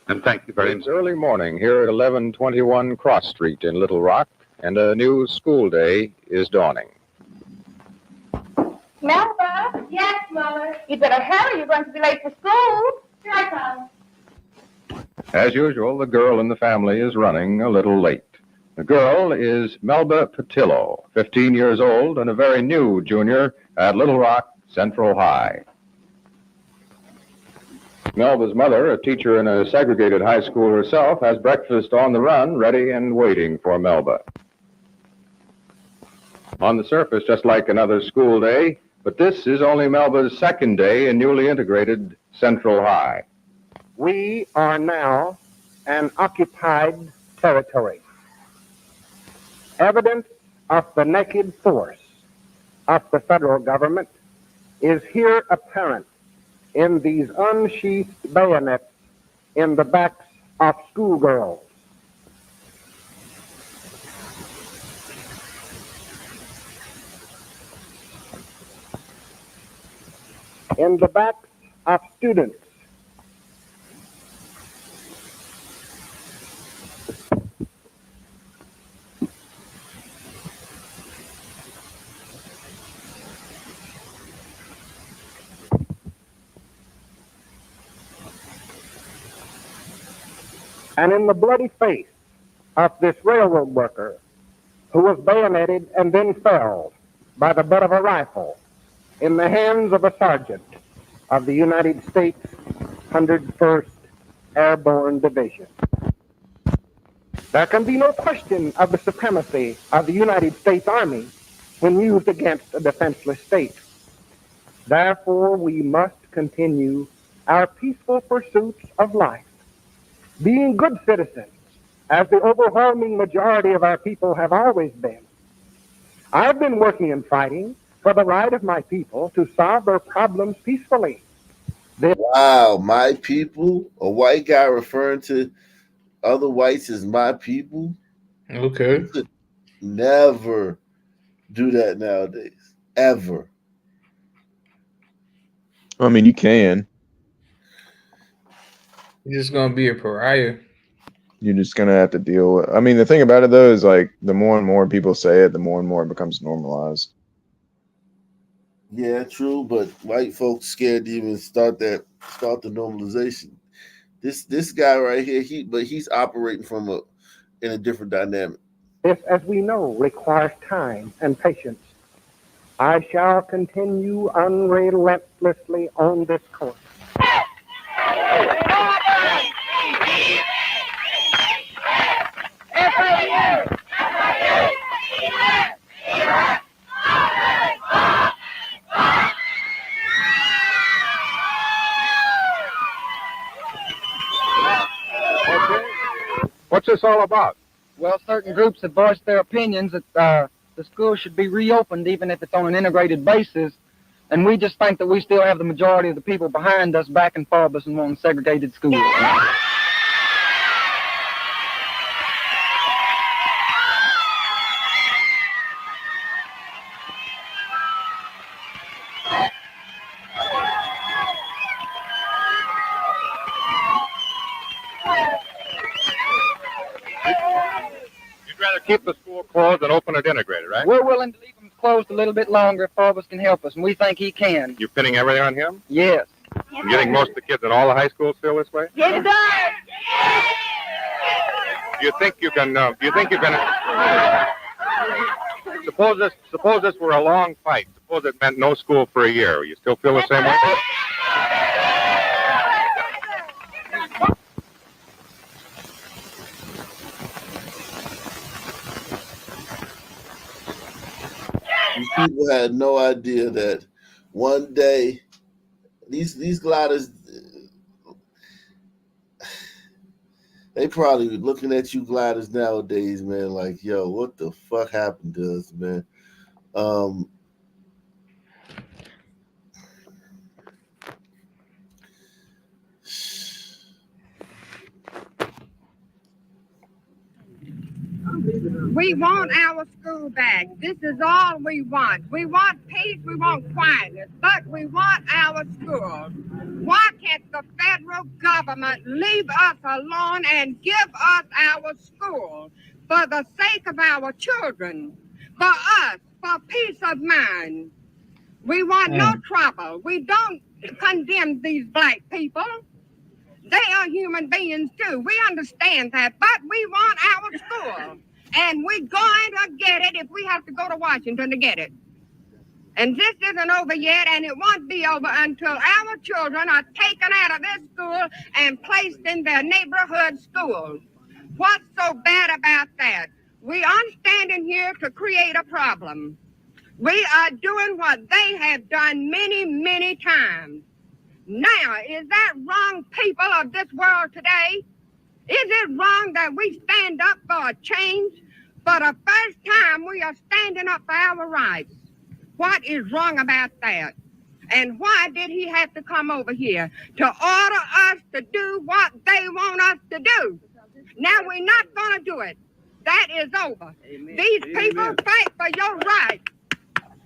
And thank you very much. It's early morning here at 1121 Cross Street in Little Rock, and a new school day is dawning. Melba? Yes, Mother. You better hurry. You're going to be late for school. Here I come. As usual, the girl in the family is running a little late. The girl is Melba Patillo, 15 years old and a very new junior at Little Rock Central High. Melba's mother, a teacher in a segregated high school herself, has breakfast on the run, ready and waiting for Melba. On the surface, just like another school day, but this is only Melba's second day in newly integrated Central High. We are now an occupied territory. Evidence of the naked force of the federal government is here apparent in these unsheathed bayonets in the backs of schoolgirls. In the backs of students. And in the bloody face of this railroad worker who was bayoneted and then felled by the butt of a rifle in the hands of a sergeant of the United States 101st Airborne Division. There can be no question of the supremacy of the United States Army when used against a defenseless state. Therefore, we must continue our peaceful pursuits of life, being good citizens, as the overwhelming majority of our people have always been. I've been working and fighting for the right of my people to solve their problems peacefully. Wow, my people? A white guy referring to other whites as my people? Okay. You could never do that nowadays. Ever. I mean, you can. You're just gonna be a pariah. You're just gonna have to deal with. I mean, the thing about it though is like the more and more people say it, the more and more it becomes normalized. Yeah, true, but white folks scared to even start the normalization. This guy right here, he's operating in a different dynamic. This, as we know, requires time and patience. I shall continue unrelentlessly on this course. What's this all about? Well, certain groups have voiced their opinions that the school should be reopened even if it's on an integrated basis. And we just think that we still have the majority of the people behind us backing Faubus and wanting segregated schools. You'd rather keep the school closed and open it integrated, right? We're willing to leave them closed a little bit longer if Faubus can help us, and we think he can. You're pinning everything on him? Yes. You getting most of the kids in all the high schools feel this way? Yes, it does. Do you think you can? Suppose this were a long fight. Suppose it meant no school for a year. You still feel the same way? These people had no idea that one day these gliders, they probably looking at you gliders nowadays, man, like, yo, what the fuck happened to us, man? We want our school back. This is all we want. We want peace, we want quietness, but we want our schools. Why can't the federal government leave us alone and give us our schools for the sake of our children, for us, for peace of mind? We want no trouble. We don't condemn these black people. They are human beings too. We understand that, but we want our school. And we're going to get it if we have to go to Washington to get it. And this isn't over yet, and it won't be over until our children are taken out of this school and placed in their neighborhood schools. What's so bad about that? We aren't standing here to create a problem. We are doing what they have done many, many times. Now, is that wrong, people of this world today? Is it wrong that we stand up for a change? For the first time, we are standing up for our rights. What is wrong about that? And why did he have to come over here? To order us to do what they want us to do. Now we're not going to do it. That is over. Amen. These people fight for your rights.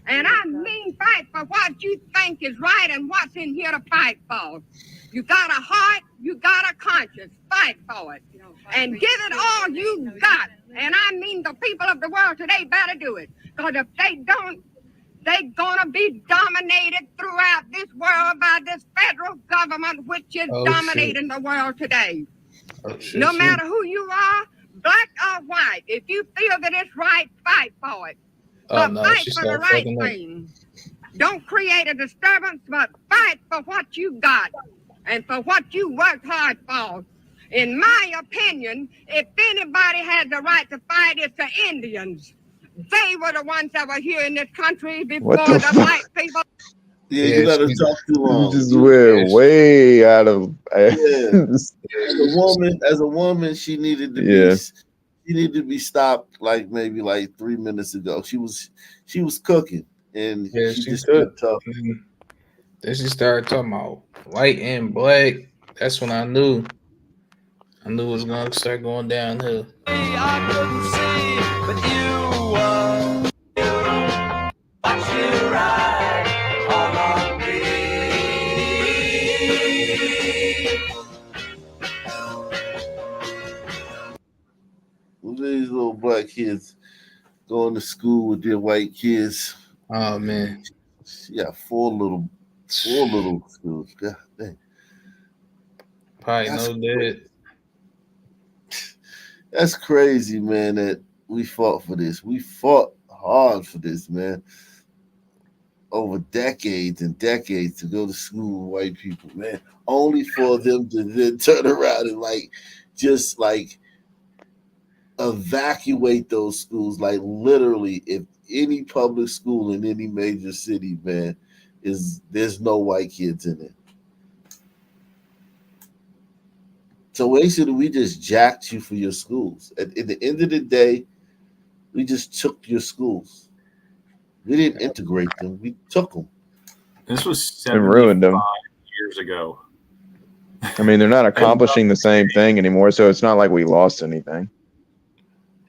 And I mean fight for what you think is right and what's in here to fight for. You got a heart, you got a conscience. Fight for it. And give it all you got. And I mean the people of the world today better do it. Because if they don't, they're going to be dominated throughout this world by this federal government, which is dominating the world today. No matter who you are, black or white, if you feel that it's right, fight for it. But fight for the right thing. Don't create a disturbance, but fight for what you got and for what you worked hard for. In my opinion, if anybody had the right to fight, it's the Indians. They were the ones that were here in this country before the white people. Yeah, you let her talk too long. You just went way out of. As a woman, she needed to be. She needed to be stopped like maybe 3 minutes ago. She was cooking and she just got tough. Then she started talking about white and black. That's when I knew it was gonna start going downhill. I couldn't see, but you were. Watch you ride on me. These little black kids going to school with their white kids. Oh man, she got four little schools. God dang. Probably no dad. That's crazy, man, that we fought for this. We fought hard for this, man. Over decades and decades to go to school with white people, man. Only for them to then turn around and just evacuate those schools. Like literally, if any public school in any major city, man, there's no white kids in it. So basically, we just jacked you for your schools. At the end of the day, we just took your schools. We didn't integrate them. We took them. This was 75 years ago. I mean, they're not accomplishing the same thing anymore, so it's not like we lost anything.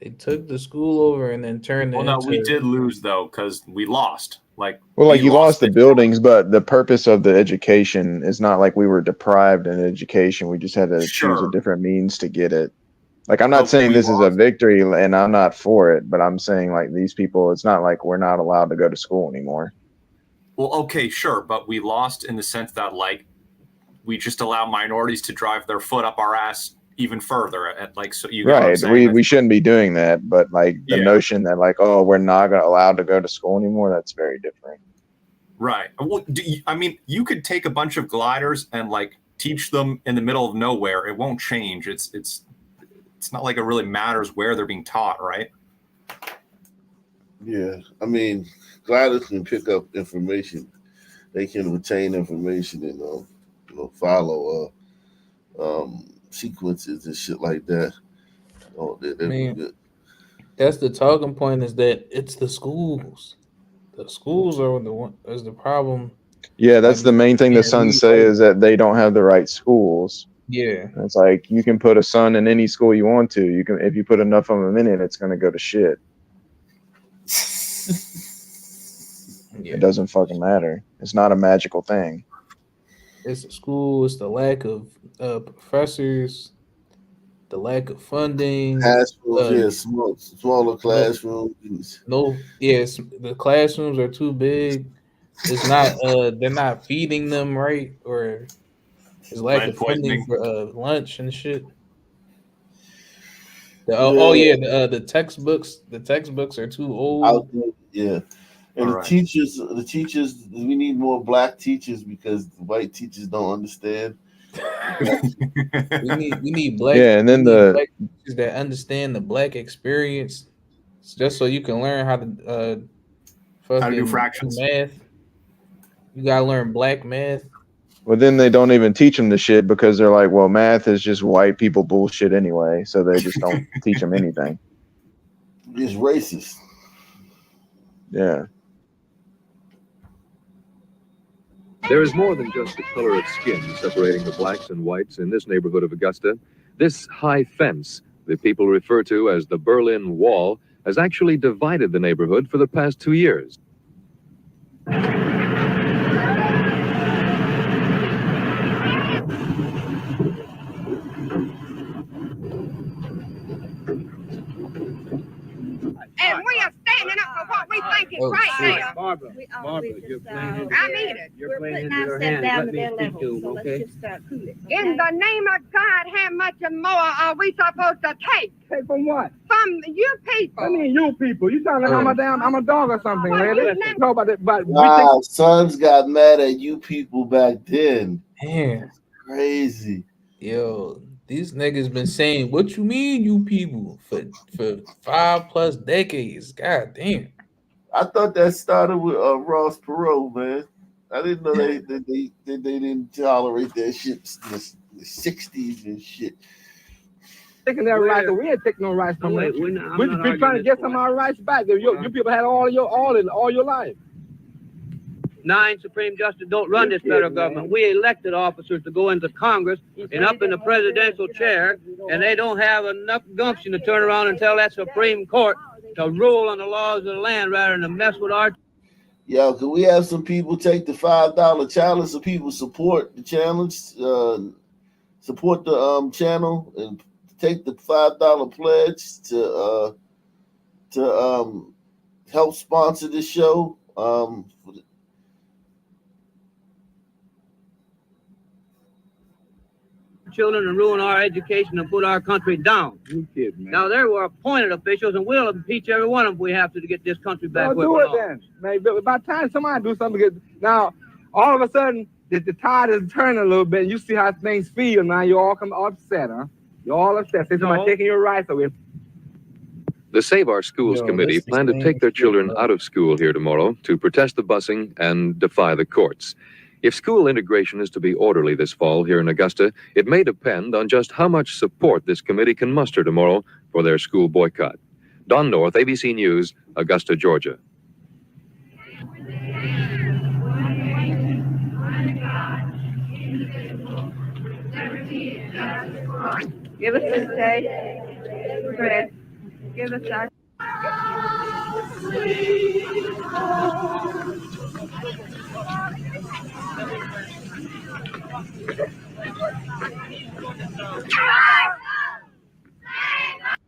They took the school over and then turned it into... we did lose, though, because we lost. You lost the buildings, but the purpose of the education is not like we were deprived in education. We just had to choose a different means to get it. I'm not saying this is a victory, and I'm not for it, but I'm saying, these people, it's not like we're not allowed to go to school anymore. Well, okay, sure, but we lost in the sense that, we just allow minorities to drive their foot up our ass even further. We shouldn't be doing that, but the notion that we're not allowed to go to school anymore, that's very different. Right. Well, you could take a bunch of gliders and teach them in the middle of nowhere. It won't change. It's not like it really matters where they're being taught, right? Yeah. Gliders can pick up information. They can retain information and follow sequences and shit like that. Good. That's the talking point, is that it's the schools. The schools is the problem. Yeah, that's the main thing the Sons say, is that they don't have the right schools. Yeah. It's you can put a son in any school you want to. You can, if you put enough of them in it, it's going to go to shit. It doesn't fucking matter. It's not a magical thing. It's the school. It's the lack of professors, the lack of funding. Classrooms, smaller classrooms. The classrooms are too big. It's not. They're not feeding them right, or there's lack of funding for lunch and shit. The textbooks. The textbooks are too old. Yeah. And All the right. teachers, we need more black teachers because the white teachers don't understand. we need black. Yeah, and then we need the black teachers that understand the black experience, just so you can learn how to fucking do fractions. math. You gotta learn black math. well, then they don't even teach them the shit because they're like, well, math is just white people bullshit anyway, so they just don't teach them anything. It's racist. Yeah. There is more than just the color of skin separating the blacks and whites in this neighborhood of Augusta. This high fence that people refer to as the Berlin Wall has actually divided the neighborhood for the past 2 years. And we are standing up for what we think is right now. Barbara, you're playing into, I mean it. you're playing into their hands. Let me speak to them, okay? In the name of God, how much more are we supposed to take? Take from what? From you people. I mean, you people. You sound like I'm a dog or something, Well, lady. No, but Wow, sons got mad at you people back then. Man, crazy. Yo, these niggas been saying, "What you mean, you people?" for 5+ decades. God damn. I thought that started with Ross Perot, man. I didn't know they didn't tolerate that shit in the 60s and shit. taking that right, so we ain't taking no rights from them. We've been trying to get some of our rights back. You people had all your life. 9 Supreme Justices don't run this federal government. We elected officers to go into Congress and up in the presidential chair, and they don't have enough gumption to turn around and tell that Supreme Court to rule on the laws of the land rather than to mess with our... Yo, can we have some people take the $5 challenge so people support the challenge, support the channel, and take the $5 pledge to help sponsor this show? children and ruin our education and put our country down. You kid, man. Now, there were appointed officials, and we'll impeach every one of them if we have to get this country back. Well, do it then. Maybe by the time somebody do something, now all of a sudden the tide is turning a little bit, and you see how things feel. Now you all come upset, huh? You're all upset. Say somebody taking your rights away. The Save Our Schools Committee plan to take their children out of school here tomorrow to protest the busing and defy the courts. If school integration is to be orderly this fall here in Augusta, it may depend on just how much support this committee can muster tomorrow for their school boycott. Don North, ABC News, Augusta, Georgia. Give us this day, bread. Give us our...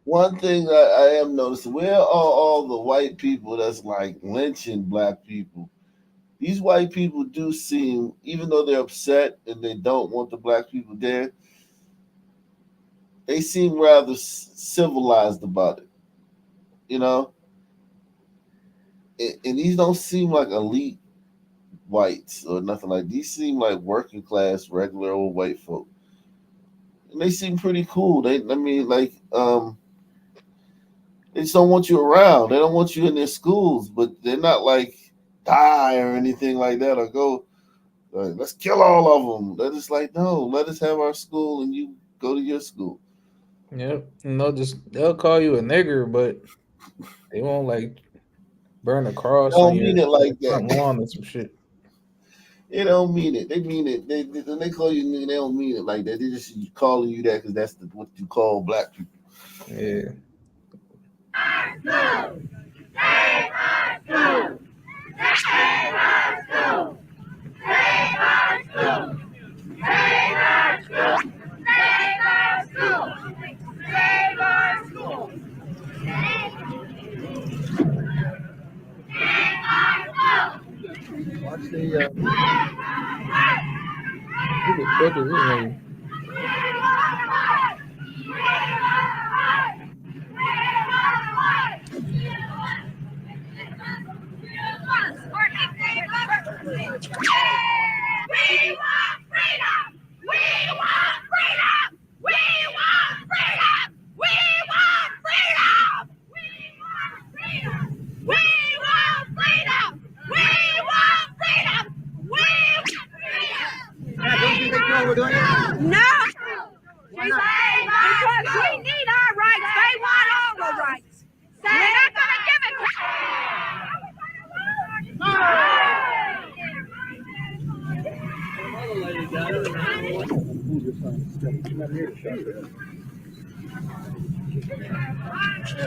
One thing I am noticing, where are all the white people that's like lynching black people? These white people do seem, even though they're upset and they don't want the black people there, they seem rather civilized about it, you know? And these don't seem like elite whites or nothing like these. Seem like working class, regular old white folk. And they seem pretty cool. They just don't want you around. They don't want you in their schools, but they're not like die or anything like that or go, let's kill all of them. They're just like, no, let us have our school and you go to your school. Yep. And they'll call you a nigger, but they won't like burn a cross. They don't mean it like that. Lawn or some shit. They don't mean it. They mean it. When they call you nigga, they don't mean it like that. They just calling you that because that's what you call black people. Yeah. Watch the who the fuck is this nigga? Yeah,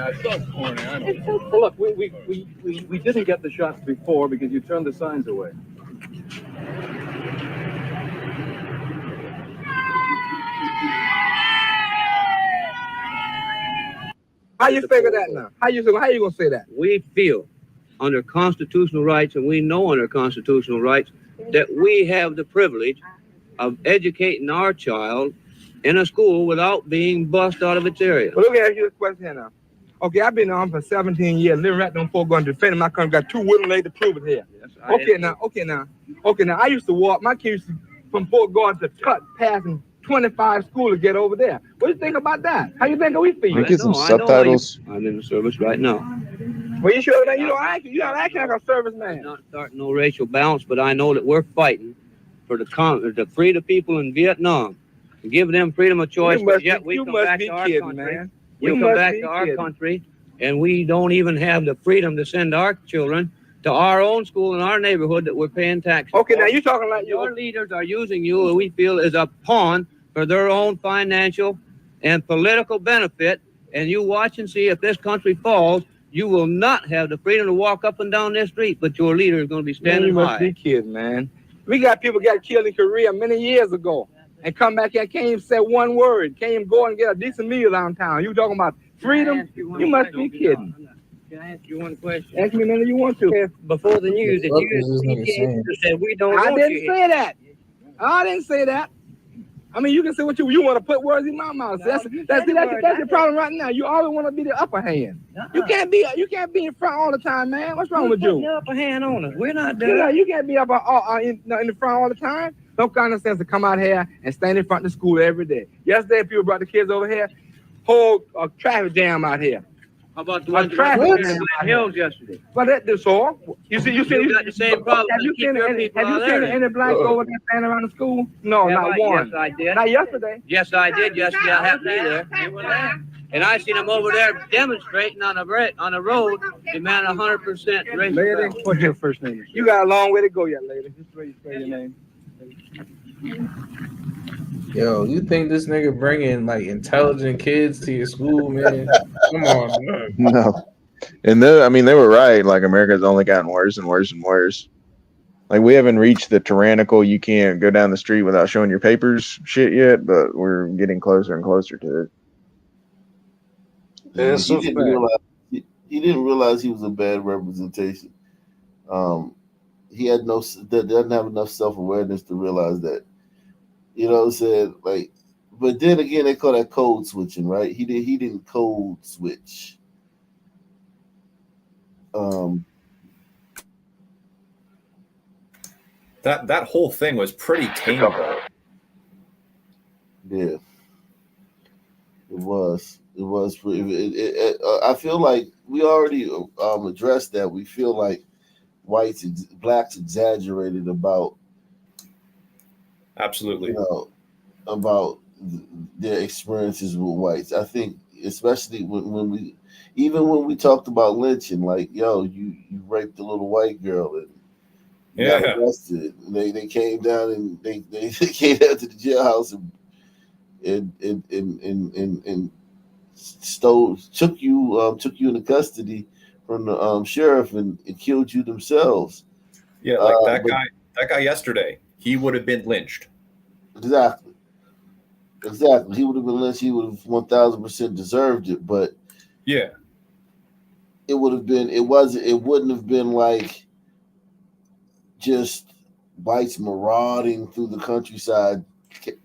it's so corny. I know. Well, look, we didn't get the shots before because you turned the signs away. How you figure that now? How you gonna say that? We feel under constitutional rights, and we know under constitutional rights that we have the privilege of educating our child in a school without being bussed out of its area. Well, let me ask you this question here now. Okay, I've been in the army for 17 years, living right on Fort Gun, defending my country, got two wooden legs to prove it here. Yes, Okay, now, I used to walk, my kids from Fort Gun to Tut, passing 25 schools to get over there. What do you think about that? How you think we feel? Can we get some subtitles? I'm in the service right now. Well, you sure that you don't act like a serviceman? I'm not starting no racial balance, but I know that we're fighting for to free the people in Vietnam and give them freedom of choice. But yet we come back to our country. We come back to our country, and we don't even have the freedom to send our children to our own school in our neighborhood that we're paying taxes. Okay, now you talking like your leaders are using you, we feel, as a pawn for their own financial and political benefit. And you watch and see if this country falls. You will not have the freedom to walk up and down this street, but your leader is going to be standing you high. must be kidding, man. We got people got killed in Korea many years ago and come back here, can't even say one word, can't even go and get a decent meal downtown. You talking about freedom? You must be kidding. Can I ask you one question? Ask me whenever you want to. Before the news, if you said we don't I want didn't you say that. I didn't say that. I mean, you can say what you want to put words in my mouth. That's the problem right now. You always want to be the upper hand. You can't be in front all the time, man. What's wrong with you? The upper hand on us. We're not done. You can't be up in the front all the time. No kind of sense to come out here and stand in front of the school every day. Yesterday, people brought the kids over here. Whole traffic jam out here. How about the one traffic in Black Hills yesterday? Well, that's all. You got the same problem. Have you seen any blacks over there standing around the school? No, not one. Yes, I did. Not yesterday. Yes, I did. Yesterday, I happened to be there. You were there. And I seen them over there demonstrating on the road, demand 100% racial Lady, balance. what's your first name? You got a long way to go yet, lady. Just where you say your name. Yo, you think this nigga bringing like intelligent kids to your school, man? Come on, man. No. And they were right. Like, America's only gotten worse and worse and worse. Like, we haven't reached the tyrannical, you can't go down the street without showing your papers shit yet, but we're getting closer and closer to it. Yeah, he didn't realize he was a bad representation. He doesn't have enough self-awareness to realize that. You know what I'm saying? Like, but then again, they call that code switching, right? He didn't code switch. That whole thing was pretty tame. Yeah, it was. I feel like we already addressed that. We feel like blacks exaggerated about. Absolutely. About their experiences with whites. I think, especially when we talked about lynching, like, yo, you raped a little white girl and got arrested. They came down and they came down to the jailhouse and took you into custody from the sheriff and killed you themselves. Yeah, like that guy yesterday. He would have been lynched. Exactly. He would have been lynched. He would have 1,000% deserved it. But yeah, it would have been. It wouldn't have been like just whites marauding through the countryside,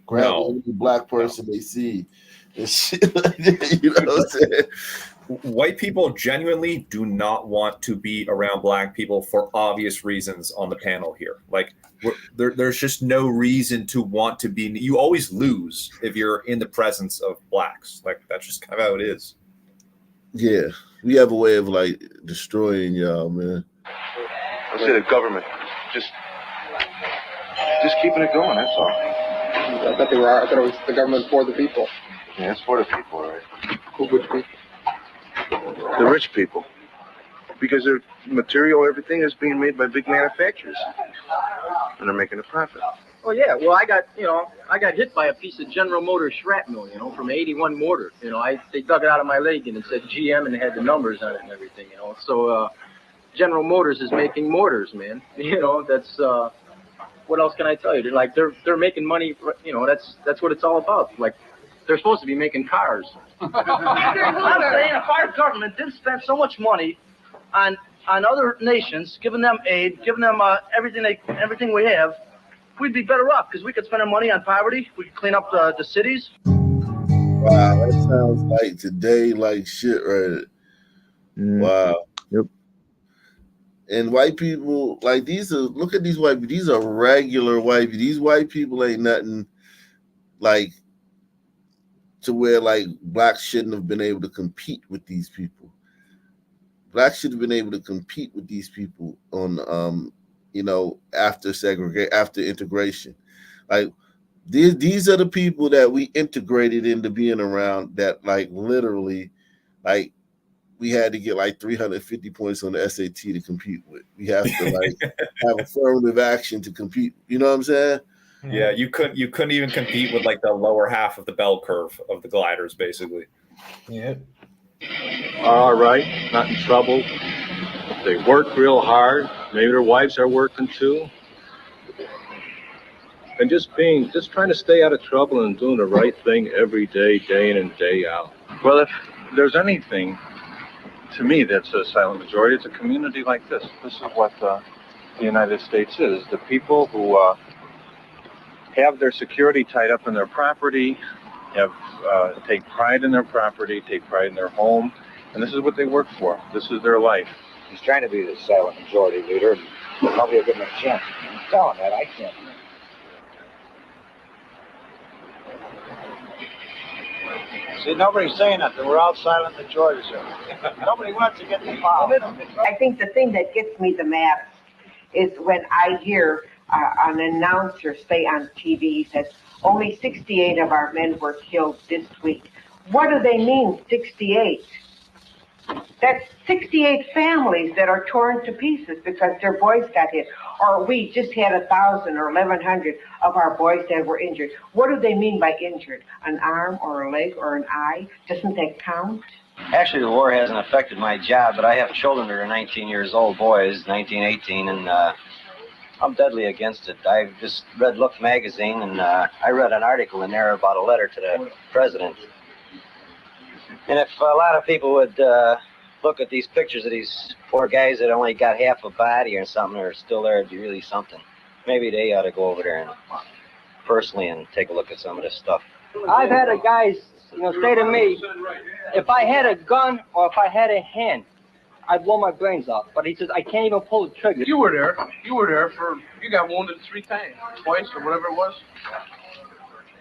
grabbing any black person they see and shit like that. You know what I'm saying? White people genuinely do not want to be around black people for obvious reasons on the panel here. Like, there's just no reason to want to be. You always lose if you're in the presence of blacks. Like, that's just kind of how it is. Yeah, we have a way of like destroying y'all, man. I say the government just keeping it going. That's all. I thought it was the government for the people. Yeah, it's for the people, right? Who would be? The rich people, because their material, everything is being made by big manufacturers, and they're making a profit. Well, yeah. Well, I I got hit by a piece of General Motors shrapnel, you know, from an 81 mortar. You know, they dug it out of my leg and it said GM and it had the numbers on it and everything, you know. So General Motors is making mortars, man. You know, that's what else can I tell you? They're making money, you know, that's what it's all about. Like, they're supposed to be making cars. I'm saying if our government didn't spend so much money on other nations, giving them aid, giving them everything we have, we'd be better off because we could spend our money on poverty. We could clean up the cities. Wow, that sounds like today, like shit, right? Wow. Yep. And white people, like look at these white people. These are regular white people. These white people ain't nothing like to where like blacks shouldn't have been able to compete with these people. Blacks should have been able to compete with these people on, you know, after integration. Like these are the people that we integrated into being around that like literally, like we had to get like 350 points on the SAT to compete with. We have to like have affirmative action to compete. You know what I'm saying? Yeah, you couldn't even compete with like the lower half of the bell curve of the gliders, basically. Yeah. All right, not in trouble. They work real hard. Maybe their wives are working too. And just trying to stay out of trouble and doing the right thing every day, day in and day out. Well, if there's anything to me that's a silent majority, it's a community like this. This is what the United States is. The people who have their security tied up in their property, take pride in their property, take pride in their home, and this is what they work for. This is their life. He's trying to be the silent majority leader, and probably a good enough chance. I'm telling that, I can't. See, nobody's saying nothing. We're all silent majorities here. Nobody wants to get involved. I think the thing that gets me the maddest is when I hear an announcer say on TV, he says, only 68 of our men were killed this week. What do they mean, 68? That's 68 families that are torn to pieces because their boys got hit. Or we just had 1,000 or 1,100 of our boys that were injured. What do they mean by injured? An arm or a leg or an eye? Doesn't that count? Actually, the war hasn't affected my job, but I have children that are 19 years old, boys, 19, 18, and I'm deadly against it. I've just read Look magazine, and I read an article in there about a letter to the president. And if a lot of people would look at these pictures of these poor guys that only got half a body or something, or still there, it'd be really something. Maybe they ought to go over there and personally and take a look at some of this stuff. I've had a guy, say to me, if I had a gun or if I had a hand, I'd blow my brains out. But he says, I can't even pull the trigger. You were there. You got wounded 3 times, twice or whatever it was.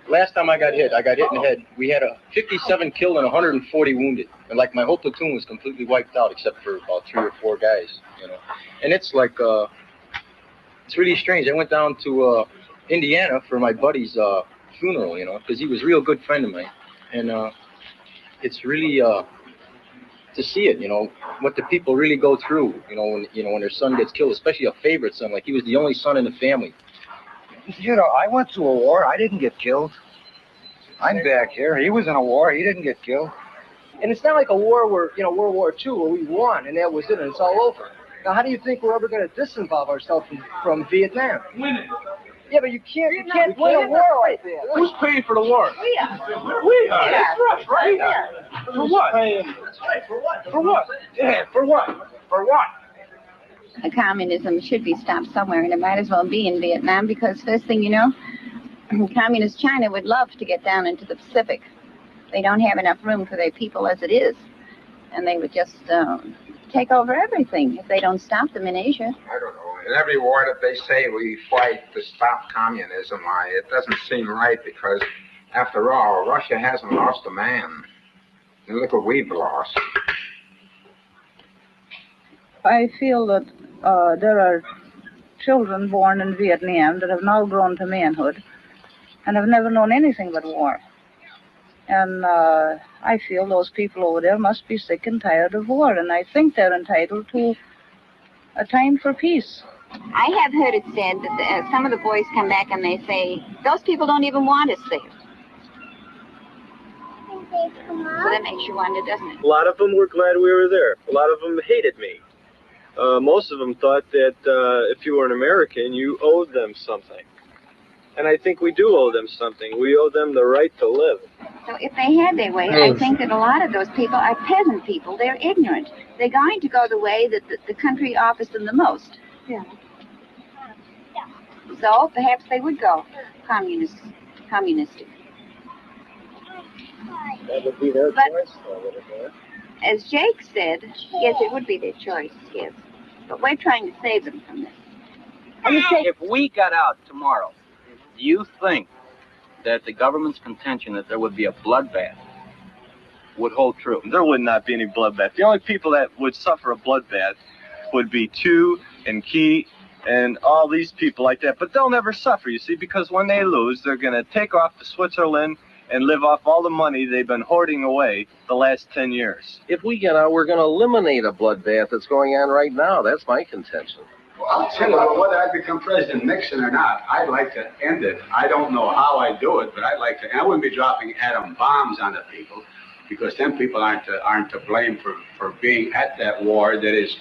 Last time I got hit in the head. We had 57 killed and 140 wounded. And like my whole platoon was completely wiped out except for about 3 or 4 guys, you know. And it's like, it's really strange. I went down to Indiana for my buddy's funeral, you know, because he was a real good friend of mine. And it's really to see it, you know, what the people really go through, when their son gets killed, especially a favorite son. Like he was the only son in the family. You know, I went to a war. I didn't get killed. I'm back here. He was in a war. He didn't get killed. And it's not like a war where, World War II, where we won and that was it and it's all over. Now, how do you think we're ever going to disinvolve ourselves from Vietnam? Win it. Yeah, but you can't win a war like that. Who's paying for the war? We are. We are. That's right. For what? That's right. For what? For what? Yeah. For what? For what? Communism should be stopped somewhere, and it might as well be in Vietnam, because first thing you know, communist China would love to get down into the Pacific. They don't have enough room for their people as it is, and they would just take over everything if they don't stop them in Asia. I don't know. In every war that they say we fight to stop communism, it doesn't seem right, because after all, Russia hasn't lost a man. And look what we've lost. I feel that there are children born in Vietnam that have now grown to manhood and have never known anything but war. And I feel those people over there must be sick and tired of war, and I think they're entitled to a time for peace. I have heard it said that some of the boys come back and they say, those people don't even want us there. So that makes you wonder, doesn't it? A lot of them were glad we were there. A lot of them hated me. Most of them thought that if you were an American, you owed them something. And I think we do owe them something. We owe them the right to live. So if they had their way, I think that a lot of those people are peasant people. They're ignorant. They're going to go the way that the country offers them the most. Yeah. So perhaps they would go communistic. That would be their choice, though, wouldn't it? As Jake said, yes, it would be their choice, yes. But we're trying to save them from this. If we got out tomorrow, do you think that the government's contention that there would be a bloodbath would hold true? There would not be any bloodbath. The only people that would suffer a bloodbath would be Chu and Key and all these people like that. But they'll never suffer, you see, because when they lose, they're going to take off to Switzerland and live off all the money they've been hoarding away the last 10 years. If we get out, we're going to eliminate a bloodbath that's going on right now. That's my contention. Well, I'll tell you, whether I become President Nixon or not, I'd like to end it. I don't know how I do it, but I'd like to. And I wouldn't be dropping atom bombs on the people, because them people aren't to blame for being at that war. That is,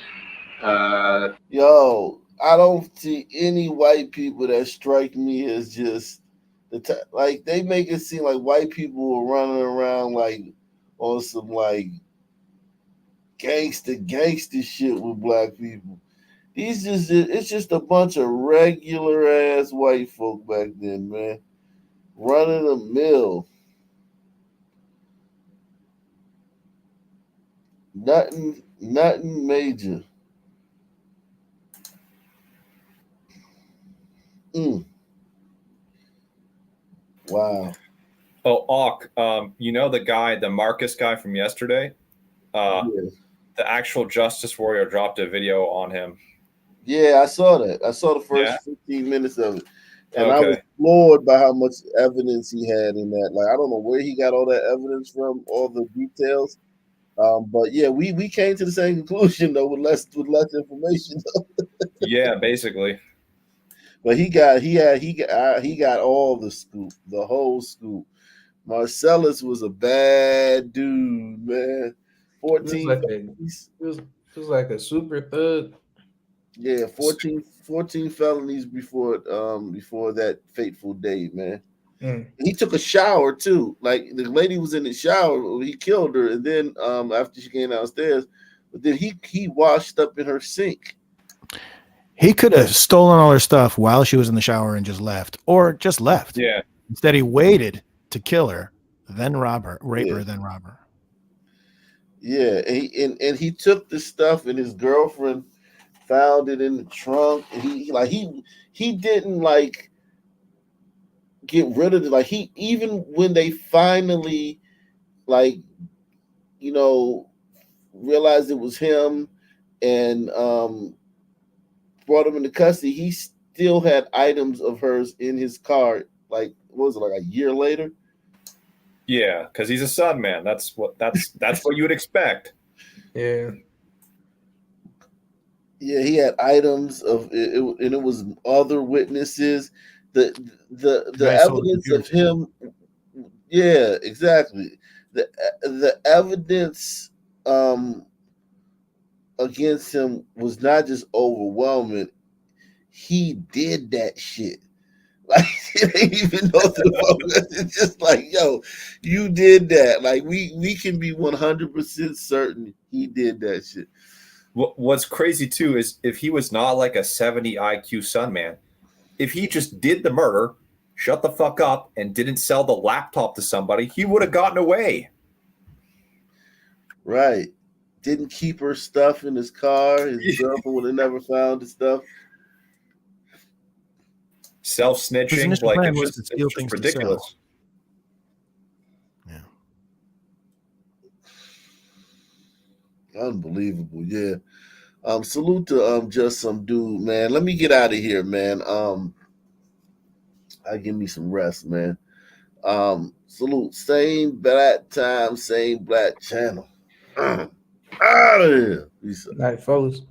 Yo, I don't see any white people that strike me as just like they make it seem like white people are running around like on some like gangster shit with black people. It's just a bunch of regular ass white folk back then, man. Running a mill. Nothing major. Wow. Oh, Auk, you know the guy, the Marcus guy from yesterday? The actual Justice Warrior dropped a video on him. Yeah, I saw that. I saw the first 15 minutes of it. And I was floored by how much evidence he had in that. Like, I don't know where he got all that evidence from, all the details. But yeah, we came to the same conclusion though with less information. Yeah, basically. But he got all the scoop, the whole scoop. Marcellus was a bad dude, man. 14 It was like a super thug. Yeah, 14 felonies before that fateful day, man. He took a shower too. Like the lady was in the shower, he killed her, and then after she came downstairs, but then he washed up in her sink. He could have stolen all her stuff while she was in the shower and just left, or just left. Yeah. Instead, he waited to kill her, then rape her, then rob her. Yeah, and he took the stuff, and his girlfriend found it in the trunk, and he didn't like get rid of it. Like he, even when they finally like, you know, realized it was him and brought him into custody, he still had items of hers in his car. Like, what was it, like a year later? Yeah, because he's a son, man. That's what you would expect. Yeah. Yeah, he had items of it, and it was other witnesses. The evidence of him. Yeah, exactly. The evidence against him was not just overwhelming. He did that shit. Like, it ain't even know it's just like, yo, you did that. Like, we can be 100% certain he did that shit. What's crazy too is if he was not like a 70 IQ son, man, if he just did the murder, shut the fuck up, and didn't sell the laptop to somebody, he would have gotten away. Right. Didn't keep her stuff in his car. His girlfriend would have never found the stuff. Self-snitching, like it's just ridiculous. Yeah. Unbelievable, yeah. Salute to just some dude, man. Let me get out of here, man. I give me some rest, man. Salute. Same black time, same black channel. Out of here. Night, fellas.